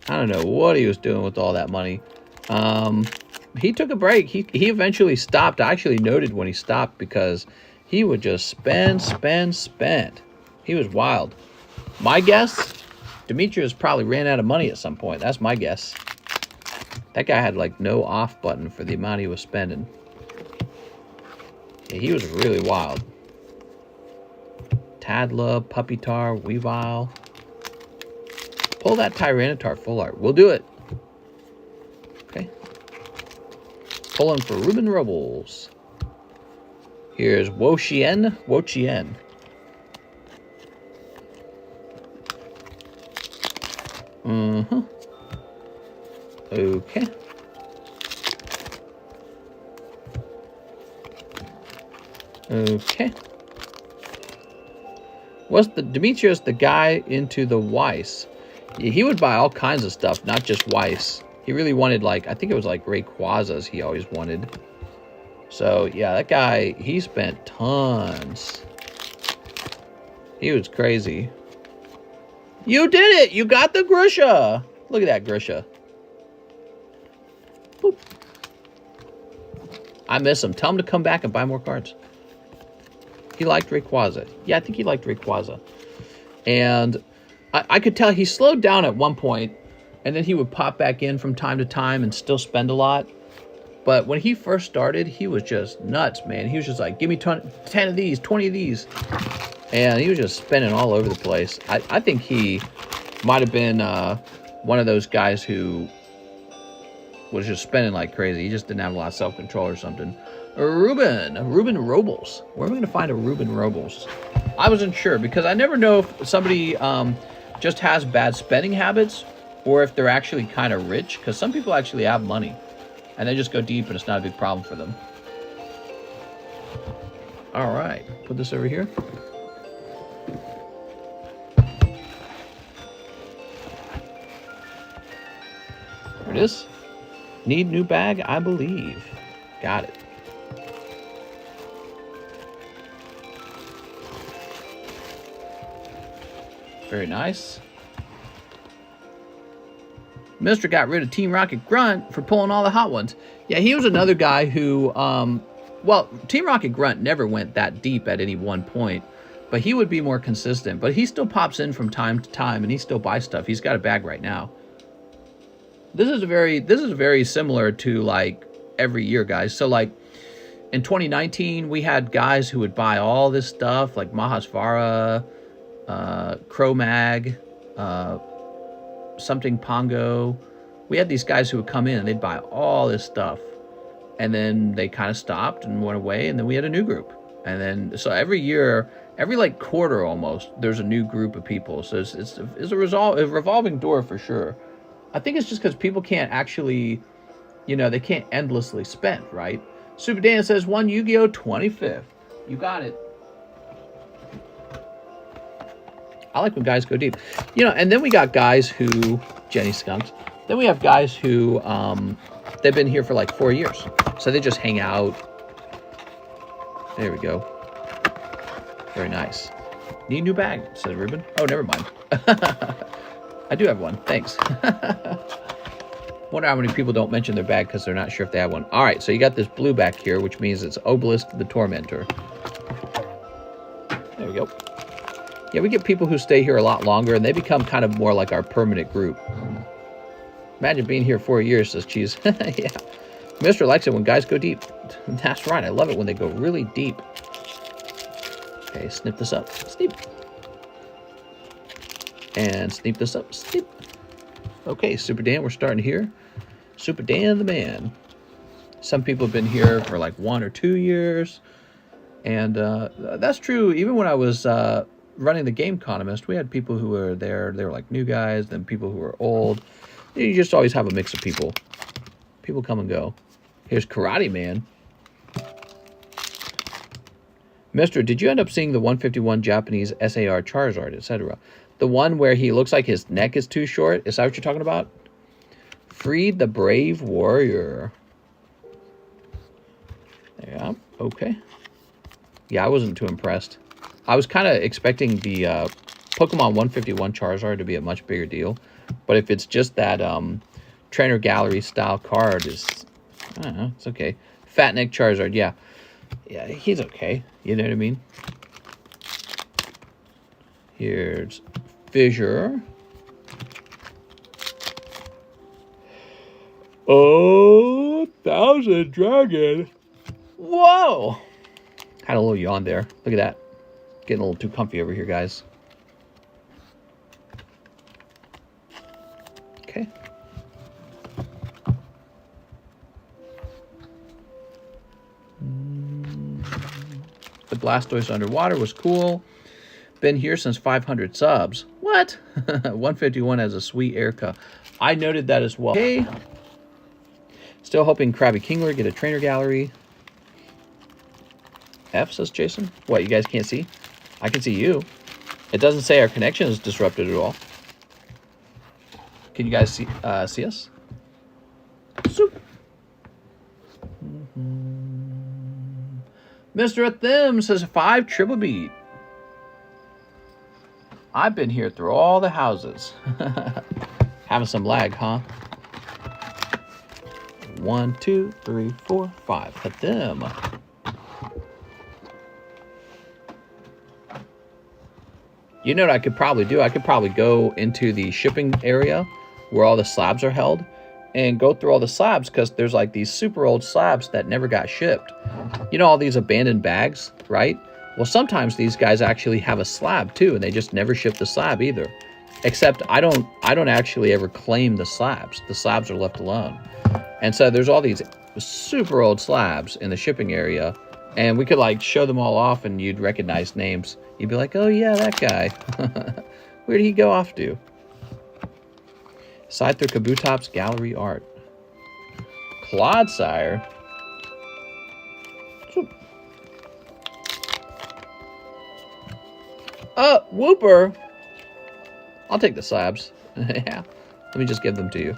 I don't know what he was doing with all that money. He took a break. He eventually stopped. I actually noted when he stopped because he would just spend. He was wild. My guess, Demetrius probably ran out of money at some point. That's my guess. That guy had like no off button for the amount he was spending. Yeah, he was really wild. Tadla, Puppytar, Weavile. Pull that Tyranitar full art. We'll do it. Okay. Pulling for Ruben Robles. Here's Wochien. Wochien. Okay. Okay. Was the Demetrius the guy into the Weiss? Yeah, he would buy all kinds of stuff, not just Weiss. He really wanted, like, I think it was like Rayquazas he always wanted. So, yeah, that guy, he spent tons. He was crazy. You did it! You got the Grusha! Look at that Grusha. Boop. I miss him. Tell him to come back and buy more cards. He liked Rayquaza. Yeah, I think he liked Rayquaza. And I could tell he slowed down at one point, and then he would pop back in from time to time and still spend a lot. But when he first started, he was just nuts, man. He was just like, give me 10 of these, 20 of these. And he was just spending all over the place. I think he might have been one of those guys who was just spending like crazy. He just didn't have a lot of self-control or something. Ruben Robles. Where am I going to find a Ruben Robles? I wasn't sure because I never know if somebody just has bad spending habits or if they're actually kind of rich, because some people actually have money and they just go deep and it's not a big problem for them. All right, put this over here. There it is. Need new bag, I believe. Got it. Very nice. Mr. got rid of Team Rocket Grunt for pulling all the hot ones. Yeah, he was another guy who, well, Team Rocket Grunt never went that deep at any one point, but he would be more consistent. But he still pops in from time to time, and he still buys stuff. He's got a bag right now. This is very similar to like every year, guys. So like in 2019, we had guys who would buy all this stuff like Mahasvara, Cro-Mag, something Pongo. We had these guys who would come in and they'd buy all this stuff, and then they kind of stopped and went away, and then we had a new group. And then so every year, every like quarter almost, there's a new group of people. So it's a revolving door for sure. I think it's just because people can't actually, you know, they can't endlessly spend, right? Super Dan says 1 Yu-Gi-Oh! 25th. You got it. I like when guys go deep. You know, and then we got guys who, Jenny Skunks, then we have guys who, they've been here for like 4 years. So they just hang out. There we go. Very nice. Need a new bag, says Ruben. Oh, never mind. I do have one. Thanks. Wonder how many people don't mention their bag because they're not sure if they have one. All right, so you got this blue back here, which means it's Obelisk the Tormentor. There we go. Yeah, we get people who stay here a lot longer, and they become kind of more like our permanent group. Imagine being here 4 years, says Cheese. Yeah. Mr. likes it when guys go deep. That's right. I love it when they go really deep. Okay, snip this up. Snip. And sneak this up. Sneak. Okay, Super Dan, we're starting here. Super Dan the man. Some people have been here for like 1 or 2 years. And that's true. Even when I was running the TheCardconomist, we had people who were there. They were like new guys, then people who were old. You just always have a mix of people. People come and go. Here's Karate Man. Mister, did you end up seeing the 151 Japanese SAR Charizard, etc.? The one where he looks like his neck is too short? Is that what you're talking about? Freed the Brave Warrior. Yeah, okay. Yeah, I wasn't too impressed. I was kind of expecting the Pokemon 151 Charizard to be a much bigger deal. But if it's just that Trainer Gallery style card, I don't know, it's okay. Fat Neck Charizard, yeah. Yeah, he's okay. You know what I mean? Here's Fissure. Oh, 1,000 Dragon. Whoa! Had a little yawn there. Look at that. Getting a little too comfy over here, guys. Okay. The Blastoise underwater was cool. Been here since 500 subs. What? 151 has a sweet Erica. I noted that as well. Okay. Still hoping Krabby Kingler get a trainer gallery. F, says Jason. What, you guys can't see? I can see you. It doesn't say our connection is disrupted at all. Can you guys see us? Soup. Mr. Athim says 5 triple beat. I've been here through all the houses. Having some lag, huh? 1, 2, 3, 4, 5. Athim. You know what I could probably do? I could probably go into the shipping area where all the slabs are held and go through all the slabs, because there's like these super old slabs that never got shipped. You know, all these abandoned bags, right? Well, sometimes these guys actually have a slab too, and they just never ship the slab either. Except I don't actually ever claim the slabs. The slabs are left alone. And so there's all these super old slabs in the shipping area, and we could like show them all off and you'd recognize names. You'd be like, oh yeah, that guy. Where did he go off to? Side through Kabutop's gallery art. Clodsire. Whooper. I'll take the slabs. Yeah. Let me just give them to you.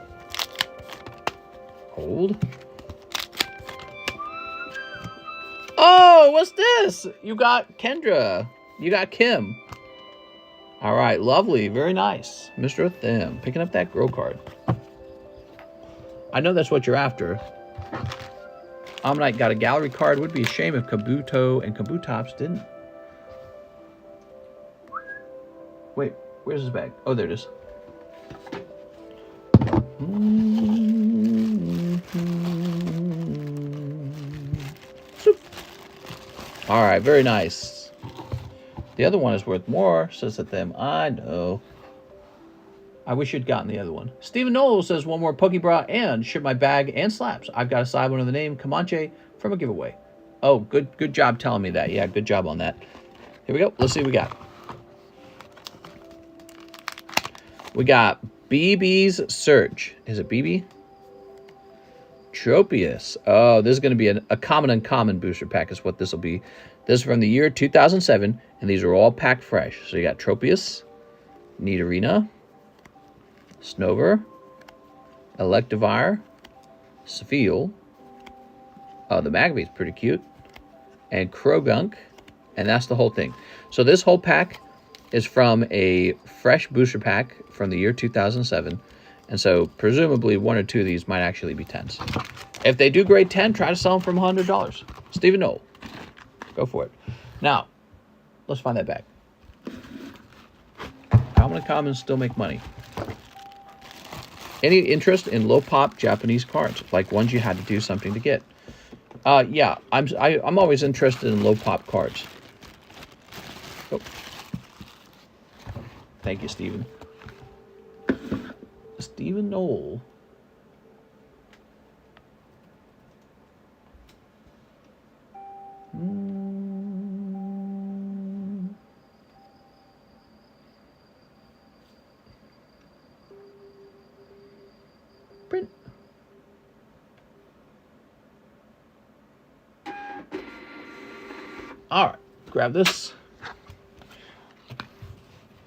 Hold. Oh, what's this? You got Kendra. You got Kim. All right, lovely. Very nice. Mr. Them. Picking up that grow card. I know that's what you're after. Omnite got a gallery card. Would be a shame if Kabuto and Kabutops didn't. Wait, where's his bag? Oh, there it is. All right, very nice. The other one is worth more, says it them. I know. I wish you'd gotten the other one. Stephen Knoll says one more PokeBRUH and ship my bag and slabs. I've got a side one of the name Comanche from a giveaway. Oh, good job telling me that. Yeah, good job on that. Here we go. Let's see what we got. We got BB's Search. Is it BB? Tropius. Oh, this is going to be a common uncommon booster pack is what this will be. This is from the year 2007, and these are all packed fresh. So you got Tropius, Nidorina, Snover, Electivire, Spheal. Oh, the Magaby's pretty cute. And Krogunk, and that's the whole thing. So this whole pack is from a fresh booster pack from the year 2007. And so presumably one or two of these might actually be 10s. If they do grade 10, try to sell them from $100. Stephen Knoll. Go for it. Now, let's find that bag. Common and commons still make money. Any interest in low pop Japanese cards, like ones you had to do something to get? Yeah, I'm always interested in low pop cards. Oh. Thank you, Stephen. Stephen Knoll. Print. All right, grab this.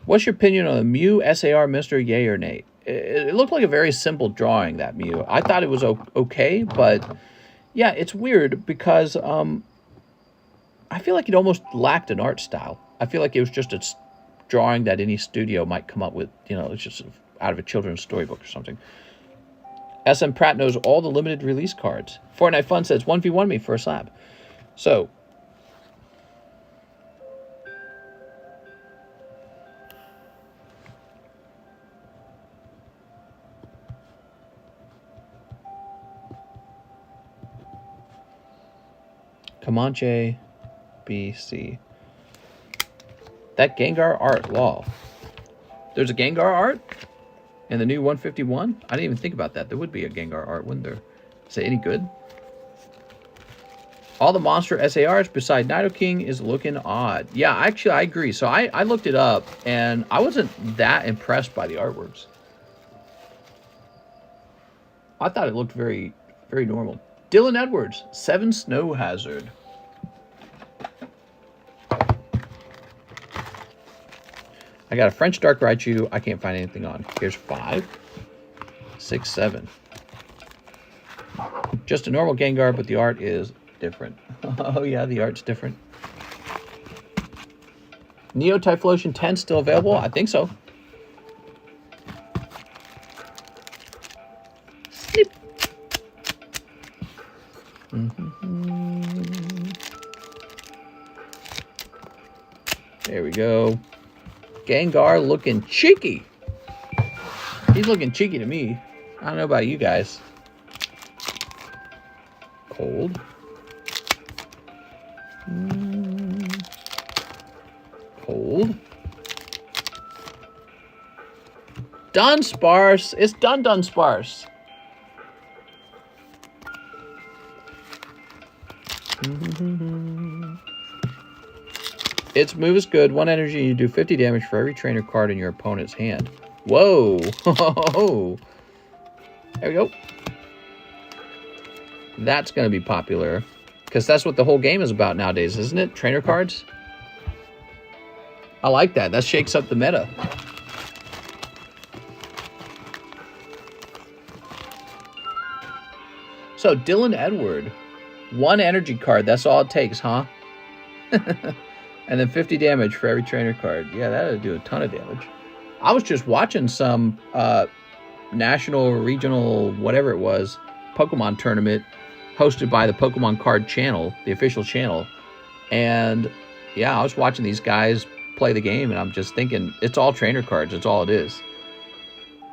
What's your opinion on the Mew SAR Mr. Yay or nay? It looked like a very simple drawing, that Mew. I thought it was okay, but yeah, it's weird because I feel like it almost lacked an art style. I feel like it was just a drawing that any studio might come up with, you know, it's just out of a children's storybook or something. SM Pratt knows all the limited release cards. Fortnite Fun says 1v1 me for a slab. So, Comanche, BC. That Gengar art, law. There's a Gengar art in the new 151? I didn't even think about that. There would be a Gengar art, wouldn't there? Is it any good? All the monster SARs beside Nidoking is looking odd. Yeah, actually, I agree. So I looked it up, and I wasn't that impressed by the artworks. I thought it looked very, very normal. Dylan Edwards, 7 Snow Hazard. I got a French Dark Raichu. I can't find anything on. Here's 5, 6, 7. Just a normal Gengar, but the art is different. Oh yeah, the art's different. Neo Typhlosion 10 still available? I think so. Snip. There we go. Gengar looking cheeky. He's looking cheeky to me. I don't know about you guys. Cold. Cold. Dunsparce. It's Dunsparce. Its move is good. 1 energy, and you do 50 damage for every trainer card in your opponent's hand. Whoa. There we go. That's going to be popular. Because that's what the whole game is about nowadays, isn't it? Trainer cards? I like that. That shakes up the meta. So, Dylan Edward. 1 energy card. That's all it takes, huh? And then 50 damage for every trainer card. Yeah, that'll do a ton of damage. I was just watching some national, regional, whatever it was, Pokemon tournament hosted by the Pokemon Card channel, the official channel. And yeah, I was watching these guys play the game, and I'm just thinking, it's all trainer cards. It's all it is.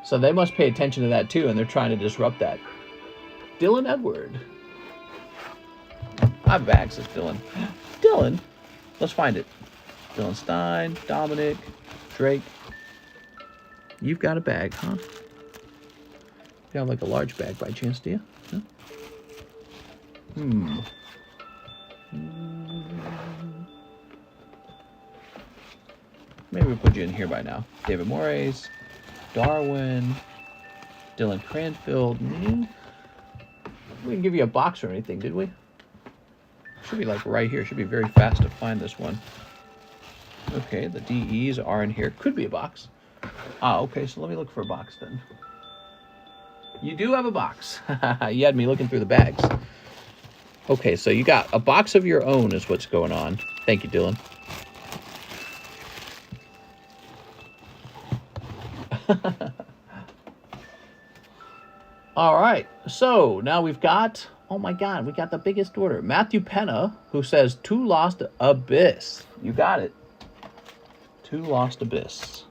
So they must pay attention to that too, and they're trying to disrupt that. Dylan Edward. I have bags, says Dylan. Dylan? Let's find it. Dylan Stein, Dominic, Drake. You've got a bag, huh? You have like a large bag by chance, do you? Huh? Maybe we'll put you in here by now. David Moraes, Darwin, Dylan Cranfield. We didn't give you a box or anything, did we? Should be like right here. Should be very fast to find this one. Okay, the DEs are in here. Could be a box. Ah, okay, so let me look for a box then. You do have a box. You had me looking through the bags. Okay, so you got a box of your own is what's going on. Thank you, Dylan. All right, so now we've got... Oh my God, we got the biggest order. Matthew Penna, who says 2 Lost Abyss. You got it. 2 Lost Abyss.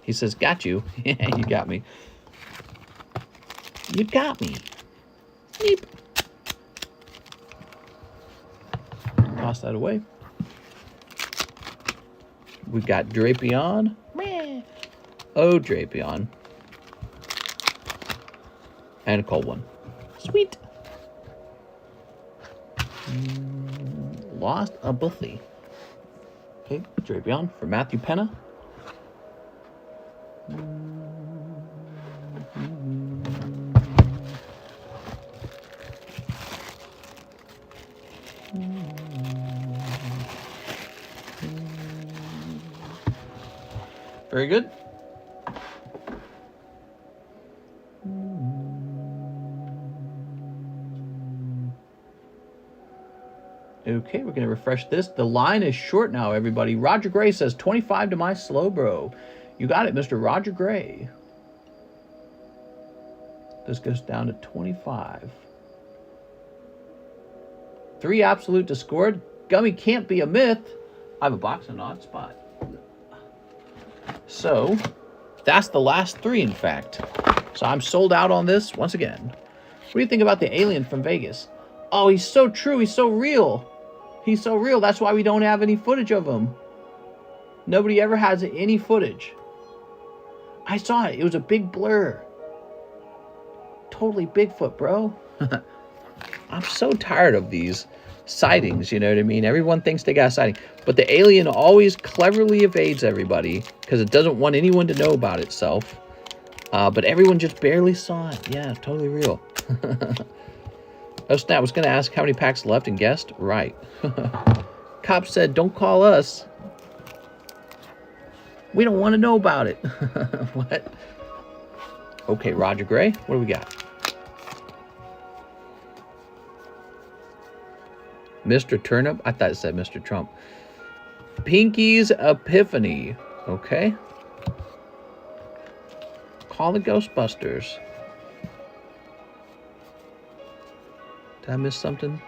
He says, got you. Yeah, you got me. You got me. Beep. Toss that away. We've got Drapion. Oh, Drapion. And a cold one. Sweet. Lost a Buffy. Okay, Drapion for Matthew Penna. Very good. Okay, we're going to refresh this. The line is short now, everybody. Roger Gray says 25 to my Slowbro. You got it, Mr. Roger Gray. This goes down to 25. 3 absolute discord. Gummy can't be a myth. I have a box in an odd spot. So, that's the last 3, in fact. So I'm sold out on this once again. What do you think about the alien from Vegas? Oh, he's so true. He's so real. He's so real. That's why we don't have any footage of him. Nobody ever has any footage. I saw it. It was a big blur. Totally Bigfoot, bro. I'm so tired of these sightings, you know what I mean? Everyone thinks they got a sighting. But the alien always cleverly evades everybody because it doesn't want anyone to know about itself. But everyone just barely saw it. Yeah, totally real. Oh, snap. I was going to ask how many packs left and guessed. Right. Cop said, don't call us. We don't want to know about it. What? Okay, Roger Gray. What do we got? Mr. Turnip. I thought it said Mr. Trump. Pinky's Epiphany. Okay. Call the Ghostbusters. Did I miss something?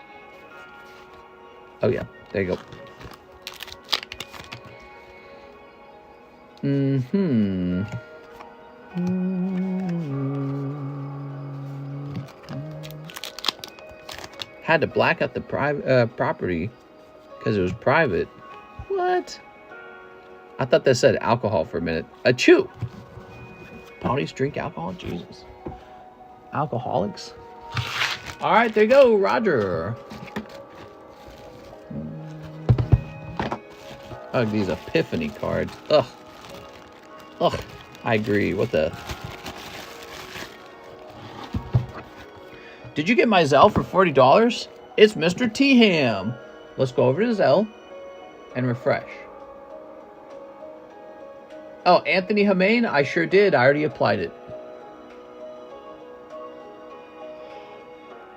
Oh, yeah. There you go. Had to black out the property because it was private. What? I thought that said alcohol for a minute. Achoo! Tony's drink alcohol? Jesus. Alcoholics? All right, there you go, Roger. Ugh, these epiphany cards. Ugh. Ugh. I agree. What the? Did you get my ZELLE for $40? It's Mr. T-Ham. Let's go over to ZELLE and refresh. Oh, Anthony Hamain? I sure did. I already applied it.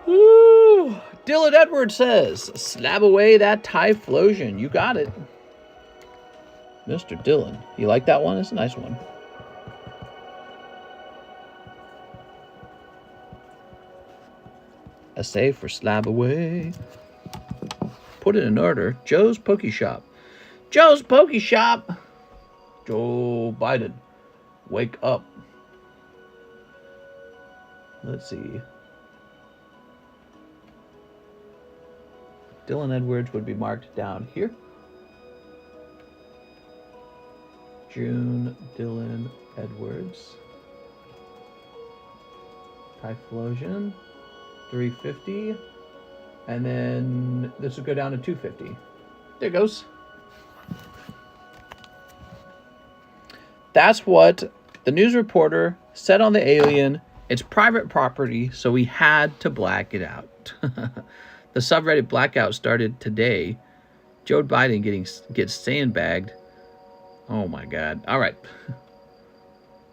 Woo! Dylan Edwards says, slab away that Typhlosion. You got it. Mr. Dylan. You like that one? It's a nice one. A save for slab away. Put it in order. Joe's Poke Shop. Joe's Poke Shop. Joe Biden. Wake up. Let's see. Dylan Edwards would be marked down here. June Dylan Edwards. Typhlosion. 350. And then this will go down to 250. There it goes. That's what the news reporter said on the alien. It's private property, so we had to black it out. The subreddit blackout started today. Joe Biden gets sandbagged. Oh my God. All right.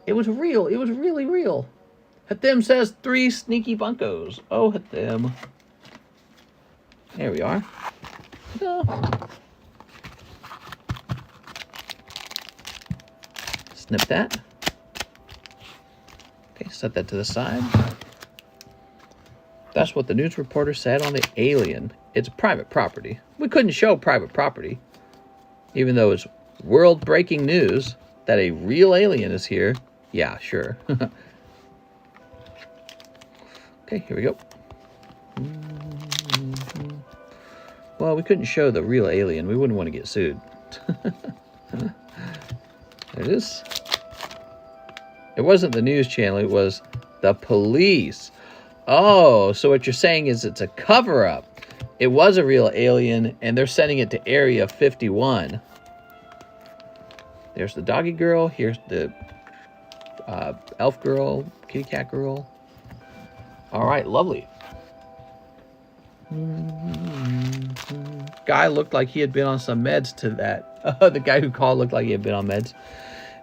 It was real. It was really real. Hathim says 3 sneaky bunkos. Oh, Hathim. There we are. No. Snip that. Okay, set that to the side. That's what the news reporter said on the alien. It's private property. We couldn't show private property, even though it's world-breaking news that a real alien is here. Yeah, sure. Okay, here we go. Well, we couldn't show the real alien. We wouldn't want to get sued. There it is. It wasn't the news channel. It was the police. Oh, so what you're saying is it's a cover-up. It was a real alien, and they're sending it to Area 51. There's the doggy girl. Here's the elf girl, kitty cat girl. All right, lovely. Guy looked like he had been on some meds to that. The guy who called looked like he had been on meds.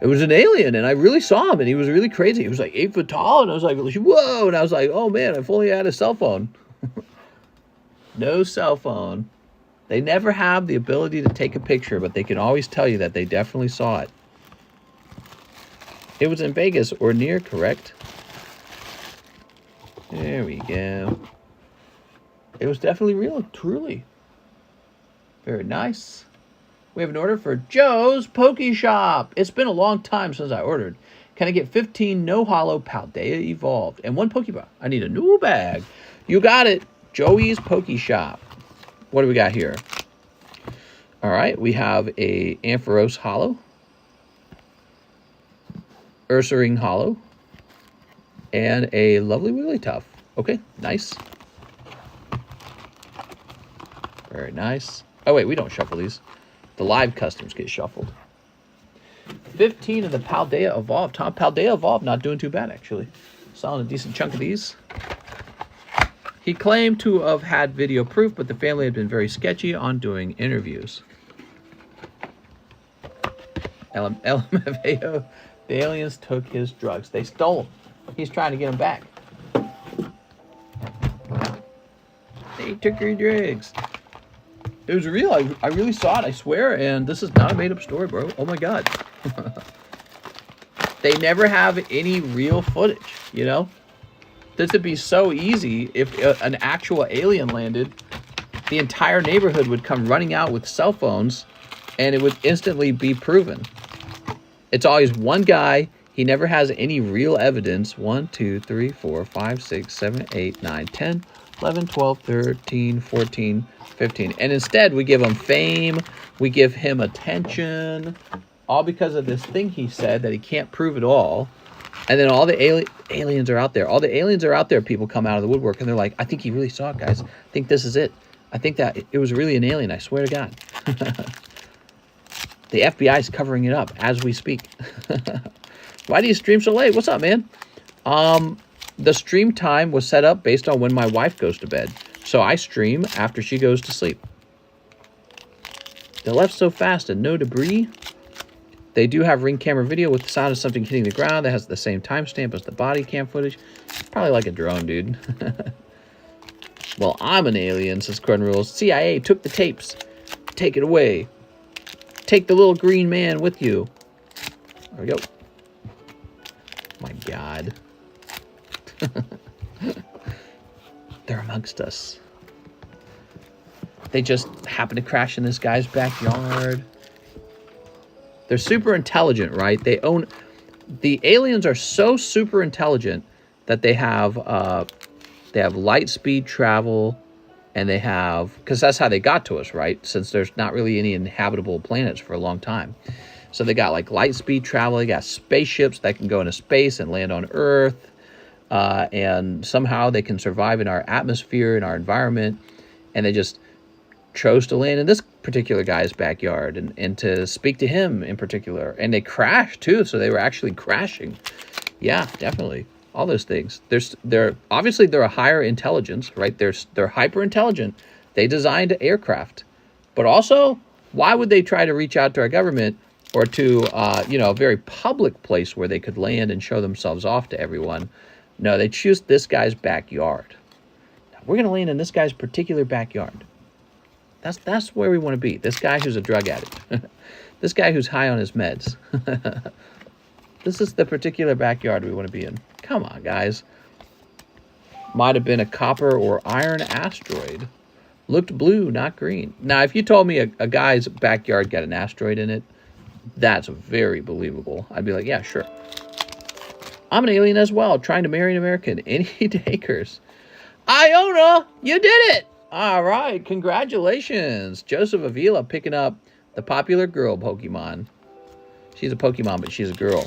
It was an alien, and I really saw him, and he was really crazy. He was like 8 foot tall, and I was like, whoa! And I was like, oh man, if only I had a cell phone. No cell phone. They never have the ability to take a picture, but they can always tell you that they definitely saw it. It was in Vegas or near, correct? There we go. It was definitely real, truly. Very nice. We have an order for Joe's Poke Shop. It's been a long time since I ordered. Can I get 15 no hollow Paldea Evolved and 1 PokeBRUH? I need a new bag. You got it. Joey's Poke Shop. What do we got here? All right, we have a Ampharos Hollow, Ursaring Hollow, and a lovely Wigglytuff. Okay, nice. Very nice. Oh, wait, we don't shuffle these. The live customs get shuffled. 15 of the Paldea Evolved. Tom, Paldea Evolved not doing too bad, actually. Selling a decent chunk of these. He claimed to have had video proof, but the family had been very sketchy on doing interviews. LMFAO, the aliens took his drugs. They stole them. He's trying to get them back. They took your drugs. It was real. I really saw it, I swear, and this is not a made-up story, bro. Oh my God. They never have any real footage, you know? This would be so easy if an actual alien landed. The entire neighborhood would come running out with cell phones, and it would instantly be proven. It's always one guy. He never has any real evidence. 1, 2, 3, 4, 5, 6, 7, 8, 9, 10, 11, 12, 13, 14, 15. And instead, we give him fame. We give him attention. All because of this thing he said that he can't prove at all. And then all the aliens are out there. All the aliens are out there. People come out of the woodwork and they're like, I think he really saw it, guys. I think this is it. I think that it was really an alien. I swear to God. The FBI is covering it up as we speak. Why do you stream so late? What's up, man? The stream time was set up based on when my wife goes to bed. So I stream after she goes to sleep. They left so fast and no debris. They do have ring camera video with the sound of something hitting the ground that has the same timestamp as the body cam footage. Probably like a drone, dude. Well, I'm an alien, says Corden Rules. CIA took the tapes. Take it away. Take the little green man with you. There we go. My God. They're amongst us. They just happen to crash in this guy's backyard. They're super intelligent, right? The aliens are so super intelligent that they have light speed travel, and they have, because that's how they got to us, right? Since there's not really any inhabitable planets for a long time. So they got like light speed travel, they got spaceships that can go into space and land on Earth, and somehow they can survive in our atmosphere, in our environment, and they just chose to land in this particular guy's backyard and to speak to him in particular. And they crashed too, so they were actually crashing. Yeah, definitely. All those things. They're obviously they're a higher intelligence, right? They're hyper intelligent. They designed aircraft. But also, why would they try to reach out to our government or to a very public place where they could land and show themselves off to everyone? No, they choose this guy's backyard. Now, we're going to land in this guy's particular backyard. That's where we want to be. This guy who's a drug addict. This guy who's high on his meds. This is the particular backyard we want to be in. Come on, guys. Might have been a copper or iron asteroid. Looked blue, not green. Now, if you told me a guy's backyard got an asteroid in it, that's very believable. I'd be like, yeah, sure. I'm an alien as well, trying to marry an American. Any takers? Iona, you did it! All right, congratulations. Joseph Avila picking up the popular girl Pokemon. She's a Pokemon, but she's a girl.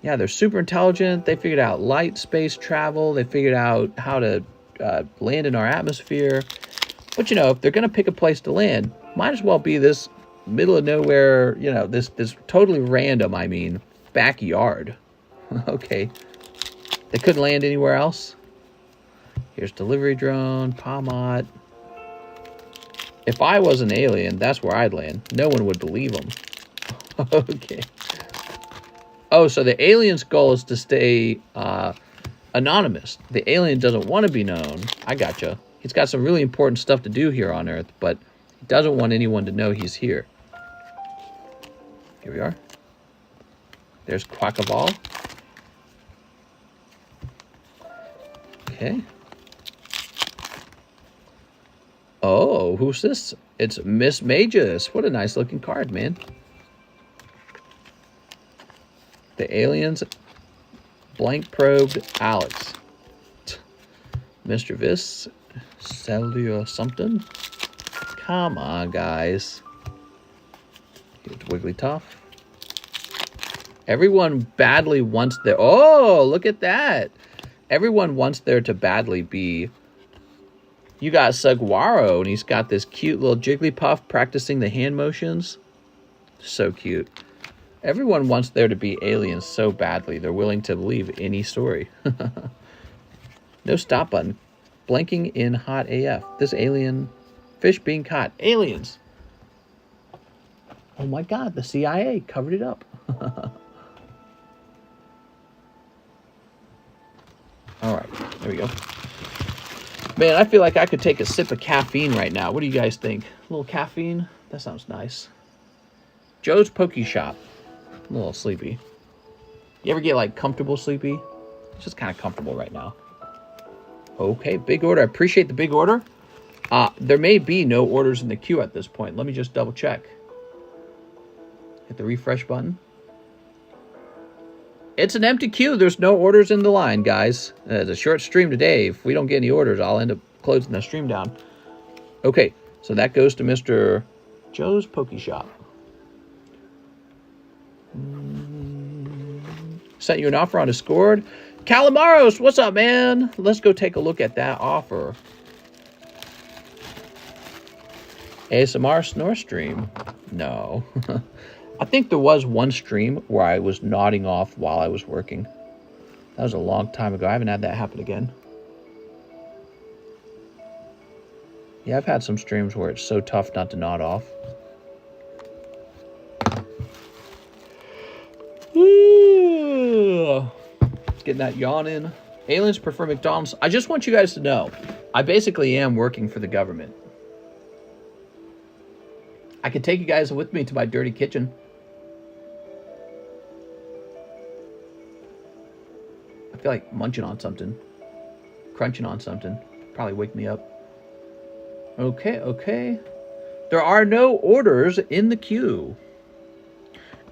Yeah, they're super intelligent. They figured out light space travel. They figured out how to land in our atmosphere. But, if they're going to pick a place to land, might as well be this middle of nowhere, this totally random, backyard. Okay. They couldn't land anywhere else. Here's delivery drone, Palmot. If I was an alien, that's where I'd land. No one would believe them. Okay. Oh, so the alien's goal is to stay anonymous. The alien doesn't want to be known. I gotcha. He's got some really important stuff to do here on Earth, but he doesn't want anyone to know he's here. Here we are. There's Quackaball. Okay. Oh, who's this? It's Miss Magus. What a nice looking card, man. The aliens blank probed Alex. Mr. Viss. Cellular something. Come on, guys. Here's Wigglytuff. Everyone badly wants their... Oh, look at that. Everyone wants there to badly be... You got Saguaro, and he's got this cute little Jigglypuff practicing the hand motions. So cute. Everyone wants there to be aliens so badly. They're willing to believe any story. No stop button. Blinking in hot AF. This alien fish being caught. Aliens. Oh my God, the CIA covered it up. All right, there we go. Man, I feel like I could take a sip of caffeine right now. What do you guys think? A little caffeine? That sounds nice. Joe's Poke Shop. I'm a little sleepy. You ever get like comfortable sleepy? It's just kind of comfortable right now. Okay, big order. I appreciate the big order. There may be no orders in the queue at this point. Let me just double check. Hit the refresh button. It's an empty queue. There's no orders in the line, guys. It's a short stream today. If we don't get any orders, I'll end up closing the stream down. Okay, so that goes to Mr. Joe's Poke Shop. Sent you an offer on Discord. Calamaros, what's up, man? Let's go take a look at that offer. ASMR snore stream. No. I think there was one stream where I was nodding off while I was working. That was a long time ago. I haven't had that happen again. Yeah, I've had some streams where it's so tough not to nod off. Getting that yawn in. Aliens prefer McDonald's. I just want you guys to know, I basically am working for the government. I could take you guys with me to my dirty kitchen. I feel like munching on something. Crunching on something. Probably wake me up. Okay, okay. There are no orders in the queue.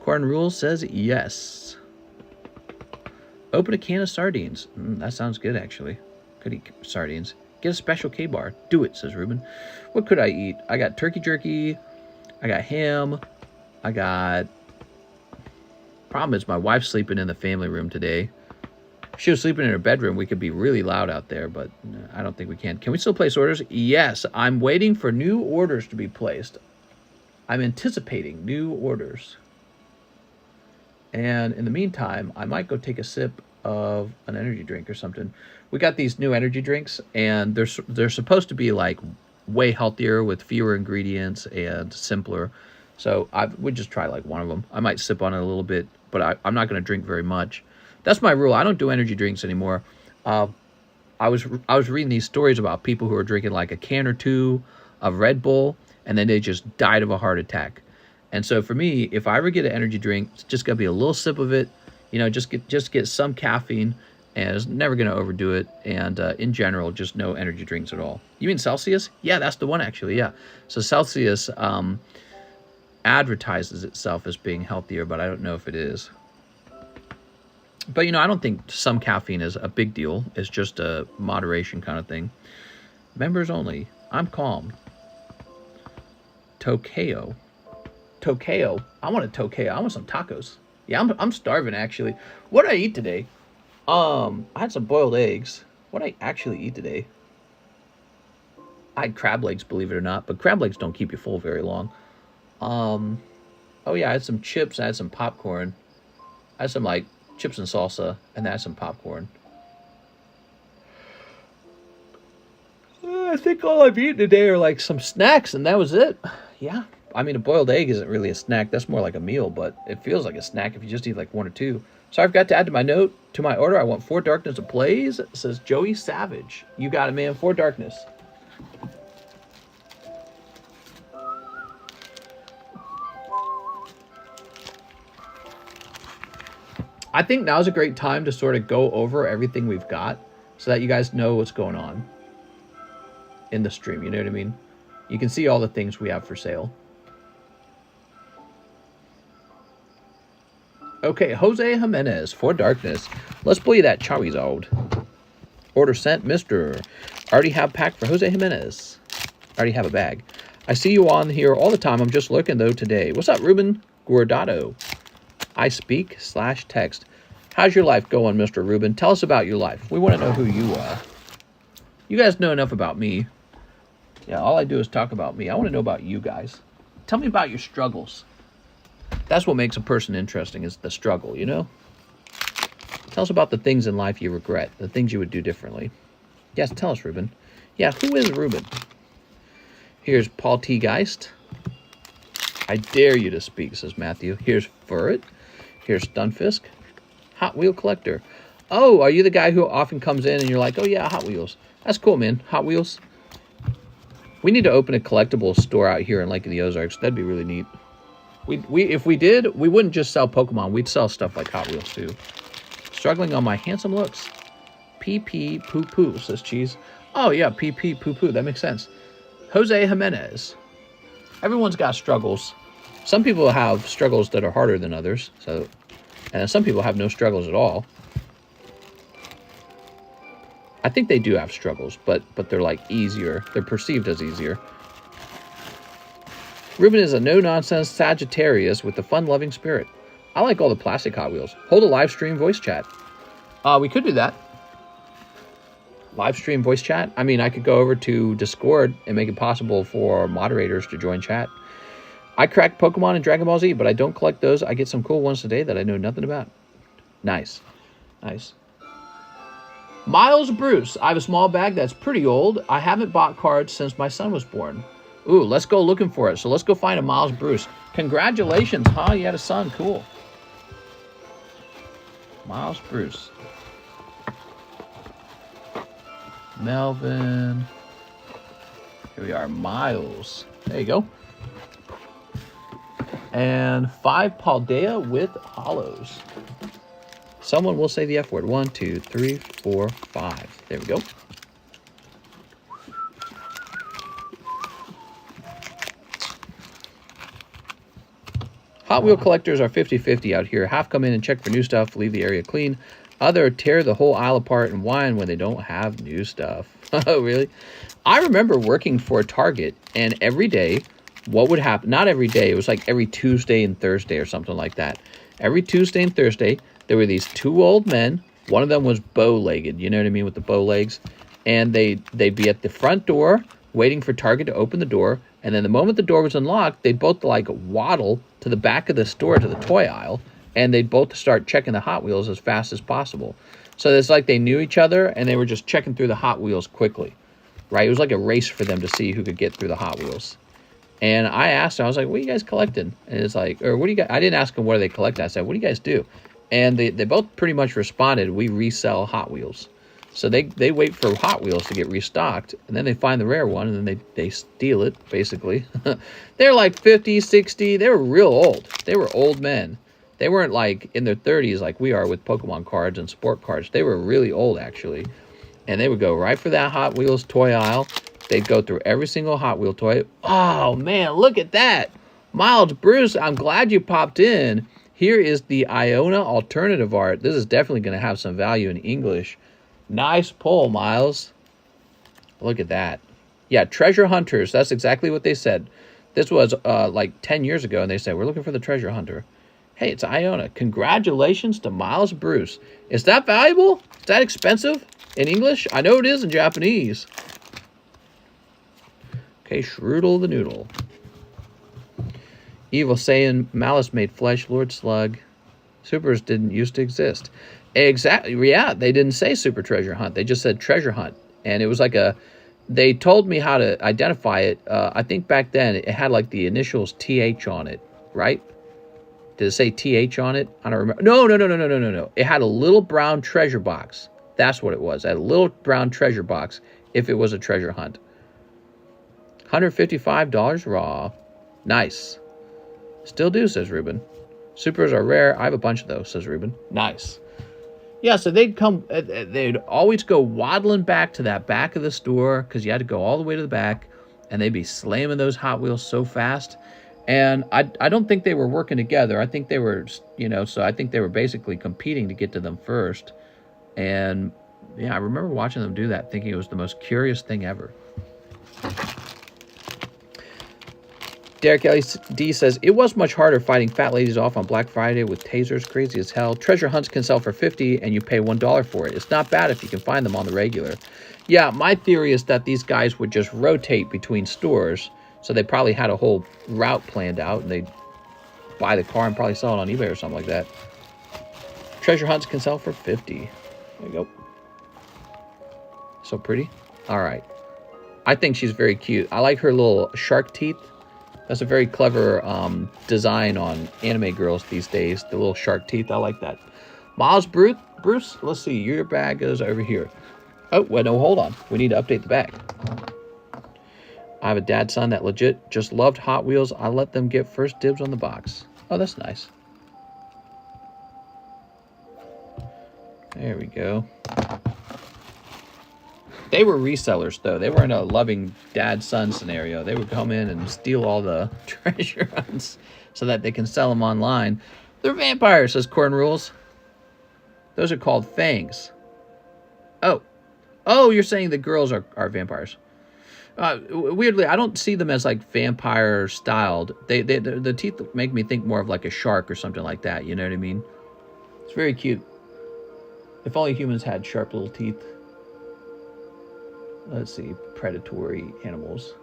Corn Rule says yes. Open a can of sardines. That sounds good, actually. Could eat sardines. Get a special K-bar. Do it, says Ruben. What could I eat? I got turkey jerky. I got ham. I got... Problem is, my wife's sleeping in the family room today. If she was sleeping in her bedroom, we could be really loud out there, but I don't think we can. Can we still place orders? Yes, I'm waiting for new orders to be placed. I'm anticipating new orders. And in the meantime, I might go take a sip of an energy drink or something. We got these new energy drinks, and they're supposed to be like way healthier with fewer ingredients and simpler. So I would just try like one of them. I might sip on it a little bit, but I'm not going to drink very much. That's my rule. I don't do energy drinks anymore. I was reading these stories about people who are drinking like a can or two of Red Bull, and then they just died of a heart attack. And so for me, if I ever get an energy drink, it's just got to be a little sip of it, you know, just get some caffeine, and it's never going to overdo it. And in general, just no energy drinks at all. You mean Celsius? Yeah, that's the one, actually, yeah. So Celsius advertises itself as being healthier, but I don't know if it is. But, you know, I don't think some caffeine is a big deal. It's just a moderation kind of thing. Members only. I'm calm. Tokyo. Tokyo. I want a Tokyo. I want some tacos. Yeah, I'm starving, actually. What did I eat today? I had some boiled eggs. What did I actually eat today? I had crab legs, believe it or not, but crab legs don't keep you full very long. Oh yeah, I had some chips. I had some popcorn. I had some like chips and salsa, and then I had some popcorn. I think all I've eaten today are like some snacks, and that was it. Yeah. I mean, a boiled egg isn't really a snack. That's more like a meal, but it feels like a snack if you just eat like one or two. So I've got to add to my note, to my order, I want 4 Darkness ablaze. It says Joey Savage. You got it, man. 4 Darkness. I think now's a great time to sort of go over everything we've got so that you guys know what's going on in the stream. You know what I mean? You can see all the things we have for sale. Okay, Jose Jimenez, 4 Darkness. Let's play that Charizard. Order sent, Mr. Already have pack for Jose Jimenez. Already have a bag. I see you on here all the time. I'm just looking, though, today. What's up, Ruben Guardado? I speak / text. How's your life going, Mr. Ruben? Tell us about your life. We want to know who you are. You guys know enough about me. Yeah, all I do is talk about me. I want to know about you guys. Tell me about your struggles. That's what makes a person interesting, is the struggle, you know? Tell us about the things in life you regret, the things you would do differently. Yes, tell us, Ruben. Yeah, who is Ruben? Here's Paul T. Geist. I dare you to speak, says Matthew. Here's Furret. Here's Stunfisk. Hot Wheel Collector. Oh, are you the guy who often comes in and you're like, oh yeah, Hot Wheels. That's cool, man. Hot Wheels. We need to open a collectibles store out here in Lake of the Ozarks. That'd be really neat. If we did, we wouldn't just sell Pokemon. We'd sell stuff like Hot Wheels, too. Struggling on my handsome looks. PP Poo Poo, says Cheese. Oh, yeah, PP Poo Poo. That makes sense. Jose Jimenez. Everyone's got struggles. Some people have struggles that are harder than others. And some people have no struggles at all. I think they do have struggles, but they're like easier. They're perceived as easier. Ruben is a no-nonsense Sagittarius with a fun-loving spirit. I like all the plastic Hot Wheels. Hold a live stream voice chat. We could do that. Live stream voice chat. I mean, I could go over to Discord and make it possible for moderators to join chat. I crack Pokemon and Dragon Ball Z, but I don't collect those. I get some cool ones today that I know nothing about. Nice. Nice. Miles Bruce. I have a small bag that's pretty old. I haven't bought cards since my son was born. Ooh, let's go looking for it. So let's go find a Miles Bruce. Congratulations, huh? You had a son. Cool. Miles Bruce. Melvin. Here we are, Miles. There you go. And 5 Paldea with hollows. Someone will say the F word. 1, 2, 3, 4, 5. There we go. Hot Wheel collectors are 50-50 out here. Half come in and check for new stuff, leave the area clean. Other tear the whole aisle apart and whine when they don't have new stuff. Oh, really? I remember working for a Target, and every day, what would happen? Not every day. It was like every Tuesday and Thursday or something like that. Every Tuesday and Thursday, there were these 2 old men. One of them was bow-legged, you know what I mean, with the bow legs. And they'd be at the front door waiting for Target to open the door. And then the moment the door was unlocked, they'd both like waddle to the back of the store to the toy aisle. And they'd both start checking the Hot Wheels as fast as possible. So it's like they knew each other and they were just checking through the Hot Wheels quickly, right? It was like a race for them to see who could get through the Hot Wheels. And I asked them, I was like, what are you guys collecting? And it's like, or what do you guys, I didn't ask them what do they collect. I said, what do you guys do? And they both pretty much responded, we resell Hot Wheels. So they wait for Hot Wheels to get restocked, and then they find the rare one, and then they steal it, basically. They're like 50, 60. They were real old. They were old men. They weren't like in their 30s like we are with Pokemon cards and sport cards. They were really old, actually. And they would go right for that Hot Wheels toy aisle. They'd go through every single Hot Wheel toy. Oh, man, look at that. Miles Bruce, I'm glad you popped in. Here is the Iona alternative art. This is definitely going to have some value in English. Nice pull, Miles. Look at that. Yeah, treasure hunters. That's exactly what they said. This was like 10 years ago, and they said, we're looking for the treasure hunter. Hey, it's Iona. Congratulations to Miles Bruce. Is that valuable? Is that expensive in English? I know it is in Japanese. Okay, Shroodle the Noodle. Evil saying Malice made flesh, Lord Slug. Supers didn't used to exist. Exactly. Yeah, they didn't say Super Treasure Hunt. They just said Treasure Hunt. And it was like a... They told me how to identify it. I think back then it had like the initials TH on it, right? Did it say TH on it? I don't remember. No. It had a little brown treasure box. That's what it was. It had a little brown treasure box if it was a treasure hunt. $155 raw. Nice. Still do, says Ruben. Supers are rare. I have a bunch of those, says Ruben. Nice. Yeah, so they'd always go waddling back to that back of the store because you had to go all the way to the back, and they'd be slamming those Hot Wheels so fast. And I don't think they were working together. I think they were, so I think they were basically competing to get to them first. And yeah, I remember watching them do that, thinking it was the most curious thing ever. Derek D says, it was much harder fighting fat ladies off on Black Friday with tasers, crazy as hell. Treasure hunts can sell for $50 and you pay $1 for it. It's not bad if you can find them on the regular. Yeah, my theory is that these guys would just rotate between stores. So they probably had a whole route planned out and they'd buy the car and probably sell it on eBay or something like that. Treasure hunts can sell for $50. There you go. So pretty. All right. I think she's very cute. I like her little shark teeth. That's a very clever design on anime girls these days. The little shark teeth. I like that. Miles Bruce, let's see. Your bag goes over here. Oh, well, no, hold on. We need to update the bag. I have a dad son that legit just loved Hot Wheels. I let them get first dibs on the box. Oh, that's nice. There we go. They were resellers, though. They weren't a loving dad-son scenario. They would come in and steal all the treasure hunts so that they can sell them online. They're vampires, says Corn Rules. Those are called fangs. Oh, you're saying the girls are vampires. Weirdly, I don't see them as like vampire styled. The teeth make me think more of like a shark or something like that. You know what I mean? It's very cute. If only humans had sharp little teeth. Let's see, predatory animals.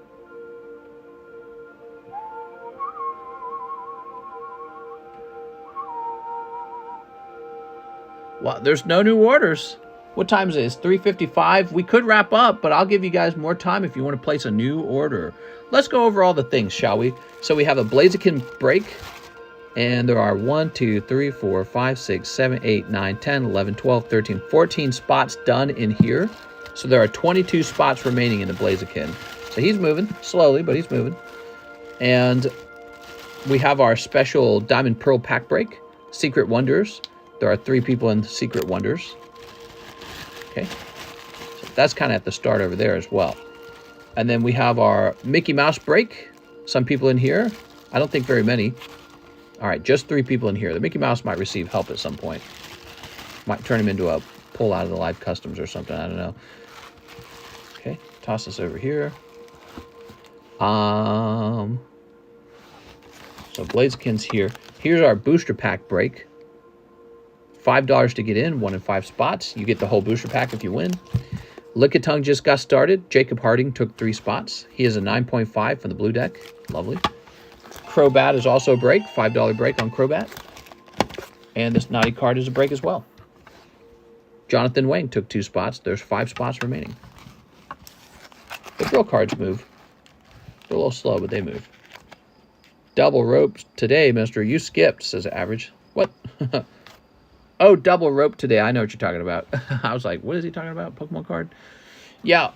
Well, there's no new orders. What time is it? It's 3:55. We could wrap up, but I'll give you guys more time if you want to place a new order. Let's go over all the things, shall we? So we have a Blaziken break, and there are 1, 2, 3, 4, 5, 6, 7, 8, 9, 10, 11, 12, 13, 14 spots done in here. So there are 22 spots remaining in the Blaziken. So he's moving, slowly, but he's moving. And we have our special Diamond Pearl pack break, Secret Wonders. There are 3 people in Secret Wonders. Okay, so that's kind of at the start over there as well. And then we have our Mickey Mouse break. Some people in here. I don't think very many. All right, just 3 people in here. The Mickey Mouse might receive help at some point. Might turn him into a pull out of the live customs or something. I don't know. Okay, toss this over here. So Blaziken's here. Here's our booster pack break. $5 to get in, 1 in 5 spots. You get the whole booster pack if you win. Lickitung just got started. Jacob Harding took 3 spots. He is a 9.5 from the blue deck. Lovely. Crobat is also a break. $5 break on Crobat. And this naughty card is a break as well. Jonathan Wang took 2 spots. There's 5 spots remaining. The drill cards move. They're a little slow, but they move. Double ropes today, mister. You skipped, says Average. What? Oh, double rope today. I know what you're talking about. I was like, what is he talking about? Pokemon card? Yeah,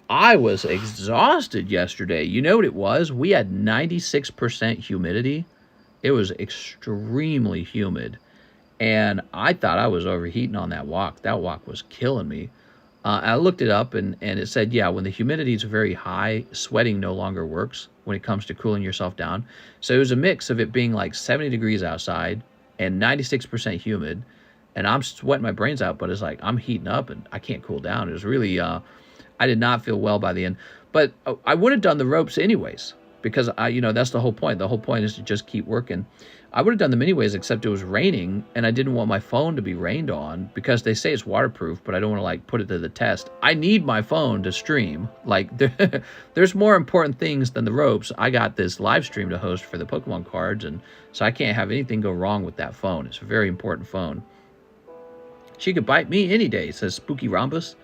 I was exhausted yesterday. You know what it was? We had 96% humidity. It was extremely humid. And I thought I was overheating on that walk. That walk was killing me. I looked it up, and it said, yeah, when the humidity is very high, sweating no longer works when it comes to cooling yourself down. So it was a mix of it being like 70 degrees outside and 96% humid, and I'm sweating my brains out, but it's like I'm heating up, and I can't cool down. It was really, I did not feel well by the end. But I would have done the ropes anyways, because, that's the whole point. The whole point is to just keep working. I would have done them anyways, except it was raining, and I didn't want my phone to be rained on, because they say it's waterproof, but I don't want to, put it to the test. I need my phone to stream. There's more important things than the ropes. I got this live stream to host for the Pokemon cards, and so I can't have anything go wrong with that phone. It's a very important phone. She could bite me any day, says Spooky Rhombus.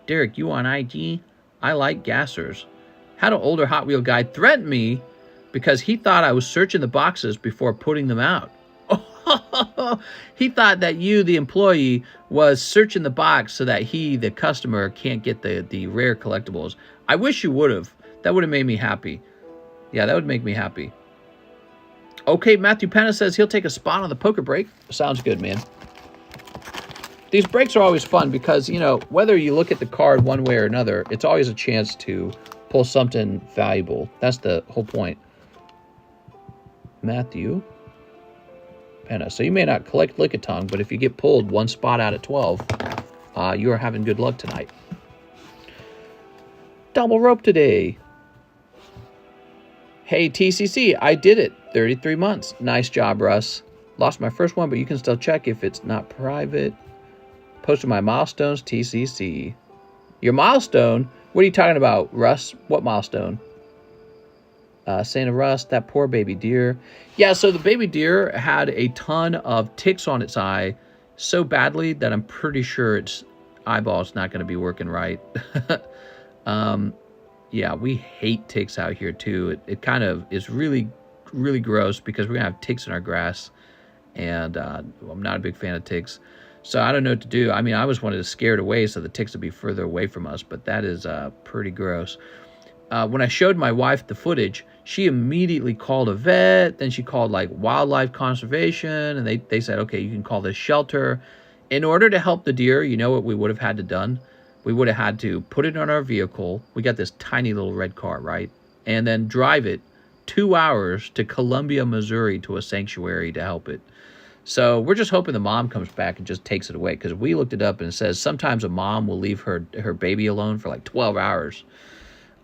Derek, you on IG? I like gassers. Had an older Hot Wheel guy threaten me because he thought I was searching the boxes before putting them out. He thought that you, the employee, was searching the box so that he, the customer, can't get the rare collectibles. I wish you would have. That would have made me happy. Yeah, that would make me happy. Okay, Matthew Penna says he'll take a spot on the poker break. Sounds good, man. These breaks are always fun because, whether you look at the card one way or another, it's always a chance to pull something valuable. That's the whole point. Matthew Penna. So you may not collect Lickitung, but if you get pulled 1 spot out of 12, you are having good luck tonight. Double rope today. Hey, TCC, I did it. 33 months. Nice job, Russ. Lost my first one, but you can still check if it's not private. Posted my milestones, TCC. Your milestone? What are you talking about, Russ? What milestone? Santa Russ, that poor baby deer. Yeah, so the baby deer had a ton of ticks on its eye so badly that I'm pretty sure its eyeball's not going to be working right. Yeah, we hate ticks out here too. It kind of is really, really gross because we're going to have ticks in our grass. And I'm not a big fan of ticks. So I don't know what to do. I mean, I always wanted to scare it away so the ticks would be further away from us, but that is pretty gross. When I showed my wife the footage, she immediately called a vet. Then she called wildlife conservation, and they said, okay, you can call this shelter. In order to help the deer, you know what we would have had to done? We would have had to put it on our vehicle. We got this tiny little red car, right? And then drive it 2 hours to Columbia, Missouri to a sanctuary to help it. So we're just hoping the mom comes back and just takes it away, because we looked it up and it says sometimes a mom will leave her baby alone for like 12 hours.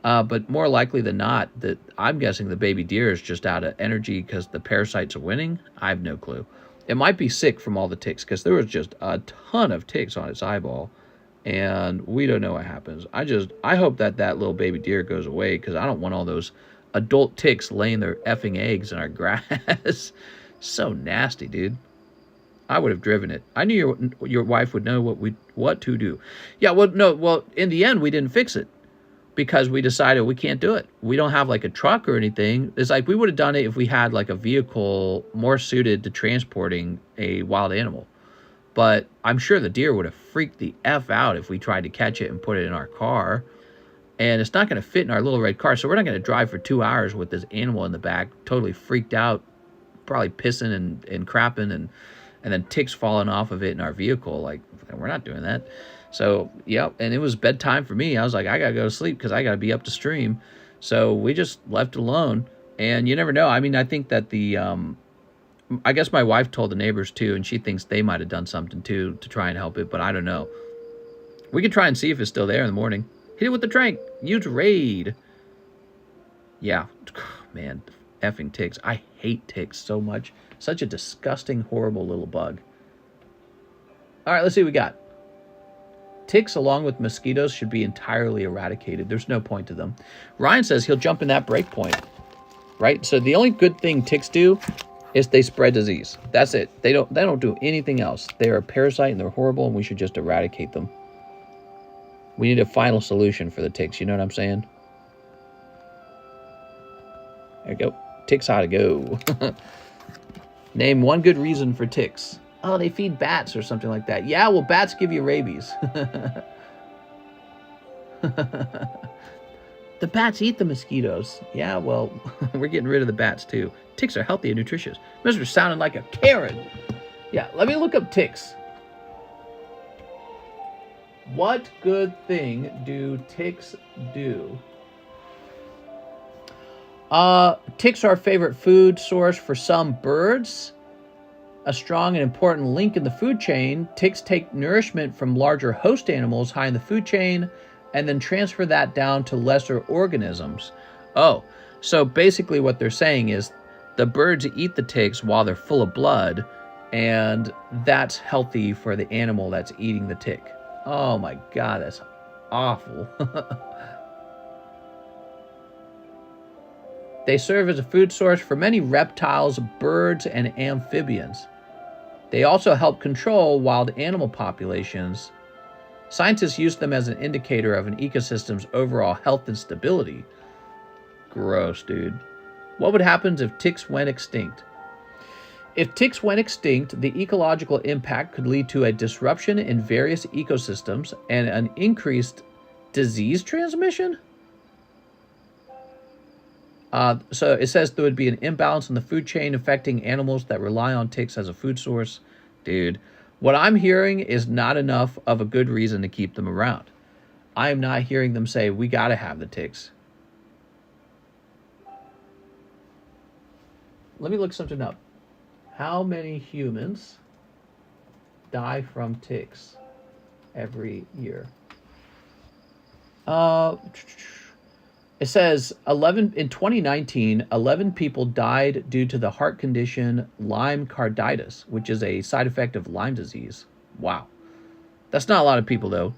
But more likely than not, that I'm guessing the baby deer is just out of energy because the parasites are winning. I have no clue. It might be sick from all the ticks, because there was just a ton of ticks on its eyeball, and we don't know what happens. I hope that little baby deer goes away, because I don't want all those adult ticks laying their effing eggs in our grass. So nasty, dude. I would have driven it. I knew your wife would know what to do. Yeah, well, no, well, in the end, we didn't fix it, because we decided we can't do it. We don't have like a truck or anything. It's like we would have done it if we had like a vehicle more suited to transporting a wild animal. But I'm sure the deer would have freaked the F out if we tried to catch it and put it in our car. And it's not going to fit in our little red car, so we're not going to drive for 2 hours with this animal in the back, totally freaked out, probably pissing and crapping, and then ticks falling off of it in our vehicle. Like, we're not doing that. So, yep, and it was bedtime for me. I was like, I got to go to sleep because I got to be up to stream. So we just left it alone. And you never know. I mean, I think that I guess my wife told the neighbors too, and she thinks they might have done something too to try and help it, but I don't know. We can try and see if it's still there in the morning. Hit it with the trank. Use raid. Yeah, man, effing ticks. I hate ticks so much. Such a disgusting, horrible little bug. All right, let's see what we got. Ticks, along with mosquitoes, should be entirely eradicated. There's no point to them. Ryan says he'll jump in that break point, right? So the only good thing ticks do is they spread disease. That's it. They don't do anything else. They're a parasite and they're horrible, and we should just eradicate them. We need a final solution for the ticks. You know what I'm saying? There you go. Ticks ought to go. Name one good reason for ticks. Oh, they feed bats or something like that. Yeah, well, bats give you rabies. The bats eat the mosquitoes. Yeah, well, we're getting rid of the bats too. Ticks are healthy and nutritious. Mr. sounding like a Karen. Yeah, let me look up ticks. What good thing do ticks do? Ticks are a favorite food source for some birds. A strong and important link in the food chain. Ticks take nourishment from larger host animals high in the food chain and then transfer that down to lesser organisms. Oh, so basically what they're saying is the birds eat the ticks while they're full of blood, and that's healthy for the animal that's eating the tick. Oh my God, that's awful. They serve as a food source for many reptiles, birds, and amphibians. They also help control wild animal populations. Scientists use them as an indicator of an ecosystem's overall health and stability. Gross, dude. What would happen if ticks went extinct? If ticks went extinct, the ecological impact could lead to a disruption in various ecosystems and an increased disease transmission? So it says there would be an imbalance in the food chain affecting animals that rely on ticks as a food source. Dude, what I'm hearing is not enough of a good reason to keep them around. I am not hearing them say, we got to have the ticks. Let me look something up. How many humans die from ticks every year? It says in 2019, 11 people died due to the heart condition Lyme carditis, which is a side effect of Lyme disease. Wow. That's not a lot of people, though.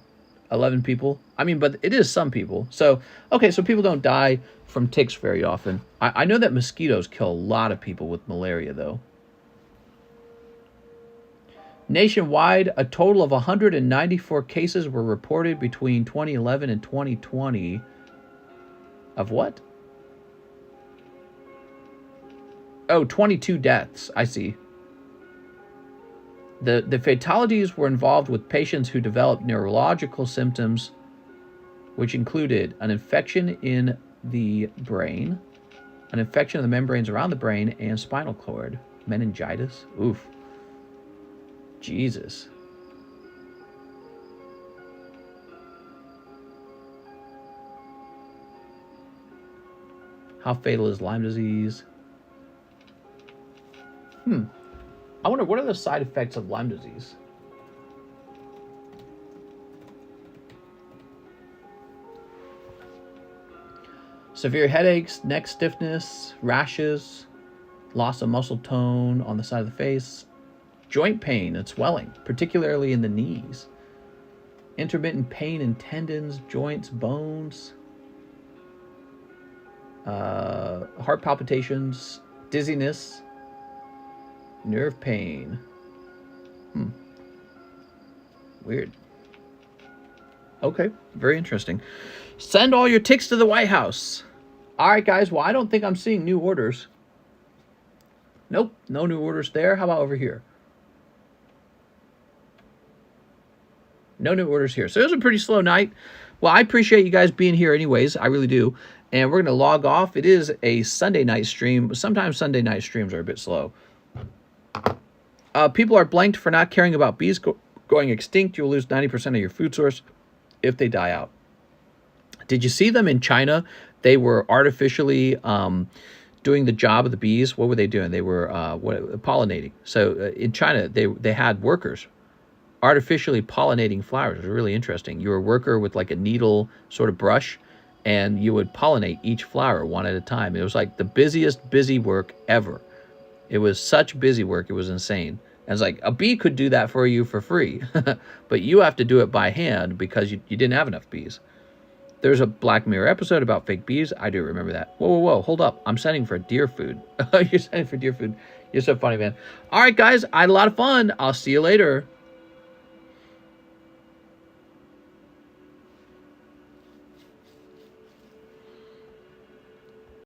11 people. I mean, but it is some people. So, okay, so people don't die from ticks very often. I know that mosquitoes kill a lot of people with malaria, though. Nationwide, a total of 194 cases were reported between 2011 and 2020. Of what? Oh, 22 deaths. I see. The fatalities were involved with patients who developed neurological symptoms, which included an infection in the brain, an infection of the membranes around the brain, and spinal cord. Meningitis. Oof. Jesus. How fatal is Lyme disease? I wonder, what are the side effects of Lyme disease? Severe headaches, neck stiffness, rashes, loss of muscle tone on the side of the face, joint pain and swelling, particularly in the knees, intermittent pain in tendons, joints, bones, heart palpitations, dizziness, nerve pain. Weird. Okay, very interesting. Send all your ticks to the White House. All right, guys. Well, I don't think I'm seeing new orders. Nope, no new orders there. How about over here? No new orders here. So it was a pretty slow night. Well, I appreciate you guys being here anyways. I really do. And we're going to log off. It is a Sunday night stream. Sometimes Sunday night streams are a bit slow. People are blanked for not caring about bees going extinct. You'll lose 90% of your food source if they die out. Did you see them in China? They were artificially doing the job of the bees. What were they doing? They were pollinating. So in China, they had workers artificially pollinating flowers. It was really interesting. You were a worker with like a needle sort of brush, and you would pollinate each flower one at a time. It was like the busiest busy work ever. It was such busy work. It was insane. And it's like a bee could do that for you for free, but you have to do it by hand because you didn't have enough bees. There's a Black Mirror episode about fake bees. I do remember that. Whoa, whoa, whoa. Hold up. I'm sending for deer food. You're sending for deer food. You're so funny, man. All right, guys. I had a lot of fun. I'll see you later.